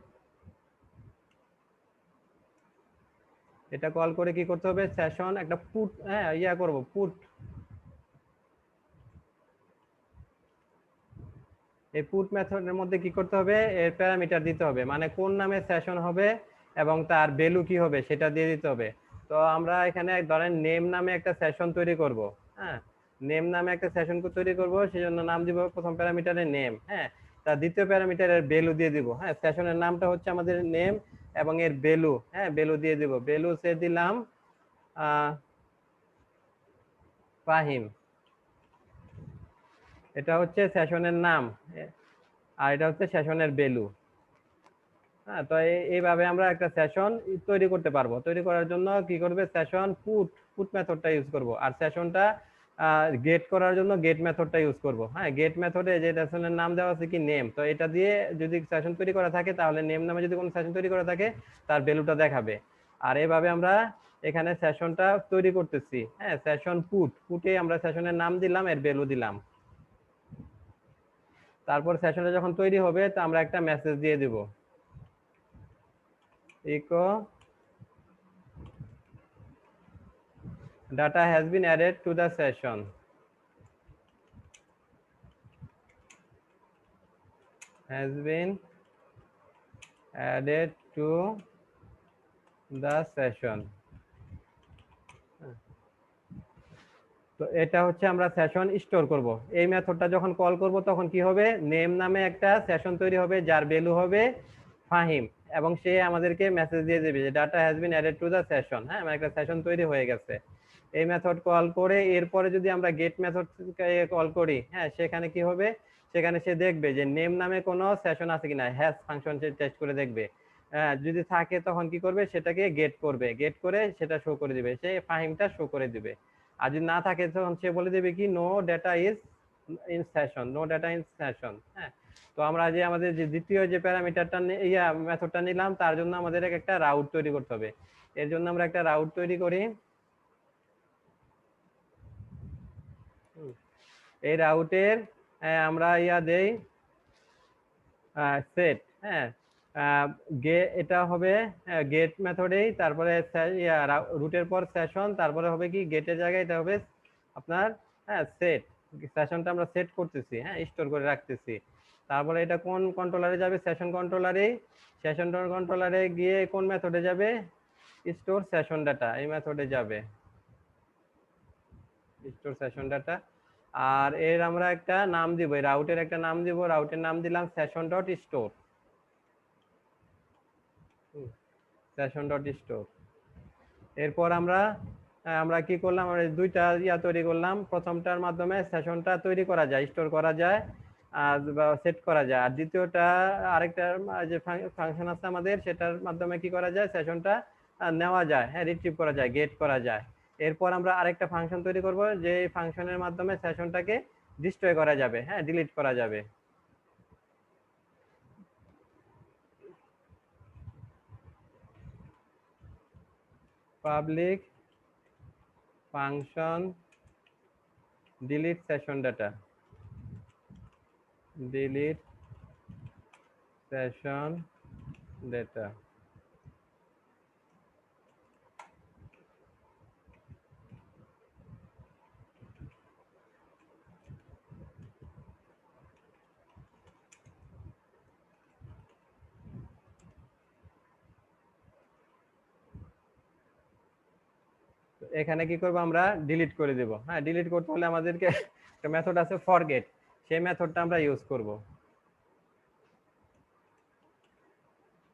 এটা কল করে কি করতে হবে, সেশন একটা পুট, হ্যাঁ, করব পুট। এই পুট মেথডের মধ্যে কি করতে হবে, এর প্যারামিটার দিতে হবে, মানে কোন নামে সেশন হবে এবং তার ভ্যালু কি হবে সেটা দিয়ে দিতে হবে। তো আমরা এখানে ধরেন নেম নামে একটা সেশন তৈরি করব। হ্যাঁ, নেম নামে একটা সেশন তৈরি করব, সেজন্য নাম দিব প্রথম প্যারামিটারে নেম। হ্যাঁ, তার দ্বিতীয় প্যারামিটারের ভ্যালু দিয়ে দিব। হ্যাঁ, সেশনের নামটা হচ্ছে আমাদের নেম এবং এর ভ্যালু, হ্যাঁ, ভ্যালু দিয়ে দিব। ভ্যালু সে দিলাম ফাহিম, এটা হচ্ছে সেশনের নাম, আর এটা হচ্ছে সেশনের ভ্যালু। হ্যাঁ, তো এইভাবে আমরা একটা সেশন তৈরি করতে পারবো। তৈরি করার জন্য কি করবে, সেশন পুট মেথডটা ইউজ করব, আর সেশনটা গেট করার জন্য গেট মেথডটা ইউজ করব। হ্যাঁ, গেট মেথডে যে সেশনের নাম দেওয়া আছে কি নেম, তো এটা দিয়ে যদি সেশন তৈরি করা থাকে তাহলে নেম নামে যদি কোনো সেশন তৈরি করা থাকে তার ভ্যালুটা দেখাবে। আর এইভাবে আমরা এখানে সেশনটা তৈরি করতেছি। হ্যাঁ, সেশন পুটে আমরা সেশনের নাম দিলাম, এর ভ্যালু দিলাম। তারপর সেশনটা যখন তৈরি হবে তো আমরা একটা মেসেজ দিয়ে দিব, echo data has been added to the session, has been added to the session। তো এটা হচ্ছে আমরা সেশন স্টোর করব। এই মেথডটা যখন কল করব তখন কি হবে, নেম নামে একটা সেশন তৈরি হবে যার ভ্যালু হবে ফাহিম, এবং সে আমাদেরকে মেসেজ দিয়ে দেবে যে data has been added to the session. হ্যাঁ, আমার একটা সেশন তৈরি হয়ে গেছে। এই মেথড কল করে এরপরে যদি আমরা গেট মেথড কল করি, হ্যাঁ, সেখানে কি হবে, সেখানে সে দেখবে যে নেম নামে কোনো সেশন আছে কিনা, হ্যাশ ফাংশন সে টেস্ট করে দেখবে। হ্যাঁ, যদি থাকে তখন কি করবে, সেটাকে গেট করবে, গেট করে সেটা শো করে দিবে, সে ফাহিমটা শো করে দিবে। আর যদি না থাকে তখন সে বলে দেবে কি no data is in session, no data in session. হ্যাঁ, তো আমরা যে আমাদের যে দ্বিতীয় যে প্যারামিটারটা মেথডটা নিলাম, তার জন্য আমাদের একটা রাউট তৈরি করতে হবে। এর জন্য আমরা একটা রাউট তৈরি করি। এই রাউটের আমরা দেই সেট। হ্যাঁ, এটা হবে গেট মেথডেই, তারপরে রুটের পর সেশন, তারপরে হবে কি গেটের জায়গায় এটা হবে আপনার, হ্যাঁ, সেট। সেশনটা আমরা সেট করতেছি, হ্যাঁ, স্টোর করে রাখতেছি। তারপরে এটা কোন কন্ট্রোলারে যাবে, সেশন কন্ট্রোলারে। সেশন কন্ট্রোলারে গিয়ে কোন মেথডে যাবে, স্টোর সেশন ডাটা, এই মেথডে যাবে, স্টোর সেশন ডাটা। আর এর আমরা একটা নাম দিব, রাউটের একটা নাম দিব, রাউটের নাম দিলাম session dot store, session dot store. এরপর আমরা আমরা কি করলাম, আমরা দুইটা ইয়া তৈরি করলাম। প্রথমটার মাধ্যমে সেশনটা তৈরি করা যায়, স্টোর করা যায় আর সেট করা যায়। আর দ্বিতীয়টা আরেকটা যে ফাংশন আছে আমাদের, সেটার মাধ্যমে কি করা যায়, সেশনটা নেওয়া যায়, হ্যাঁ, রিট্রিভ করা যায়, গেট করা যায়। এরপর আমরা আরেকটা ফাংশন তৈরি করব, যে ফাংশনের মাধ্যমে সেশনটাকে ডিস্ট্রয় করা যাবে, হ্যাঁ, ডিলিট করা যাবে। Public function delete session data, delete session data। এখানে কি করব, আমরা ডিলিট করে দেব। হ্যাঁ, ডিলিট করতে হলে আমাদেরকে একটা মেথড আছে ফরগেট, সেই মেথডটা আমরা ইউজ করব।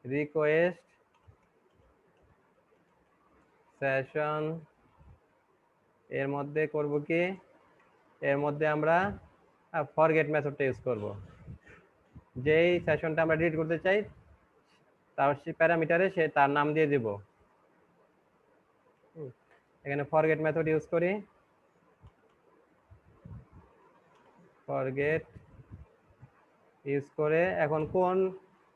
রিকোয়েস্ট সেশন, এর মধ্যে করব কি, এর মধ্যে আমরা ফরগেট মেথডটা ইউজ করব। যেই সেশনটা আমরা ডিলিট করতে চাই তার প্যারামিটারে সে তার নাম দিয়ে দিব। এখানে ফরগেট মেথড ইউজ করি, ফরগেট ইউজ করে এখন কোন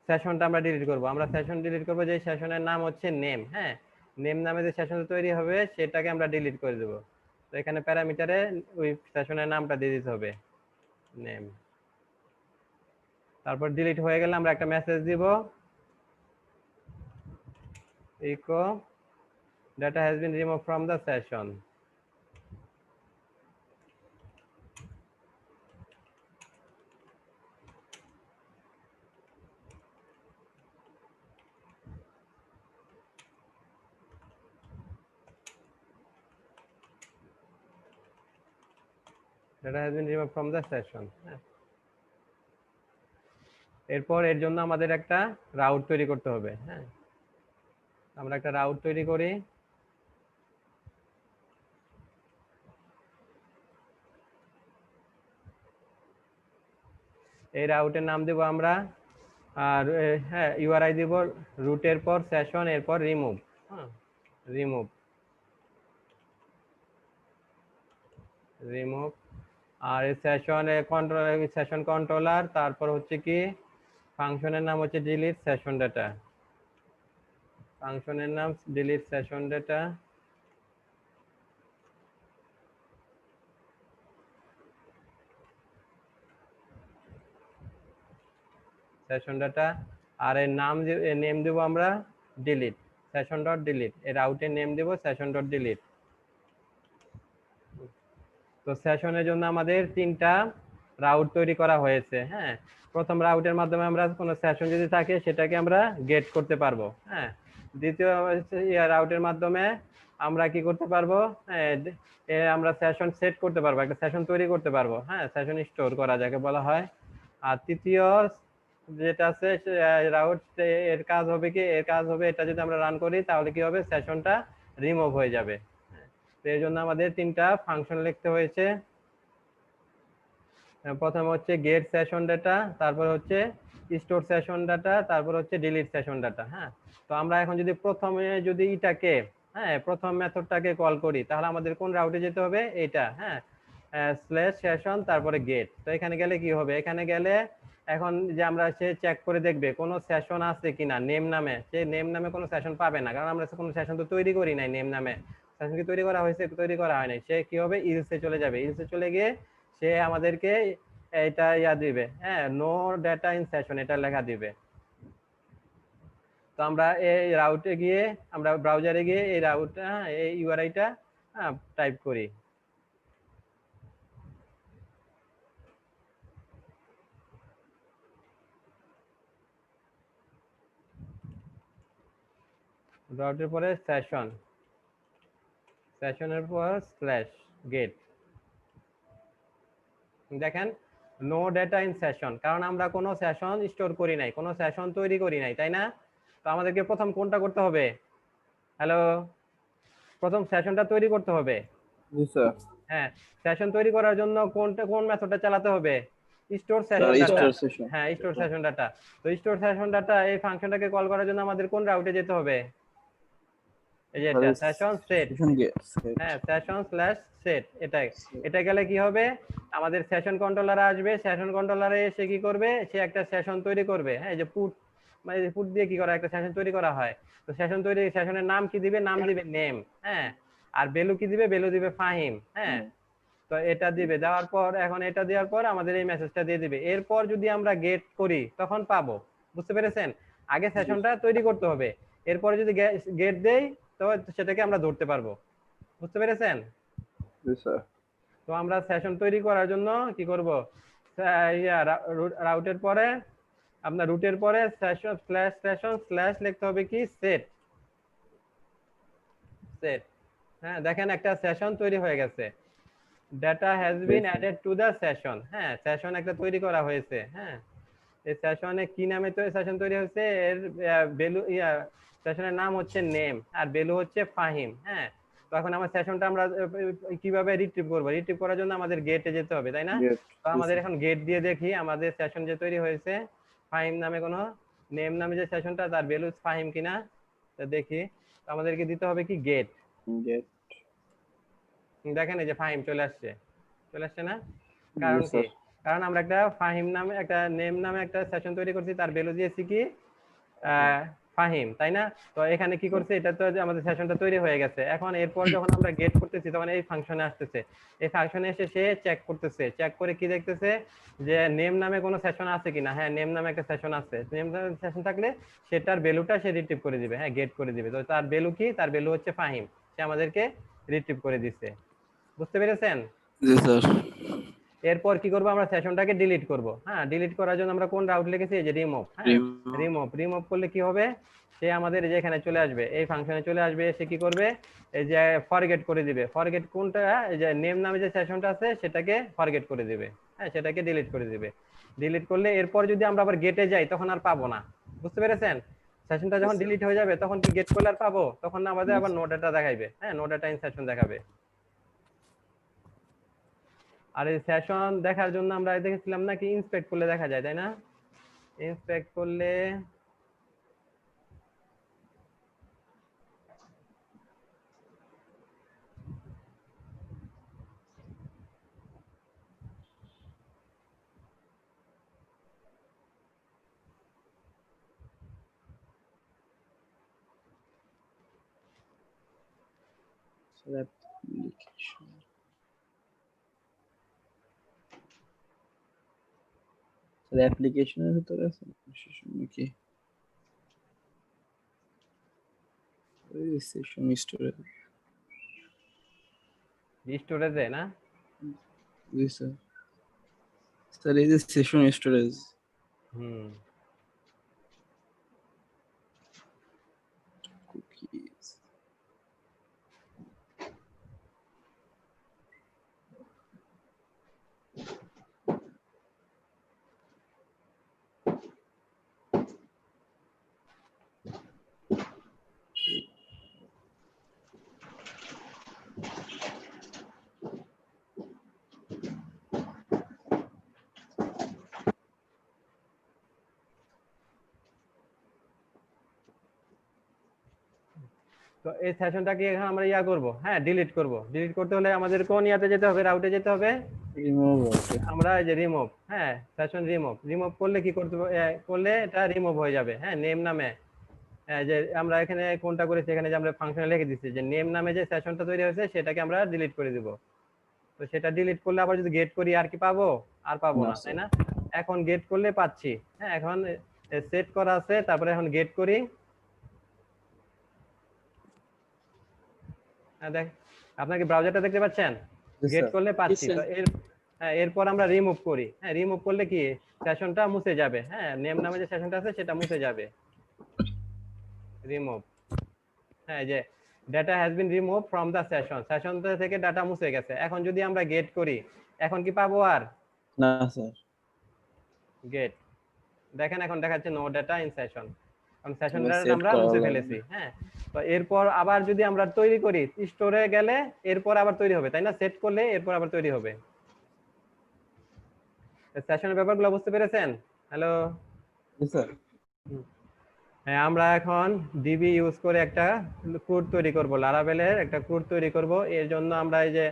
সেশনটা আমরা ডিলিট করব, আমরা সেশন ডিলিট করব যে সেশনের নাম হচ্ছে নেম। হ্যাঁ, নেম নামে যে সেশন তৈরি হবে সেটাকে আমরা ডিলিট করে দেব। তো এখানে প্যারামিটারে ওই সেশনের নামটা দিয়ে দিতে হবে, নেম। তারপর ডিলিট হয়ে গেলে আমরা একটা মেসেজ দিব, eco data has been removed from the session। data has been removed from the session। এরপর এর জন্য আমাদের একটা রাউট তৈরি করতে হবে। হ্যাঁ, আমরা একটা রাউট তৈরি করি। এই রাউটের নাম দেব আমরা, আর হ্যাঁ, ইউআরআই দিব রুটের পর সেশন, এরপর রিমুভ। হ্যাঁ, রিমুভ, রিমুভ। আর এই সেশনে কন্ট্রোলার, সেশন কন্ট্রোলার, তারপর হচ্ছে কি ফাংশনের নাম হচ্ছে ডিলিট সেশন ডাটা, ফাংশনের নাম delete session data. Session data, আর এর নাম নেম দেব আমরা ডিলিট, সেশন ডট ডিলিট। এর রাউটের নেম দেব সেশন ডট ডিলিট। তো সেশনের জন্য আমাদের তিনটা রাউট তৈরি করা হয়েছে। হ্যাঁ, প্রথম রাউটের মাধ্যমে আমরা কোনো সেশন যদি থাকে সেটাকে আমরা গেট করতে পারবো। হ্যাঁ, দ্বিতীয় রাউটের মাধ্যমে আমরা কি করতে পারবো, আমরা সেশন সেট করতে পারবো, একটা সেশন তৈরি করতে পারবো। হ্যাঁ, সেশন স্টোর করা যাকে বলা হয়। আর তৃতীয় যেটা আছে রাউট, এর কাজ হবে কি, এর কাজ হবে এটা যদি আমরা রান করি তাহলে কি হবে, সেশনটা রিমুভ হয়ে যাবে। তো এই জন্য আমাদের তিনটা ফাংশন লিখতে হয়েছে। প্রথম হচ্ছে গেট সেশন ডাটা, তারপর হচ্ছে স্টোর সেশন ডাটা, তারপর হচ্ছে ডিলিট সেশন ডাটা। হ্যাঁ, তো আমরা এখন যদি প্রথমে যদি এটাকে, হ্যাঁ, প্রথম মেথডটাকে কল করি তাহলে আমাদের কোন রাউটে যেতে হবে, এটা। হ্যাঁ, স্ল্যাশ সেশন তারপরে গেট। তো এখানে গেলে কি হবে, এখানে গেলে এখন যে আমরা সে চেক করে দেখবে কোনো সেশন আছে কিনা নেম নামে, সে নেম নামে কোনো সেশন পাবে না, কারণ আমরা কোনো সেশন তো তৈরি করি নাই নেম নামে। সেশন কি তৈরি করা হয়েছে, তৈরি করা হয় নাই। সে কি হবে, ইলসে চলে যাবে, ইলসে চলে গিয়ে সে আমাদেরকে এটা ইয়া দিবে, হ্যাঁ, নো ডাটা ইন সেশন এটা লেখা দিবে। তো আমরা এই রাউটে গিয়ে, আমরা ব্রাউজারে গিয়ে এই রাউটটা, এই ইউআরআইটা টাইপ করি। রাউটের পরে সেশন, সেশনের পর স্ল্যাশ গেট। দেখেন নো ডেটা ইন সেশন, কারণ আমরা কোনো সেশন স্টোর করি নাই, কোনো সেশন তৈরি করি নাই, তাই না? তো আমাদেরকে প্রথম কোনটা করতে হবে? হ্যালো, প্রথম সেশনটা তৈরি করতে হবে। জি স্যার। হ্যাঁ, সেশন তৈরি করার জন্য কোন মেথডটা চালাতে হবে? Store session sir data. Store session. হ্যাঁ, স্টোর সেশন ডাটা। তো স্টোর সেশন ডাটা এই ফাংশনটাকে কল করার জন্য আমাদের কোন রাউটে যেতে হবে? এই যে এটা সেশন সেট। Session get. হ্যাঁ, সেশন স্ল্যাশ সেট, এটাই। এটা গেলে কি হবে, আমাদের সেশন কন্ট্রোলার আসবে, সেশন কন্ট্রোলারে এসে কি করবে, সে একটা সেশন তৈরি করবে। হ্যাঁ, এই যে পুট, মানে পুট দিয়ে কি করা, একটা সেশন তৈরি করা হয়। তো সেশন তৈরি, সেশনের নাম কি দিবে? নাম দিবে নেম। হ্যাঁ, আর ভ্যালু কি দিবে? ভ্যালু দিবে ফাহিম। হ্যাঁ, তো এটা দিবে, দেওয়ার পর এখন এটা দেওয়ার পর আমাদের এই মেসেজটা দিয়ে দিবে। এরপর যদি আমরা গেট করি তখন পাবো। বুঝতে পেরেছেন? আগে সেশনটা তৈরি করতে হবে, এরপরে যদি গেট দেই তো সেটাকে আমরা ধরতে পারবো। বুঝতে পেরেছেন? জি স্যার। তো আমরা সেশন তৈরি করার জন্য কি করব, রাউটের পরে আপনার রুটের পরে সেশন স্ল্যাশ লিখতে হবে কি সেট। সেট, হ্যাঁ দেখেন একটা সেশন তৈরি হয়ে গেছে, data has been added to the session. হ্যাঁ, সেশন একটা তৈরি করা হয়েছে। হ্যাঁ, এই সেশনে কি নামে তো সেশন তৈরি হয়েছে, এর ভ্যালু সেশনের নাম হচ্ছে নেম আর ভ্যালু হচ্ছে ফাহিম। হ্যাঁ, তো এখন আমার সেশনটা আমরা কিভাবে রিট্রিভ করব? রিট্রিভ করার জন্য আমাদের গেটে যেতে হবে, তাই না? তো আমাদের এখন গেট দিয়ে দেখি আমাদের সেশন যে তৈরি হয়েছে, ফাহিম নামে কোনো নেম নামে যে সেশনটা, তার ভ্যালু ফাহিম কিনা তো দেখি। তো আমাদেরকে দিতে হবে কি গেট। গেট। দেখেন এই যে ফাহিম চলে আসছে, চলে আসছে না? কারণ কি, কারণ আমরা একটা ফাহিম নামে একটা নেম নামে একটা সেশন তৈরি করছি, তার ভ্যালু দিয়েছি কি ফাহিম, তাই না? তো এখানে কি করছে, এটা তো যে আমাদের সেশনটা তৈরি হয়ে গেছে। এখন এরপর যখন আমরা গেট করতেছি তখন এই ফাংশনে আসতেছে, এই ফাংশনে এসে সে চেক করতেছে, চেক করে কি দেখতেছে যে নেম নামে কোনো সেশন আছে কিনা। হ্যাঁ, নেম নামে একটা সেশন আছে, নেম নামে সেশন থাকলে সেটার ভ্যালুটা সে রিট্রিভ করে দিবে। হ্যাঁ, গেট করে দিবে। তো তার ভ্যালু কি, তার ভ্যালু হচ্ছে ফাহিম, সে আমাদেরকে রিট্রিভ করে দিচ্ছে। বুঝতে পেরেছেন? জি স্যার। এরপর কি করব, আমরা সেশনটাকে ডিলিট করব। হ্যাঁ, ডিলিট করার জন্য আমরা কোন রাউট লিখেছি, এই যে রিমুভ। হ্যাঁ, রিমুভ করলে কি হবে, সে আমাদের এই যে এখানে চলে আসবে, এই ফাংশনে চলে আসবে, সে কি করবে, এই যে ফরগেট করে দিবে। ফরগেট কোনটা, এই যে নেম নামে যে সেশনটা আছে সেটাকে ফরগেট করে দিবে। হ্যাঁ, সেটাকে ডিলিট করে দিবে। ডিলিট করলে এরপর যদি আমরা আবার গেটে যাই তখন আর পাবো না। বুঝতে পেরেছেন? সেশনটা যখন ডিলিট হয়ে যাবে তখন কি গেট করলে আর পাবো? তখন আমাদের আবার নো ডাটা দেখাইবে। হ্যাঁ, নো ডাটা ইন সেশন দেখাবে। আর এই সেশন দেখার জন্য আমরা দেখেছিলাম নাকি ইন্সপেক্ট করলে দেখা যায়, তাই না? ইন্সপেক্ট করলে স্যার অ্যাপ্লিকেশনের ভিতরে আছে সেশন নাকি? ওই সেশন স্টোরেজ। স্টোরেজে না? জি স্যার। স্যার এই যে সেশন স্টোরেজ। হুম, কুকিজ। তো এই সেশনটাকে এখন আমরা করব, হ্যাঁ ডিলিট করব। ডিলিট করতে হলে আমাদের কোন ইয়াতে যেতে হবে, রাউটে যেতে হবে। রিমুভ আছে। আমরা এই যে রিমুভ, হ্যাঁ সেশন রিমুভ। রিমুভ করলে কি করতে করলে এটা রিমুভ হয়ে যাবে। হ্যাঁ, নেম নামে যে আমরা এখানে কোনটা করেছি, এখানে যে আমরা ফাংশনে লিখে দিচ্ছি যে নেম নামে যে সেশনটা তৈরি হয়েছে সেটাকে আমরা ডিলিট করে দিব। তো সেটা ডিলিট করলে আবার যদি গেট করি আর কি পাবো? আর পাবো না, তাই না? এখন গেট করলে পাচ্ছি। হ্যাঁ, এখন সেট করা আছে, তারপরে এখন গেট করি। হ্যাঁ, দেখ আপনাকে ব্রাউজারটা দেখতে পাচ্ছেন? গেট করলে পাচ্ছি। তো এরপর আমরা রিমুভ করি। হ্যাঁ, রিমুভ করলে কি সেশনটা মুছে যাবে। হ্যাঁ, নেম নামে যে সেশনটা আছে সেটা মুছে যাবে। রিমুভ, হ্যাঁ, যে data has been remove from the session, session থেকে ডাটা মুছে গেছে। এখন যদি আমরা গেট করি এখন কি পাবো? আর না স্যার। গেট দেখেন এখন দেখাচ্ছে নো ডাটা ইন সেশন, কারণ সেশন এবার ডাটা set আমরা করা মুছে লাগবে। ফেলেছি। হ্যাঁ, তো এরপর আবার যদি আমরা তৈরি করি স্টোরে গেলে এরপর আবার তৈরি হবে, তাই না? সেট করলে এরপর আবার তৈরি হবে। সেশনের ব্যাপারগুলো বুঝতে পেরেছেন? হ্যালো। জি স্যার। হ্যাঁ, আমরা এখন ডিবি ইউজ করে একটা কোড তৈরি করব, লারাভেলের একটা কোড তৈরি করব। এর জন্য আমরা এই যে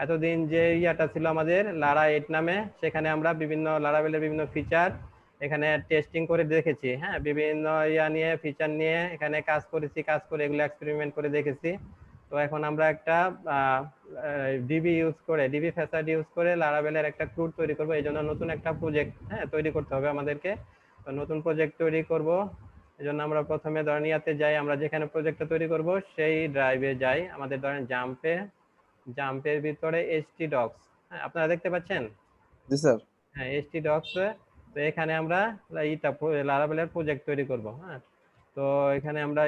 এতদিন যে ইয়াটা ছিল আমাদের লারা 8 নামে, সেখানে আমরা বিভিন্ন লারাভেলের বিভিন্ন ফিচার এখানে টেস্টিং করে দেখেছি। হ্যাঁ, বিভিন্ন ইয়া নিয়ে ফিচার নিয়ে এখানে কাজ করেছি, কাজ করে এগুলো এক্সপেরিমেন্ট করে দেখেছি। তো এখন আমরা একটা ডিবি ইউজ করে, ডিবি ফ্যাসাড ইউজ করে লারাভেলের একটা কোড তৈরি করব। এই জন্য নতুন একটা প্রজেক্ট তৈরি করতে হবে আমাদেরকে। তো নতুন প্রজেক্ট তৈরি করব, এই জন্য আমরা প্রথমে ধরেন ইয়াতে যাই, আমরা যেখানে প্রজেক্টটা তৈরি করব সেই ড্রাইভে যাই। আমাদের ধরেন জাম্পের ভিতরে htdocs, হ্যাঁ আপনারা দেখতে পাচ্ছেন? জি স্যার। হ্যাঁ, htdocs। তো এখানে আমরা এইটা লারাভেলের প্রজেক্ট তৈরি করব। হ্যাঁ, তো এখানে আমরা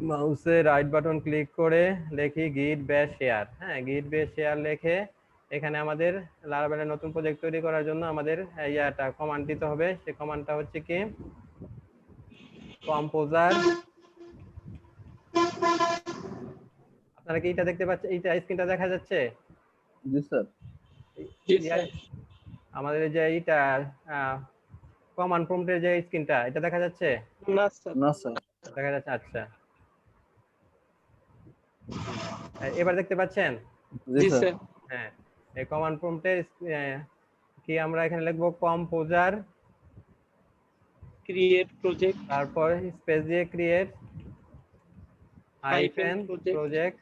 মাউসে রাইট বাটন ক্লিক করে লিখি git bash share। হ্যাঁ, git bash share লিখে এখানে আমাদের লারাভেলের নতুন প্রজেক্ট তৈরি করার জন্য আমাদের ইয়াটা কমান্ড দিতে হবে। সেই কমান্ডটা হচ্ছে কি কম্পোজার। আপনারা কি এটা দেখতে পাচ্ছেন? এইটা স্ক্রিনটা দেখা যাচ্ছে? জি স্যার। জি স্যার। আমাদের যে এইটা কমান্ড প্রম্পটের যে স্ক্রিনটা, এটা দেখা যাচ্ছে? না স্যার। না স্যার। দেখা যাচ্ছে, আচ্ছা। এবার দেখতে পাচ্ছেন? জি জি স্যার। স্যার। হ্যাঁ, এই কমান্ড প্রম্পটের কি আমরা এখানে লিখবো কম্পোজার, ক্রিয়েট প্রজেক্ট, তারপর স্পেস দিয়ে create hyphen project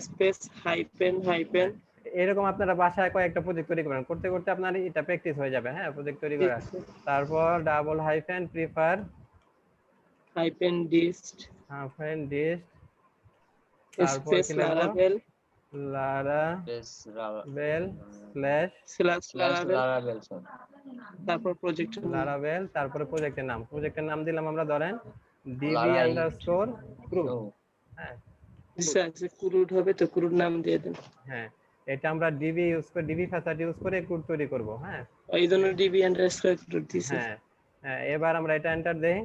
space hyphen. এরকম আপনারা বাসায় কয়েকটা প্রজেক্ট তৈরি করবেন, করতে করতে আপনার এটা প্র্যাকটিস হয়ে যাবে। হ্যাঁ, প্রজেক্ট তৈরি করা। তারপর double hyphen prefer dist dist, তারপর স্পেস কি লিখবো Laravel Laravel slash Laravel sir. তারপর প্রজেক্ট লারাভেল, তারপরে প্রজেক্টের নাম দিলাম আমরা ধরেন ডিবি লারা আন্ডারস্কোর ক্রু। হ্যাঁ, স্যার ক্রুড হবে তো ক্রুড নাম দিয়ে দেন। হ্যাঁ, এটা আমরা ডিবি ইউজ করে, ডিবি ফ্যাসাড ইউজ করে কোড তৈরি করব। হ্যাঁ, এই জন্য ডিবি আন্ডারস্কোর ক্রুড দিছি। হ্যাঁ, হ্যাঁ, এবার আমরা এটা এন্টার দেই,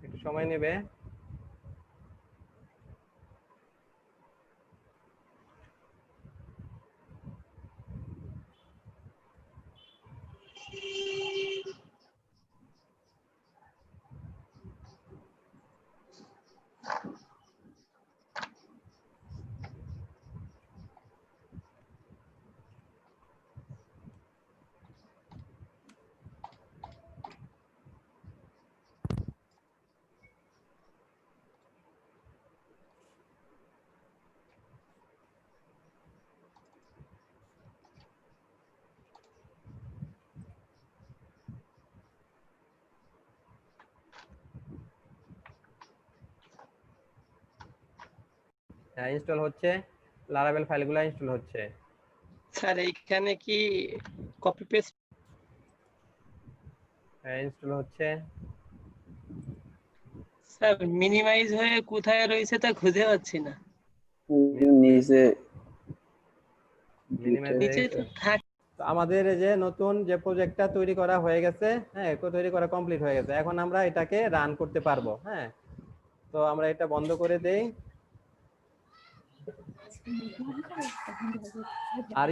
একটু সময় নেবে। হ্যাঁ, ইনস্টল হচ্ছে, লারাভেল ফাইলগুলো ইনস্টল হচ্ছে। স্যার এইখানে কি কপি পেস্ট? হ্যাঁ, ইনস্টল হচ্ছে। স্যার মিনিমাইজ হয়ে কোথায় রয়েছে তা খুঁজে পাচ্ছি না। নিচে নিচে তো থাক। তো আমাদের এই যে নতুন যে প্রজেক্টটা তৈরি করা হয়ে গেছে, হ্যাঁ তৈরি করা কমপ্লিট হয়ে গেছে, এখন আমরা এটাকে রান করতে পারবো। হ্যাঁ, তো আমরা এটা বন্ধ করে দেই। আর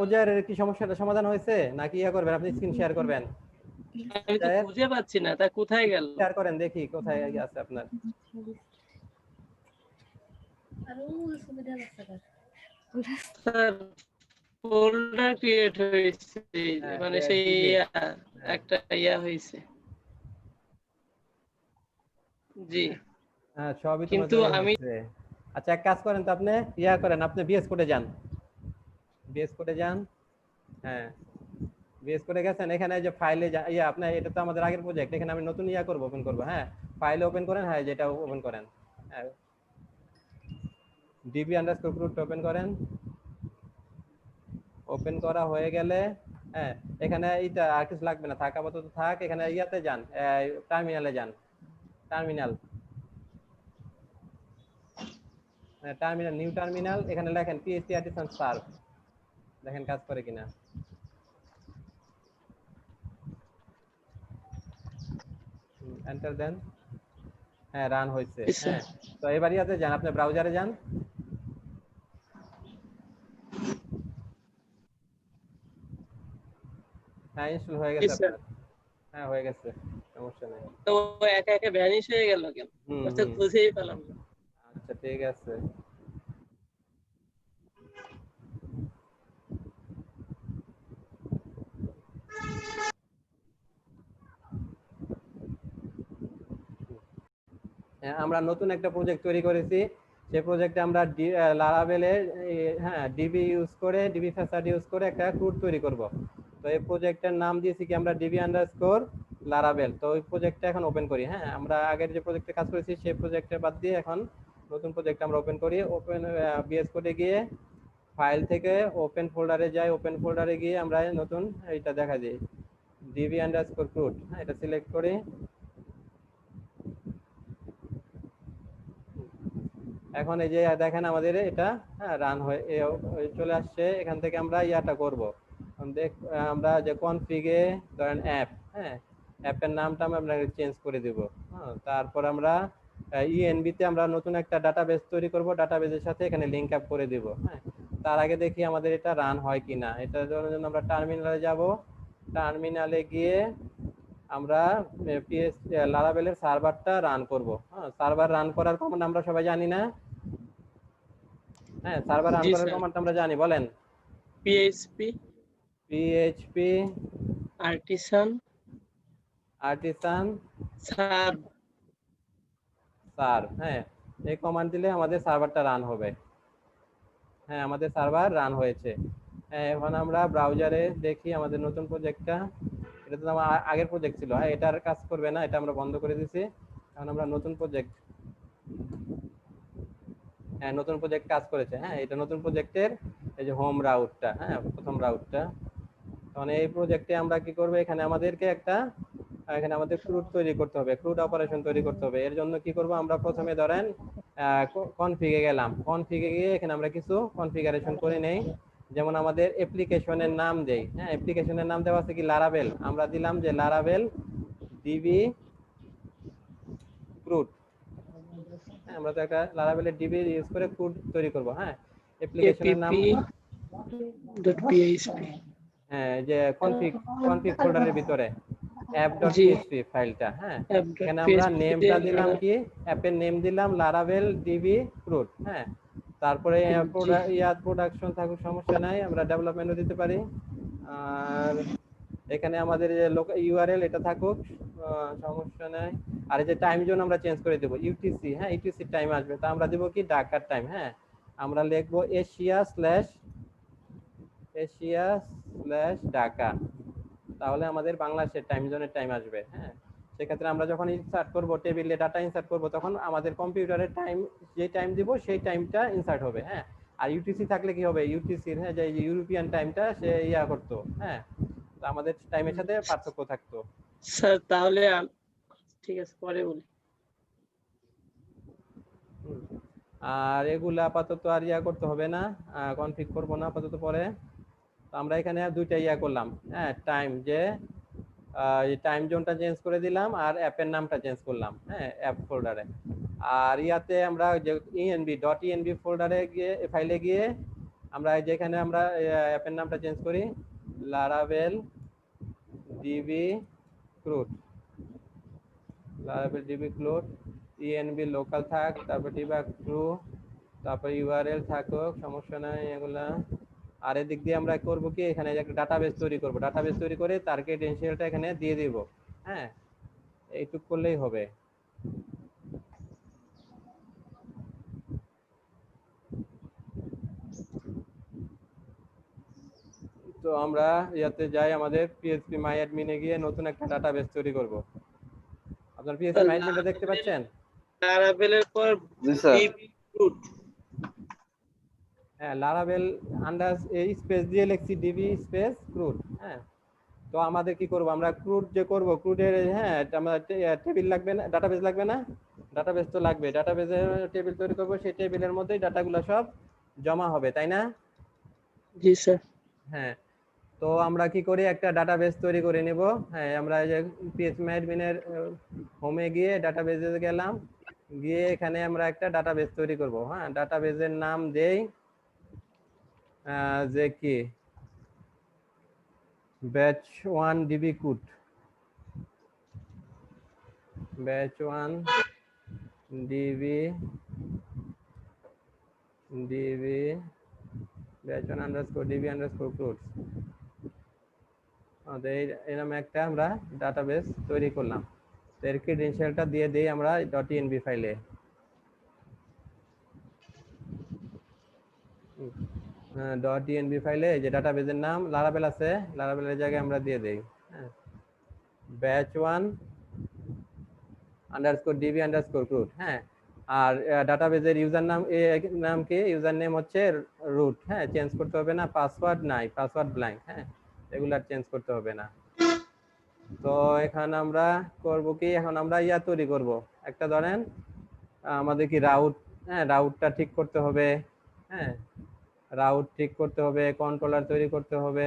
ওজারের কি সমস্যাটা সমাধান হয়েছে নাকি ইয়া করবেন? আপনি স্ক্রিন শেয়ার করবেন? আমি তো খুঁজে পাচ্ছি না, তা কোথায় গেল? শেয়ার করেন দেখি কোথায় আছে আপনার। স্যার ফোল্ডার ক্রিয়েট হয়েছে, মানে সেই একটা ইয়া হয়েছে। জি হ্যাঁ, সবই তো কিন্তু আমি আচ্ছা, এক কাজ করেন তো, আপনি ইয়া করেন, আপনি বিএস কোডে যান, হ্যাঁ বিএস কোডে গেছেন, এখানে যে ফাইলে ইয়া আপনার, এটা তো আমাদের আগের প্রজেক্ট, এখানে আমি নতুন ইয়া করব, ওপেন করব। হ্যাঁ, ফাইলে ওপেন করেন, হ্যাঁ যেটা ওপেন করেন, হ্যাঁ ডিবি আন্ডারস্কোর ক্রুড ওপেন করেন। ওপেন করা হয়ে গেলে হ্যাঁ, এখানে এইটা আর কিছু লাগবে না, থাক আপাতত থাক। এখানে ইয়াতে যান, টার্মিনালে যান, টার্মিনাল নিউ টার্মিনাল, এখানে লেখেন পিএইচপি আর্টিসান সার্ভ। দেখেন কাজ করে কিনা। এন্টার দেন। হ্যাঁ, রান হয়েছে। Yes, sir. হ্যাঁ, তো এবার ইয়াতে যান, আপনি ব্রাউজারে যান। হ্যাঁ, ইনস্টল হয়ে গেছে Yes, sir. আপনার। হ্যাঁ, হয়ে গেছে, সমস্যা নেই। তো ও একা একা ভ্যানিশ হয়ে গেল কেন? হুম, ওটা হুম। খুঁজেই পেলাম না। আচ্ছা, ঠিক আছে। হ্যাঁ, আমরা নতুন একটা প্রজেক্ট তৈরি করেছি। সেই প্রজেক্টে আমরা লারাভেলের হ্যাঁ ডিবি ইউজ করে, ডিবি ফ্যাসাড ইউজ করে একটা ক্রুড তৈরি করব। তো এই প্রজেক্টের নাম দিয়েছি কি আমরা ডিবি লারাভেল। তো ওই প্রজেক্টটা এখন ওপেন করি। হ্যাঁ, আমরা আগের যে প্রজেক্টে কাজ করেছি সেই প্রজেক্টে বাদ দিয়ে এখন নতুন প্রজেক্ট আমরা ওপেন করি। ওপেন বিএস কোডে গিয়ে ফাইল থেকে ওপেন ফোল্ডারে যাই। ওপেন ফোল্ডারে গিয়ে আমরা নতুন এইটা দেখা যায় ডিবি_ক্রুড। হ্যাঁ, এটা সিলেক্ট করি। এখন এই যে দেখেন আমাদের এটা রান হয়ে চলে আসছে। এখান থেকে আমরা ইয়াটা করব, আমরা যে কনফিগে ধরেন অ্যাপ, হ্যাঁ, অ্যাপের নামটা আমরা চেঞ্জ করে দেব। হ্যাঁ, তারপর আমরা ইএনবি তে আমরা নতুন একটা ডাটাবেস তৈরি করব, ডাটাবেসের সাথে এখানে লিংক আপ করে দেব। হ্যাঁ, তার আগে দেখি আমাদের এটা রান হয় কিনা। এটার জন্য আমরা টার্মিনালে যাব। টার্মিনালে গিয়ে আমরা লারাভেলের সার্ভারটা রান করব। হ্যাঁ, সার্ভার রান করার কমান্ড আমরা সবাই জানি না? হ্যাঁ, সার্ভার রান জি, করার স্যার। কমান্ড আমরা জানি, বলেন। PHP PHP artisan artisan serve. Serve. হ্যাঁ, এই কমান্ড দিলে আমাদের সার্ভারটা রান হবে। হ্যাঁ, আমাদের সার্ভার রান হয়েছে। হ্যাঁ, এখন আমরা ব্রাউজারে দেখি আমাদের নতুন প্রজেক্টটা। এটা তো আমার আগের প্রজেক্ট ছিল। হ্যাঁ, এটার কাজ করবে না, এটা আমরা বন্ধ করে দিয়েছি। এখন আমরা নতুন প্রজেক্ট, হ্যাঁ, নতুন প্রজেক্ট কাজ করেছে। হ্যাঁ, এটা নতুন প্রজেক্টের এই যে হোম রাউটটা, হ্যাঁ, প্রথম রাউটটা। তখন এই প্রজেক্টে আমরা কি করব, এখানে আমাদেরকে এখানে আমাদের ক্রুড তৈরি করতে হবে, ক্রুড অপারেশন তৈরি করতে হবে। এর জন্য কি করব, আমরা প্রথমে ধরেন কনফিগে গেলাম। কনফিগে গিয়ে এখানে আমরা কিছু কনফিগারেশন করে নেই। যেমন আমাদের অ্যাপ্লিকেশনের নাম দেই। হ্যাঁ, অ্যাপ্লিকেশনের নাম দেওয়া আছে কি লারাভেল। আমরা দিলাম যে লারাভেল ডিবি ক্রুড। হ্যাঁ, আমরা তো একটা লারাভেলের ডিবি ইউজ করে ক্রুড তৈরি করব। হ্যাঁ, অ্যাপ্লিকেশনের নাম app.php হ্যাঁ, যে কনফিগ ফোল্ডারের ভিতরে জি app.php ফাইলটা। হ্যাঁ, এখানে আমরা app.php নেমটা দিলাম কি, অ্যাপের নেম দিলাম লারাভেল ডিবি ক্রুড। হ্যাঁ, তারপরে প্রোডাকশন থাকুক, সমস্যা নাই, আমরা ডেভেলপমেন্টও দিতে পারি। আর এখানে আমাদের যে ইউআরএল এটা থাকুক, সমস্যা নাই। আর এই যে টাইম জোন আমরা চেঞ্জ করে দেব ইউটিসি। হ্যাঁ, ইউটিসি টাইম আসবে, তা আমরা দেব কি ঢাকার টাইম। হ্যাঁ, আমরা লিখবো এশিয়া/ঢাকা, তাহলে আমাদের বাংলাদেশের টাইম জোনের টাইম আসবে। হ্যাঁ, সেক্ষেত্রে আমরা যখন ইনসার্ট করব, টেবিলে ডাটা ইনসার্ট করব, তখন আমাদের কম্পিউটারের টাইম যে টাইম দিব সেই টাইমটা ইনসার্ট হবে। হ্যাঁ, আর ইউটিসি থাকলে কি হবে, ইউটিসির হ্যাঁ যে ইউরোপিয়ান টাইমটা সে করতো। হ্যাঁ, তো আমাদের টাইমের সাথে পার্থক্য থাকতো। স্যার তাহলে ঠিক আছে, পরে বলি। আর এগুলো আপাতত আর করতে হবে না, কনফিগ করব না আপাতত, পরে। তো আমরা এখানে দুইটা করলাম। হ্যাঁ, টাইম যে টাইম জোনটা চেঞ্জ করে দিলাম, আর অ্যাপের নামটা চেঞ্জ করলাম। হ্যাঁ, অ্যাপ ফোল্ডারে। আর আমরা যে env ফোল্ডারে গিয়ে ফাইলে গিয়ে আমরা যেখানে আমরা অ্যাপের নামটা চেঞ্জ করি Laravel DB crude, Laravel DB crude, env local থাক, তারপর ডিবা ক্রু, তারপর ইউআরএল থাকুক, সমস্যা নাই এগুলা। আর এদিক দিয়ে আমরা করব কি, এখানে একটা ডাটাবেস তৈরি করব। ডাটাবেস তৈরি করে তার ক্রেডেনশিয়ালটা এখানে দিয়ে দিব। হ্যাঁ, এইটুক করলেই হবে। তো আমরা যাই, আমাদের পিএইচপি মাই অ্যাডমিনে গিয়ে নতুন একটা ডাটাবেস তৈরি করব। আপনার পিএইচপি মাই অ্যাডমিনটা দেখতে পাচ্ছেন? লারাভেলের পর জি স্যার। DB crude. হ্যাঁ, লারাভেল স্পেস দিয়ে লিখছি ডিবি স্পেস ক্রুড। হ্যাঁ, তো আমাদের কি করব, আমরা ক্রুড যে করব, ক্রুডের হ্যাঁ আমরা টেবিল লাগবে না, ডাটাবেস লাগবে না? ডাটাবেস তো লাগবে, ডাটাবেসে টেবিল তৈরি করব, সেই টেবিলের মধ্যেই ডাটাগুলো সব জমা হবে, তাই না? জি স্যার। হ্যাঁ, তো আমরা কি করি, একটা ডাটাবেস তৈরি করে নিব। হ্যাঁ, আমরা এই যে পিএইচপি অ্যাডমিনের হোমে গিয়ে ডাটাবেসে গেলাম, গিয়ে এখানে আমরা একটা ডাটাবেস তৈরি করব। হ্যাঁ, ডাটাবেসের নাম দেই যে কি ব্যাচ 1 ডিবি কুট, batch 1 DB batch 1 underscore DB underscore কুট। এই নামে একটা আমরা ডাটাবেস তৈরি করলাম। এর ক্রেডেনশিয়ালটা দিয়ে দেই আমরা .env ফাইলে। .env ফাইলে যে ডাটাবেসের নাম লারাভেল আছে, লারাভেলের জায়গায় আমরা দিয়ে দেই batch 1 underscore DB underscore kraut. হ্যাঁ, আর ডাটাবেসের ইউজার নাম কি, ইউজার নেম হচ্ছে রুট। হ্যাঁ, চেঞ্জ করতে হবে না, পাসওয়ার্ড নাই, পাসওয়ার্ড ব্ল্যাঙ্ক। হ্যাঁ, এগুলা চেঞ্জ করতে হবে না। তো এখানে আমরা করব কি, এখন আমরা তৈরি করব একটা, ধরেন আমাদের কি রাউট, হ্যাঁ রাউটটা ঠিক করতে হবে। হ্যাঁ, রাউট ঠিক করতে হবে, কন্ট্রোলার তৈরি করতে হবে।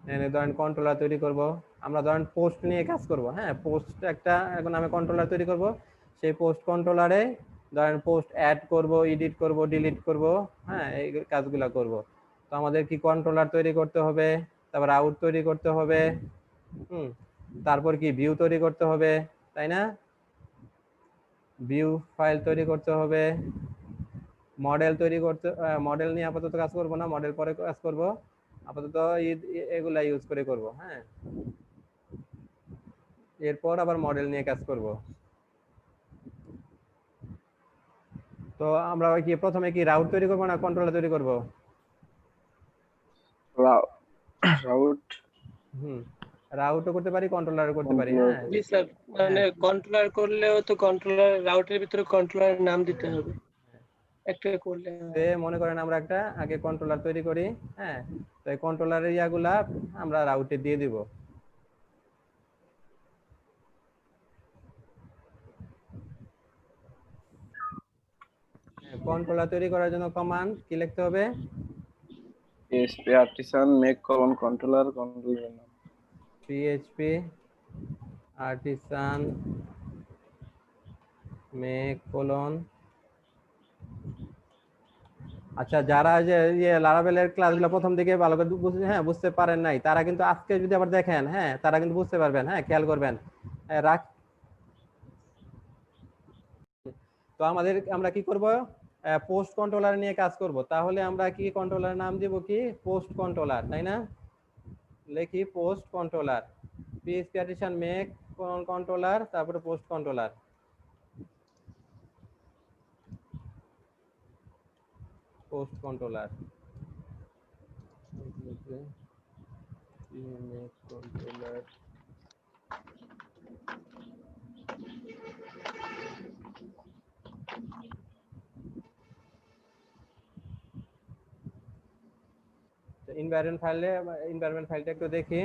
এখানে ধরেন কন্ট্রোলার তৈরি করব আমরা, ধরেন পোস্ট নিয়ে কাজ করব। হ্যাঁ, পোস্ট একটা এখন আমি কন্ট্রোলার তৈরি করব। সেই পোস্ট কন্ট্রোলারে ধরেন পোস্ট অ্যাড করব, এডিট করব, ডিলিট করব। হ্যাঁ, এই কাজগুলো করব। তো আমাদের কি কন্ট্রোলার তৈরি করতে হবে, তারপর আউট তৈরি করতে হবে, তারপর কি ভিউ তৈরি করতে হবে, তাই না? ভিউ ফাইল তৈরি করতে হবে, মডেল তৈরি করতে, মডেল নিয়ে আপাতত কাজ করব না, মডেল পরে কাজ করব, আপাতত এগুলা ইউজ করে করব। হ্যাঁ, এরপর আবার মডেল নিয়ে কাজ করব। তো আমরা কি প্রথমে কি রাউট তৈরি করব না কন্ট্রোলার তৈরি করব? রাউট রাউটও করতে পারি, কন্ট্রোলারও করতে পারি। হ্যাঁ জি স্যার, মানে কন্ট্রোলার করলেও তো কন্ট্রোলার রাউটের ভিতরে কন্ট্রোলারের নাম দিতে হবে একটা করলে। মনে করেন আমরা একটা আগে কন্ট্রোলার তৈরি করি। হ্যাঁ, তো এই কন্ট্রোলারের ইয়াগুলা আমরা রাউটে দিয়ে দিব। কন্ট্রোলার তৈরি করার জন্য কমান্ড কি লিখতে হবে? PHP artisan make controller নাম। PHP artisan make আচ্ছা, যারা যে লারাভেলের ক্লাসগুলো প্রথম দিকে ভালো করে বুঝতে পারেন নাই, তারা কিন্তু আজকে যদি আবার দেখেন, হ্যাঁ তারা কিন্তু বুঝতে পারবেন। হ্যাঁ, খেয়াল করবেন। তো আমরা কি করব, পোস্ট কন্ট্রোলার নিয়ে কাজ করব। তাহলে আমরা কি কন্ট্রোলার নাম দিব কি, পোস্ট কন্ট্রোলার, তাই না? লিখি post controller, PHP artisan make controller, তারপরে post controller. Post controller environment ফাইলটা একটু দেখি।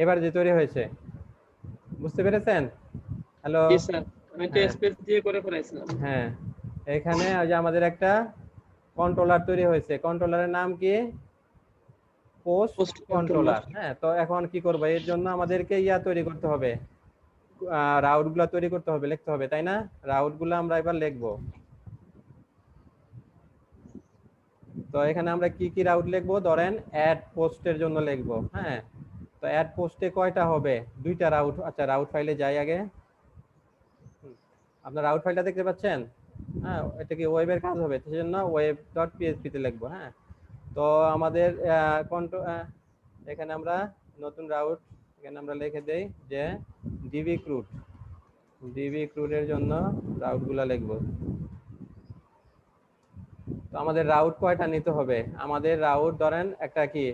এবার যে তৈরি হয়েছে, বুঝতে পেরেছেন? হ্যালো, জি স্যার, আমি তো স্পেস দিয়ে করে ফেলাইছিলাম। হ্যাঁ, এখানে যে আমাদের একটা কন্ট্রোলার তৈরি হয়েছে, কন্ট্রোলারের নাম কি, পোস্ট কন্ট্রোলার। হ্যাঁ, তো এখন কি করব, এর জন্য আমাদেরকে তৈরি করতে হবে, রাউট গুলা তৈরি করতে হবে, লিখতে হবে, তাই না? রাউট গুলা আমরা এবার লিখবো। তো এখানে আমরা কি কি রাউট লিখবো, ধরেন অ্যাড পোস্টের জন্য লিখবো। হ্যাঁ, তো অ্যাড পোস্টে কয়টা হবে, 2টা রাউট। আচ্ছা, রাউট ফাইলে যাই আগে। আপনার রাউট ফাইলটা দেখতে পাচ্ছেন? হ্যাঁ, এটা কি ওয়েবের কাজ হবে, সেজন্য web.php তে লিখবো। হ্যাঁ, তো আমাদের এখানে আমরা নতুন রাউট, এখানে আমরা লিখে দেই যে ডিবি ক্রুটের জন্য রাউট গুলা লিখবো। তো আমাদের রাউট কয়টা নিতে হবে, আমাদের রাউট ধরেন একটা কি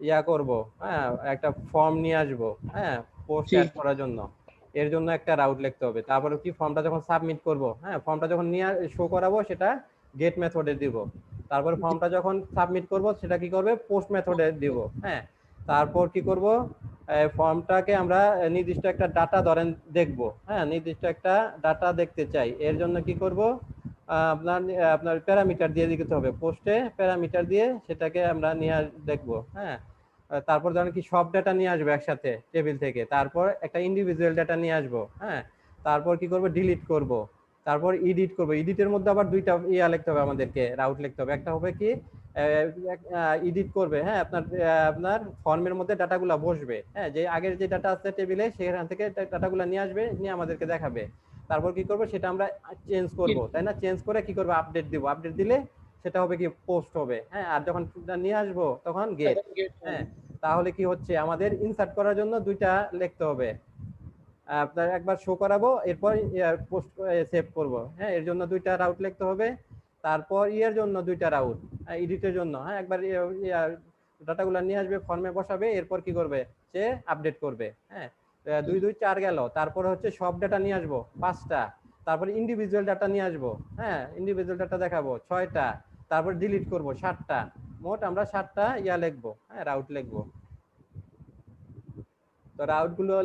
ইয়া করব, হ্যাঁ একটা ফর্ম নিয়ে আসবো, হ্যাঁ পোস্ট জি। অ্যাড করার জন্য। এর জন্য একটা রাউট লিখতে হবে। তারপরে কি ফর্মটা যখন সাবমিট করব, হ্যাঁ ফর্মটা যখন নিয়ে শো করাবো সেটা গেট মেথডে দিব। তারপর ফর্মটা যখন সাবমিট করব সেটা কি করবে পোস্ট মেথডে দিব, হ্যাঁ। তারপর কি করব, ফর্মটাকে আমরা নির্দিষ্ট একটা ডাটা ধরেন দেখব, হ্যাঁ নির্দিষ্ট একটা ডাটা দেখতে চাই। এর জন্য কি করব, আপনার প্যারামিটার দিয়ে দিতে হবে, পোস্টে প্যারামিটার দিয়ে সেটাকে আমরা নিয়ে দেখবো, হ্যাঁ। তারপর ধরেন কি সব ডাটা নিয়ে আসবো একসাথে টেবিল থেকে, তারপর একটা ইন্ডিভিজুয়াল ডাটা নিয়ে আসবো, হ্যাঁ। তারপর কি করব, ডিলিট করব, তারপর এডিট করব। এডিটের মধ্যে আবার দুইটা ইয়া লিখতে হবে আমাদেরকে, রাউট লিখতে হবে। একটা হবে কি এডিট করবে, হ্যাঁ আপনার ফর্মের মধ্যে ডাটাগুলো বসবে, হ্যাঁ যে আগের যে ডাটা আছে টেবিলে সেখান থেকে ডাটাগুলো নিয়ে আসবে, নিয়ে আমাদেরকে দেখাবে। তারপর কি করব, সেটা আমরা চেঞ্জ করব, তাই না? চেঞ্জ করে কি করব, আপডেট দিব। আপডেট দিলে সেটা হবে কি পোস্ট হবে, হ্যাঁ। আর যখন নিয়ে আসবো তখন গেট, হ্যাঁ। তাহলে কি হচ্ছে, আমাদের ইনসার্ট করার জন্য দুইটা লিখতে হবে। আপনার একবার শো করাবো, এরপর পোস্ট সেভ করব, হ্যাঁ এর জন্য দুইটা রাউট লিখতে হবে। তারপর ইয়ের জন্য দুইটা রাউট, এডিটের জন্য, হ্যাঁ একবার ডাটাগুলো নিয়ে আসবে, ফর্মে বসাবে, এরপর কি করবে, সে আপডেট করবে, হ্যাঁ। 2 2 4 গেল। তারপর হচ্ছে সব ডাটা নিয়ে আসবো 5টা। তারপর ইন্ডিভিজুয়াল ডাটা নিয়ে আসবো, হ্যাঁ ইন্ডিভিজুয়াল ডাটা দেখাবো 6টা। তারপর ডিলিট করব 7টা। মোট আমরা 7টা ইয়া লিখবো, হ্যাঁ রাউট লিখবো। তো রাউট গুলো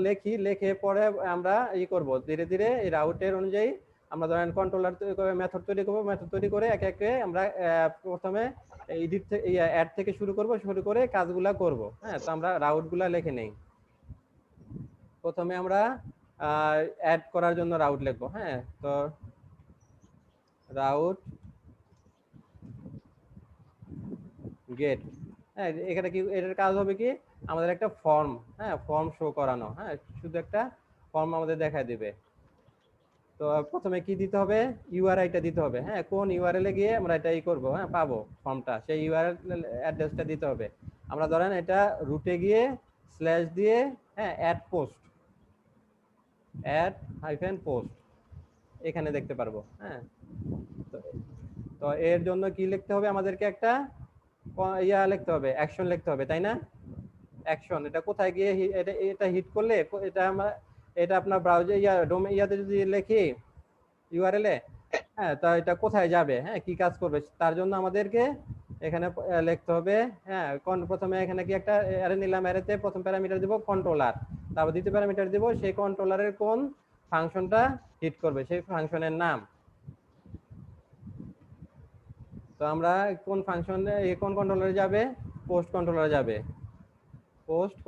লিখে পরে আমরা করব ধীরে ধীরে এই রাউটের অনুযায়ী আমরা ধরেন কন্ট্রোলার মেথড তৈরি করব। মেথড তৈরি করে একে একে আমরা প্রথমে এডিট অ্যাড থেকে শুরু করে কাজগুলা করব, হ্যাঁ। তো আমরা রাউট গুলা লিখে নেই। প্রথমে আমরা অ্যাড করার জন্য রাউট লিখবো, হ্যাঁ। তো রাউট গেট, হ্যাঁ এখানে কি এটার কাজ হবে কি, আমাদের একটা ফর্ম, হ্যাঁ ফর্ম শো করানো, হ্যাঁ শুধু একটা ফর্ম আমাদের দেখায় দিবে। তো প্রথমে কি দিতে হবে, ইউআরআইটা দিতে হবে, হ্যাঁ কোন ইউআরএল এ গিয়ে আমরা এটা করব, হ্যাঁ পাবো ফর্মটা, সেই ইউআরএল অ্যাড্রেসটা দিতে হবে। আমরা ধরেন এটা রুটে গিয়ে স্ল্যাশ দিয়ে, হ্যাঁ অ্যাড পোস্ট এখানে দেখতে পারবো, হ্যাঁ। তো এর জন্য কি লিখতে হবে, আমাদেরকে একটা ইয়া লিখতে হবে, অ্যাকশন লিখতে হবে, তাই না? অ্যাকশন, এটা কোথায় গিয়ে এটা হিট করলে এটা আপনার ব্রাউজার ইয়াতে যদি লিখি ইউআরএল এ, হ্যাঁ তা এটা কোথায় যাবে, হ্যাঁ কি কাজ করবে, তার জন্য আমাদেরকে এখানে লিখতে হবে, হ্যাঁ প্রথমে এখানে কি একটা অ্যারে নিলাম, অ্যারেতে প্রথম প্যারামিটার দিব কন্ট্রোলার, তারপর দ্বিতীয় প্যারামিটার দিব সেই কন্ট্রোলারের কোন ফাংশনটা হিট করবে সেই ফাংশনের নাম। তো আমরা কোন ফাংশনে কোন কন্ট্রোলারে যাবে, পোস্ট কন্ট্রোলারে যাবে, পোস্ট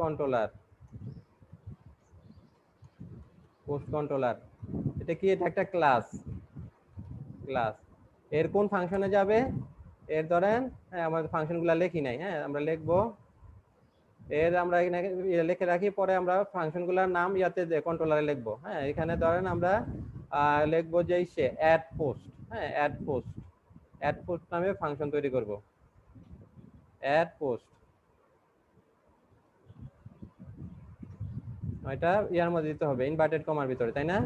কন্ট্রোলার। এটা কি, এটা একটা ক্লাস। এর কোন ফাংশনে যাবে, এর ধরেন, হ্যাঁ আমাদের ফাংশনগুলো লিখি নাই, হ্যাঁ আমরা লিখবো। এর আমরা এখানে লিখে রাখি, পরে আমরা ফাংশনগুলোর নাম ইয়াতে কন্ট্রোলারে লিখবো, হ্যাঁ এখানে ধরেন আমরা লিখবো যে অ্যাড পোস্ট, হ্যাঁ অ্যাড পোস্ট নামে ফাংশন তৈরি করব, অ্যাড পোস্ট। এটা ইয়ার মধ্যে দিতে হবে, ইনভার্টেড কমার ভিতরে, তাই না?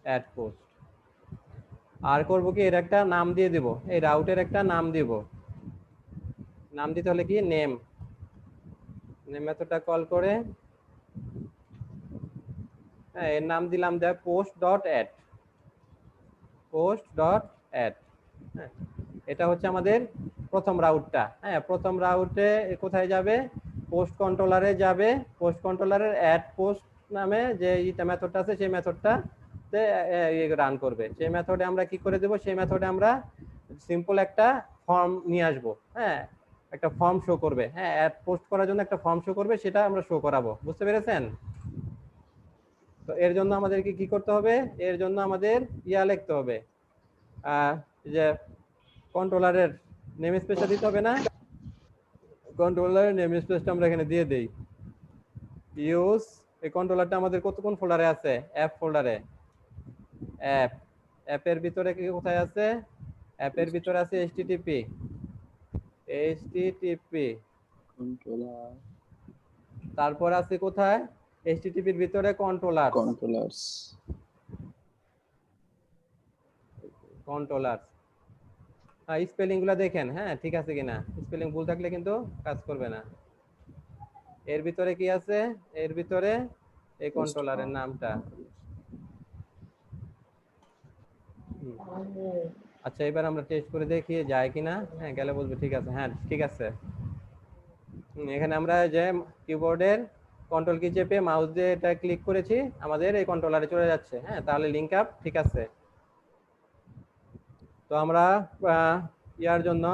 Add post. আর করব কি, এর একটা নাম দিয়ে দিব, এই রাউটের একটা নাম দিব। নাম দিতে হলে কি, নেম মেথডটা কল করে, হ্যাঁ এর নাম দিলাম দেখ পোস্ট ডট অ্যাড। হ্যাঁ এটা হচ্ছে আমাদের প্রথম রাউটটা, হ্যাঁ প্রথম রাউটে কোথায় যাবে, পোস্ট কন্ট্রোলারে যাবে। পোস্ট কন্ট্রোলারের অ্যাড পোস্ট নামে যে মেথডটা আছে সেই মেথডটা রান করবে। সেই মেথডে আমরা কি করে দেব, সেই মেথডে আমরা সিম্পল একটা ফর্ম নিয়ে আসব, হ্যাঁ একটা ফর্ম শো করবে, হ্যাঁ অ্যাড পোস্ট করার জন্য একটা ফর্ম শো করবে, সেটা আমরা শো করাবো। বুঝতে পেরেছেন? তো এর জন্য আমাদেরকে কি করতে হবে, এর জন্য আমাদের ইয়া লিখতে হবে, যে কন্ট্রোলারের নেম স্পেসটা দিতে হবে না, কন্ট্রোলারের নেম স্পেসটা আমরা এখানে দিয়ে দেই। ইউজ, এই কন্ট্রোলারটা আমাদের কোন ফোল্ডারে আছে, অ্যাপ ফোল্ডারে। অ্যাপের ভিতরে কি কোথায় আছে, অ্যাপের ভিতরে আছে এইচটিটিপি কন্ট্রোলার, তারপর আছে কোথায়, এইচটিটিপির ভিতরে কন্ট্রোলার, স্পেলিং গুলা দেখেন, হ্যাঁ ঠিক আছে কিনা। স্পেলিং ভুল থাকলে কিন্তু কাজ করবে না। এর ভিতরে কি আছে? এর ভিতরে এই কন্ট্রোলারের নামটা। আচ্ছা এবার আমরা টেস্ট করে দেখি যায় কিনা। হ্যাঁ গেলে বলবে ঠিক আছে। হ্যাঁ ঠিক আছে। এখানে আমরা যে কিবোর্ডের কন্ট্রোল কি চেপে মাউস দিয়ে এটা ক্লিক করেছি, আমাদের এই কন্ট্রোলারে চলে যাচ্ছে। হ্যাঁ তাহলে লিংক আপ ঠিক আছে। তো আমরা ইয়ার জন্য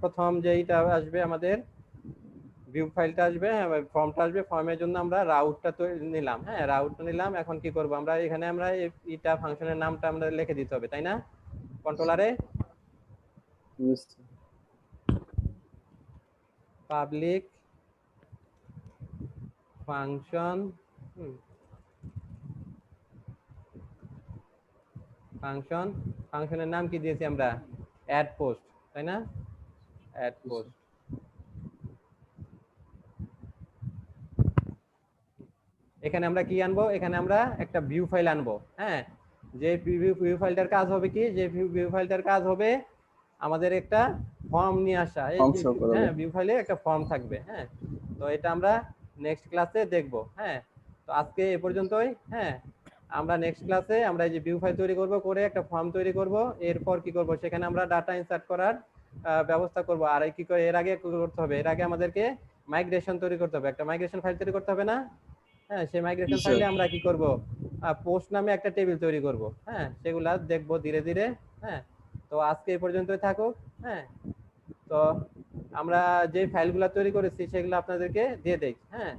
প্রথম যেইটা আসবে আমাদের ভিউ ফাইলটা আসবে, ফর্মটা আসবে। ফর্মের জন্য আমরা রাউটটা তো নিলাম। হ্যাঁ রাউটটা নিলাম। এখন কি করব আমরা এখানে আমরা এটা ফাংশনের নামটা আমরা লিখে দিতে হবে, তাই না? কন্ট্রোলারে Yes, sir. পাবলিক ফাংশন ফাংশনের নাম কি দিয়েছি আমরা? অ্যাড পোস্ট, তাই না? Add post. এখানে আমরা কি আনবো? এখানে আমরা একটা ভিউ ফাইল আনবো। হ্যাঁ যে ভিউ ফাইলটার কাজ হবে কি? যে ভিউ ফাইলটার কাজ হবে আমাদের একটা ফর্ম নিয়ে আসা। Form show করাবে। হ্যাঁ ভিউ ফাইলে একটা ফর্ম থাকবে। হ্যাঁ তো এটা আমরা নেক্সট ক্লাসে দেখব। হ্যাঁ তো আজকে এ পর্যন্তই। হ্যাঁ আমরা নেক্সট ক্লাসে আমরা এই যে ভিউ ফাইল তৈরি করব, করে একটা ফর্ম তৈরি করব। এরপর কি করব? সেখানে আমরা ডাটা ইনসার্ট করার ব্যবস্থা করব। আর কি করে এর আগে কি করতে হবে? এর আগে আমাদেরকে মাইগ্রেশন তৈরি করতে হবে, একটা মাইগ্রেশন ফাইল তৈরি করতে হবে না? হ্যাঁ সেই মাইগ্রেশন Yes, sir. ফাইলে আমরা কি করব? পোস্ট নামে একটা টেবিল তৈরি করব। হ্যাঁ সেগুলা দেখব ধীরে ধীরে। হ্যাঁ তো আজকে এই পর্যন্তই থাকুক। হ্যাঁ তো আমরা যে ফাইলগুলো তৈরি করেছি সেগুলো আপনাদেরকে দিয়ে দেই। হ্যাঁ